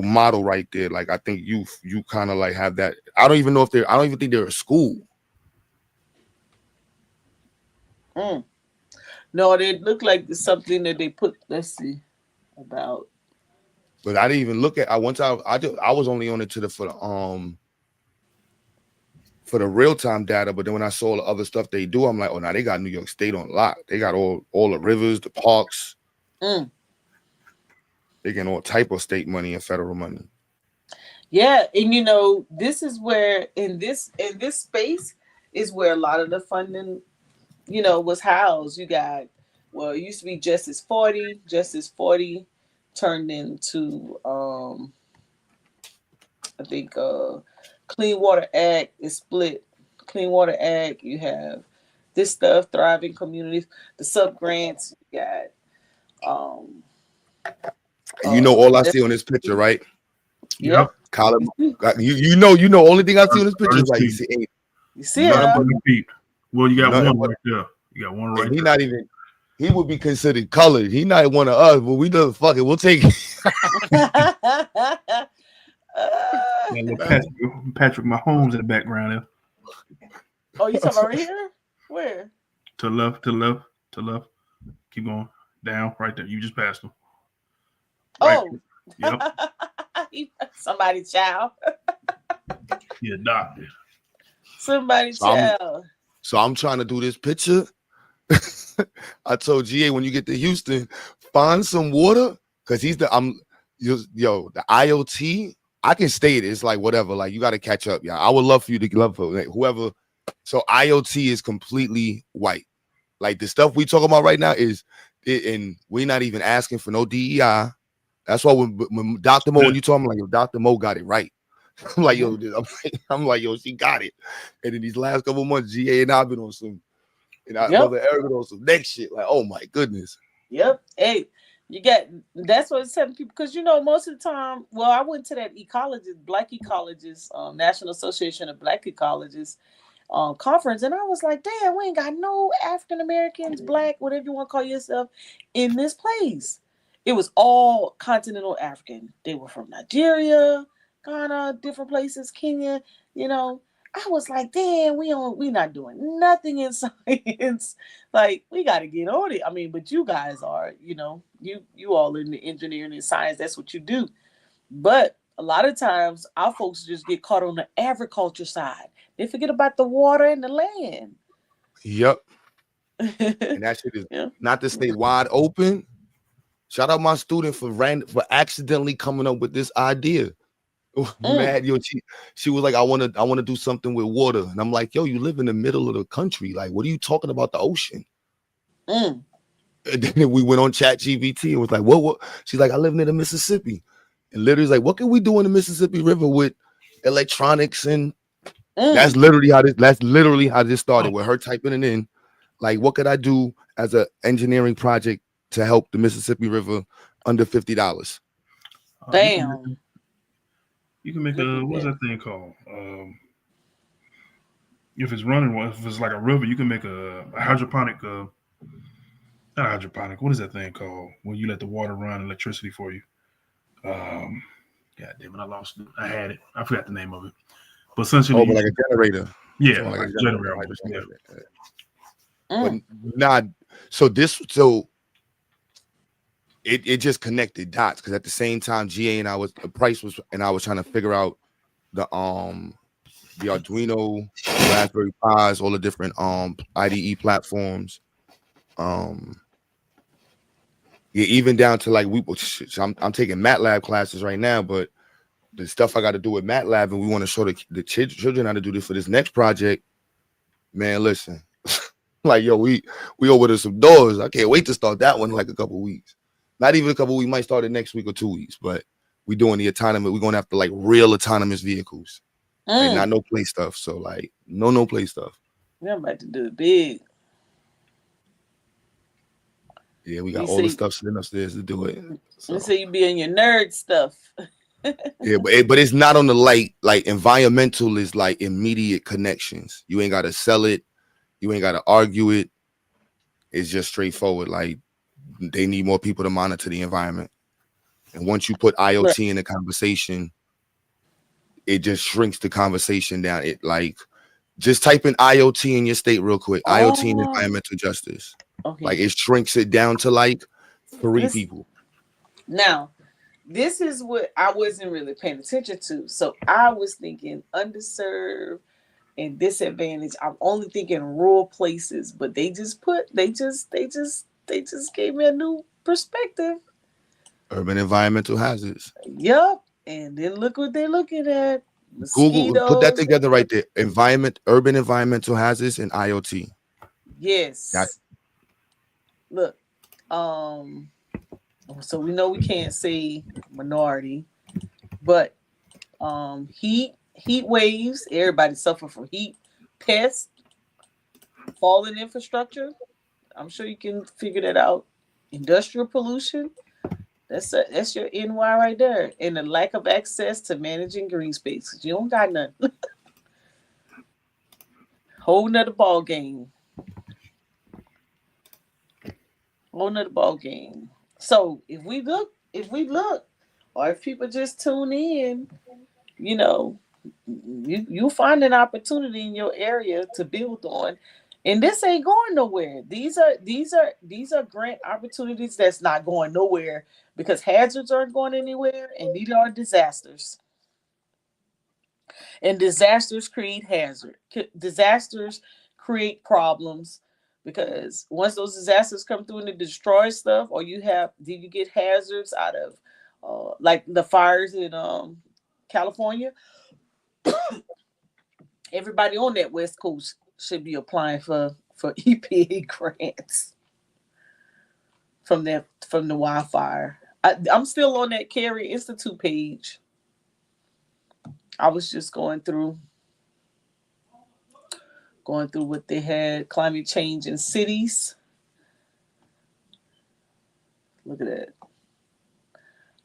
model right there. Like I think you kind of like have that. I don't even think they're a school. No, it looked like something that they put. Let's see about. But I didn't even look at. I was only on it for the real time data. But then when I saw the other stuff they do, I'm like, oh, now they got New York State on lock. They got all the rivers, the parks. They getting all type of state money and federal money. Yeah, and this is where in this space is where a lot of the funding, was housed. You got, it used to be Justice 40. Justice 40 turned into, I think, Clean Water Act is split. Clean Water Act, you have this stuff, Thriving Communities, the sub grants, you got, all I see on this picture, right? Yep. Colin, only thing I see on this picture is like you see it. Well, you got one right there. You got one right there. He would be considered colored. He not one of us, but we don't fuck it. We'll take it. Patrick Mahomes in the background there. Oh, you talking about right here? Where? To the left. Keep going. Down, right there. You just passed him. Right. Yep. Somebody's child. He adopted. Somebody's child. So I'm trying to do this picture. I told GA when you get to Houston, find some water because the IoT. I can state it. It's like whatever. Like you got to catch up. Yeah, I would love for you to love for whoever. So IoT is completely white. Like the stuff we talking about right now and we're not even asking for no DEI. That's why when Dr. Mo, when you told me like, yo, Dr. Mo got it right. I'm like, yo, she got it. And in these last couple of months, GA and I've been on some, and I Brother Eric on some next shit. Like, oh my goodness. Yep. Hey, that's what it's telling people because most of the time. Well, I went to that Black Ecologists, National Association of Black Ecologists conference, and I was like, damn, we ain't got no African Americans, Black, whatever you want to call yourself, in this place. It was all continental African. They were from Nigeria, Ghana, different places, Kenya. I was like, damn, we not doing nothing in science. Like, we got to get on it. I mean, but you guys are, you all in the engineering and science. That's what you do. But a lot of times, our folks just get caught on the agriculture side. They forget about the water and the land. Yep. And that shit is not to stay wide open. Shout out my student for accidentally coming up with this idea. Mad, yo, she was like, I want to do something with water, and I'm like, yo, you live in the middle of the country. Like, what are you talking about? The ocean. And then we went on ChatGPT and was like, what? She's like, I live near the Mississippi, and literally like, what can we do in the Mississippi River with electronics? And that's literally how this started with her typing it in. Like, what could I do as an engineering project to help the Mississippi River under $50? Damn. You can make what's that thing called? If it's running, if it's like a river, you can make a hydroponic. Not hydroponic. What is that thing called? When you let the water run electricity for you? God damn it, I lost it. I had it. I forgot the name of it. But essentially, Oh, but like a generator. yeah, Like like a generator generator. almost, yeah. But not so it just connected dots because at the same time GA and I was trying to figure out the Arduino, Raspberry Pis, all the different IDE platforms. Yeah, even down to like I'm taking MATLAB classes right now, but the stuff I got to do with MATLAB, and we want to show the children how to do this for this next project. Man, listen, like yo, we over to some doors. I can't wait to start that one in like a couple weeks. Not even a couple weeks, might start it next week or 2 weeks, but we doing the autonomous. We're going after like real autonomous vehicles, like not no play stuff. So like no play stuff. We're about to do it big. Yeah, we got all the stuff sitting upstairs to do it. So you be in your nerd stuff. Yeah, but it's not on the like environmental is like immediate connections. You ain't gotta sell it, you ain't gotta argue it. It's just straightforward. Like they need more people to monitor the environment. And once you put IoT in the conversation, it just shrinks the conversation down. It like just type in IoT in your state real quick. IoT and environmental justice. Okay. Like it shrinks it down to like 3 people. Now, this is what I wasn't really paying attention to. So I was thinking underserved and disadvantaged. I'm only thinking rural places, but they just gave me a new perspective. Urban environmental hazards. Yep. And then look what they're looking at. Mosquitoes. Google, put that together right there. Urban environmental hazards and IoT. Yes. Look, so we know we can't say minority, but heat waves, everybody suffer from heat, pests, falling infrastructure. I'm sure you can figure that out. Industrial pollution, that's your NY right there. And the lack of access to managing green space. You don't got none. Whole nother ball game. So if we look, or if people just tune in, you'll find an opportunity in your area to build on. And this ain't going nowhere. These are grant opportunities that's not going nowhere because hazards aren't going anywhere, and these are disasters. And disasters create hazard. Disasters create problems. Because once those disasters come through and they destroy stuff, or you get hazards out of like the fires in California, everybody on that West Coast should be applying for EPA grants from the wildfire. I'm still on that Carey Institute page. I was just going through what they had, climate change in cities. Look at that.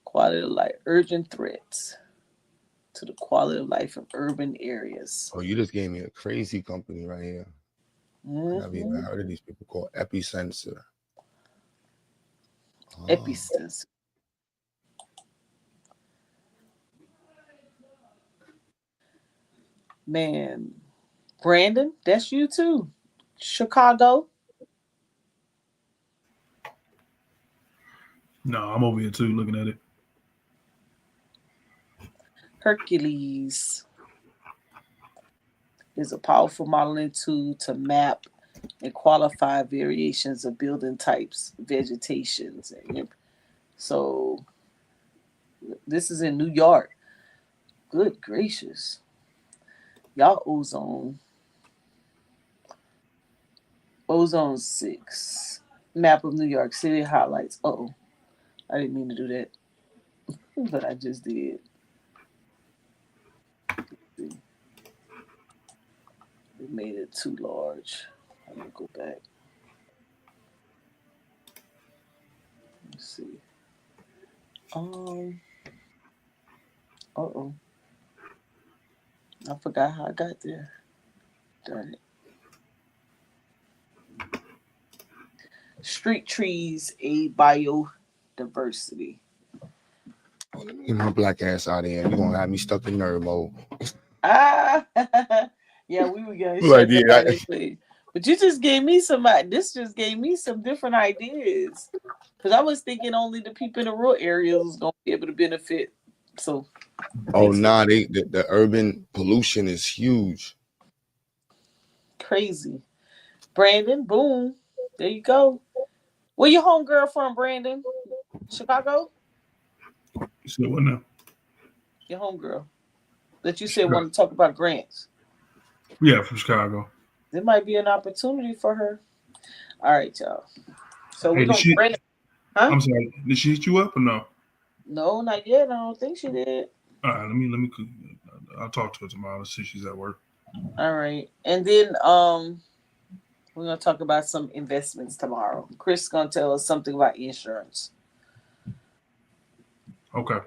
Quality of life, urgent threats to the quality of life of urban areas. Oh, you just gave me a crazy company right here. Mm-hmm. I've even heard of these people called Epicenter. Epicenter. Man, Brandon, that's you too. Chicago. No, I'm over here too, looking at it. Hercules is a powerful modeling tool to map and qualify variations of building types, vegetations. So this is in New York. Good gracious. Y'all Ozone 6. Map of New York City highlights. Uh-oh. I didn't mean to do that. But I just did. It made it too large. I'm going to go back. Let's see. Uh-oh. I forgot how I got there. Darn it. Street trees aid biodiversity. Get my black ass out of here. You gonna have me stuck in nerd mode. Ah, yeah, we were gonna Like, shut yeah, down this thing. But you just gave me some. This just gave me some different ideas. Because I was thinking only the people in the rural areas was gonna be able to benefit. So, Oh thanks. nah, the urban pollution is huge. Crazy. Brandon, boom. There you go. Where your homegirl from, Brandon? Chicago? You said what now? Your homegirl that you said want to talk about grants. Yeah, from Chicago. There might be an opportunity for her. All right, y'all. So Hey, we're gonna Brandon. Huh? I'm sorry. Did she hit you up or no? No, not yet. I don't think she did. All right, let me. I'll talk to her tomorrow. Let's see if she's at work. All right, and then we're gonna talk about some investments tomorrow. Chris is gonna tell us something about insurance. Okay.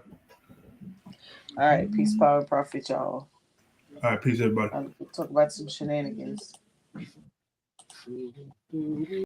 All right, peace, power, and profit, y'all. All right, peace, everybody. Talk about some shenanigans.